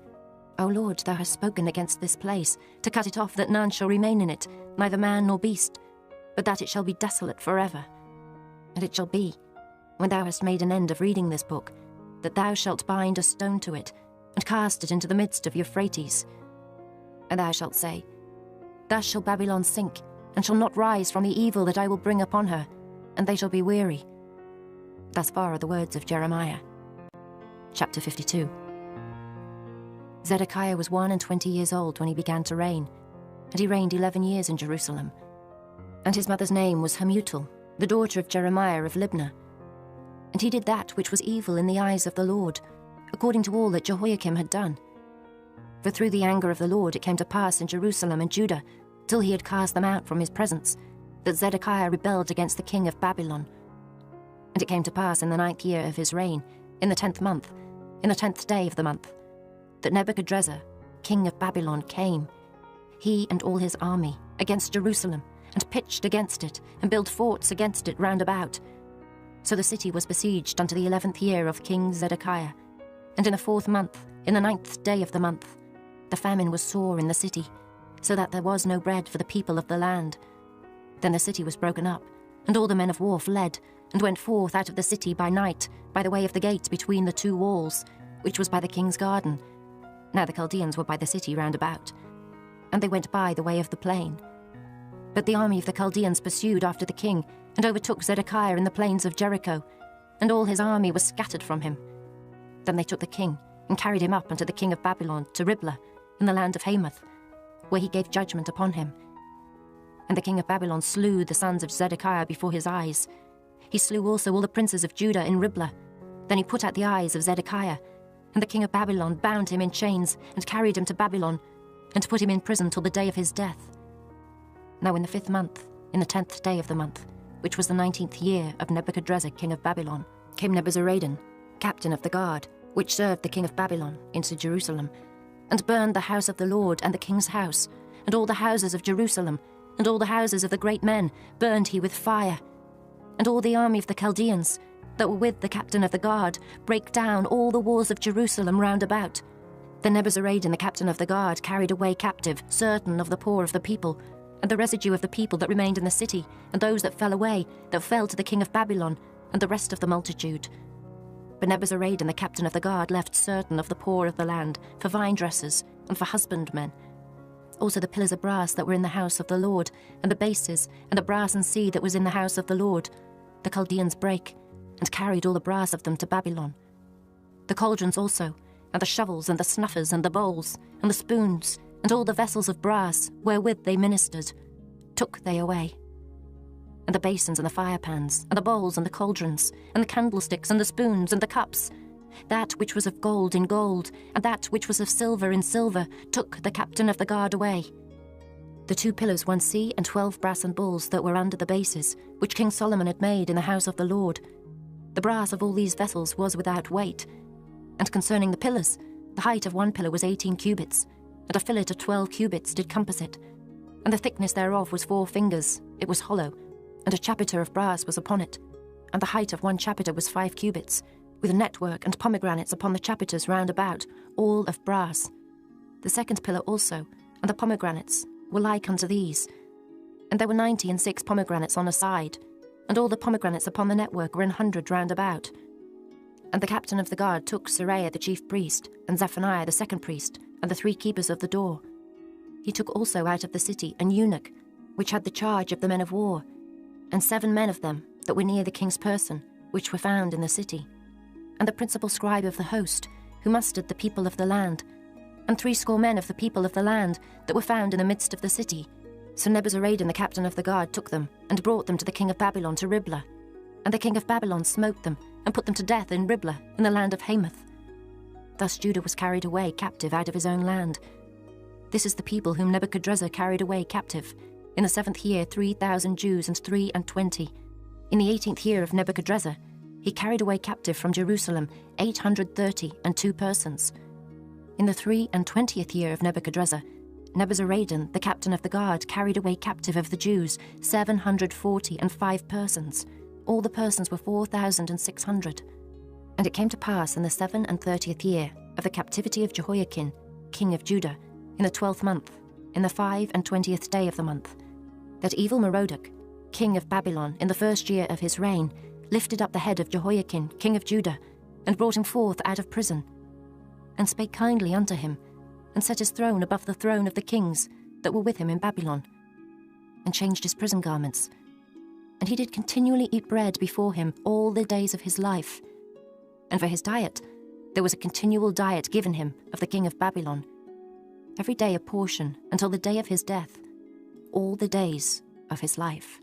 O Lord, thou hast spoken against this place, to cut it off, that none shall remain in it, neither man nor beast, but that it shall be desolate forever. And it shall be, when thou hast made an end of reading this book, that thou shalt bind a stone to it, and cast it into the midst of Euphrates. And thou shalt say, Thus shall Babylon sink, and shall not rise from the evil that I will bring upon her, and they shall be weary. Thus far are the words of Jeremiah. Chapter 52. Zedekiah was 21 years old when he began to reign, and he reigned 11 years in Jerusalem. And his mother's name was Hamutal, the daughter of Jeremiah of Libnah. And he did that which was evil in the eyes of the Lord, according to all that Jehoiakim had done. For through the anger of the Lord it came to pass in Jerusalem and Judah, till he had cast them out from his presence, that Zedekiah rebelled against the king of Babylon. And it came to pass in the 9th year of his reign, in the 10th month, in the 10th day of the month, that Nebuchadrezzar, king of Babylon, came, he and all his army, against Jerusalem, and pitched against it, and built forts against it round about. So the city was besieged unto the 11th year of King Zedekiah. And in the 4th month, in the 9th day of the month, the famine was sore in the city, so that there was no bread for the people of the land. Then the city was broken up, and all the men of war fled, and went forth out of the city by night, by the way of the gate between the 2 walls, which was by the king's garden. Now the Chaldeans were by the city round about, and they went by the way of the plain. But the army of the Chaldeans pursued after the king, and overtook Zedekiah in the plains of Jericho, and all his army was scattered from him. Then they took the king, and carried him up unto the king of Babylon to Riblah, in the land of Hamath, where he gave judgment upon him. And the king of Babylon slew the sons of Zedekiah before his eyes. He slew also all the princes of Judah in Riblah. Then he put out the eyes of Zedekiah, and the king of Babylon bound him in chains, and carried him to Babylon, and put him in prison till the day of his death. Now in the 5th month, in the 10th day of the month, which was the 19th year of Nebuchadrezzar king of Babylon, came Nebuzaradan, captain of the guard, which served the king of Babylon, into Jerusalem, and burned the house of the Lord and the king's house, and all the houses of Jerusalem, and all the houses of the great men burned he with fire. And all the army of the Chaldeans, that were with the captain of the guard, brake down all the walls of Jerusalem round about. Then Nebuzaradan the captain of the guard carried away captive certain of the poor of the people, and the residue of the people that remained in the city, and those that fell away, that fell to the king of Babylon, and the rest of the multitude. But Nebuzaradan the captain of the guard left certain of the poor of the land for vine dressers and for husbandmen. Also the pillars of brass that were in the house of the Lord, and the bases, and the brass and sea that was in the house of the Lord, the Chaldeans brake, and carried all the brass of them to Babylon. The cauldrons also, and the shovels, and the snuffers, and the bowls, and the spoons, and all the vessels of brass wherewith they ministered, took they away. And the basins, and the firepans, and the bowls, and the cauldrons, and the candlesticks, and the spoons, and the cups, that which was of gold in gold, and that which was of silver in silver, took the captain of the guard away. The 2 pillars, 1 sea, and 12 brassen bulls that were under the bases, which King Solomon had made in the house of the Lord. The brass of all these vessels was without weight. And concerning the pillars, the height of 1 pillar was 18 cubits, and a fillet of 12 cubits did compass it. And the thickness thereof was 4 fingers, it was hollow, and a chapiter of brass was upon it. And the height of 1 chapiter was 5 cubits, with network and pomegranates upon the chapiters round about, all of brass. The 2nd pillar also, and the pomegranates, were like unto these. And there were 96 pomegranates on a side, and all the pomegranates upon the network were 100 round about. And the captain of the guard took Seraiah the chief priest, and Zephaniah the 2nd priest, and the 3 keepers of the door. He took also out of the city an eunuch, which had the charge of the men of war, and 7 men of them that were near the king's person, which were found in the city, and the principal scribe of the host, who mustered the people of the land, and 70 men of the people of the land that were found in the midst of the city. So Nebuzaradan the captain of the guard took them, and brought them to the king of Babylon to Riblah. And the king of Babylon smote them, and put them to death in Riblah, in the land of Hamath. Thus Judah was carried away captive out of his own land. This is the people whom Nebuchadrezzar carried away captive. In the 7th year 3,000 Jews and 23. In the 18th year of Nebuchadrezzar, he carried away captive from Jerusalem 832 persons. In the 23 year of Nebuchadrezzar, Nebuzaradan, the captain of the guard, carried away captive of the Jews 745 persons. All the persons were 4,600. And it came to pass in the 37th year of the captivity of Jehoiakim, king of Judah, in the 12th month, in the 25th day of the month, that evil Merodach, king of Babylon, in the 1st year of his reign, lifted up the head of Jehoiakim, king of Judah, and brought him forth out of prison, and spake kindly unto him, and set his throne above the throne of the kings that were with him in Babylon, and changed his prison garments. And he did continually eat bread before him all the days of his life. And for his diet, there was a continual diet given him of the king of Babylon, every day a portion until the day of his death, all the days of his life.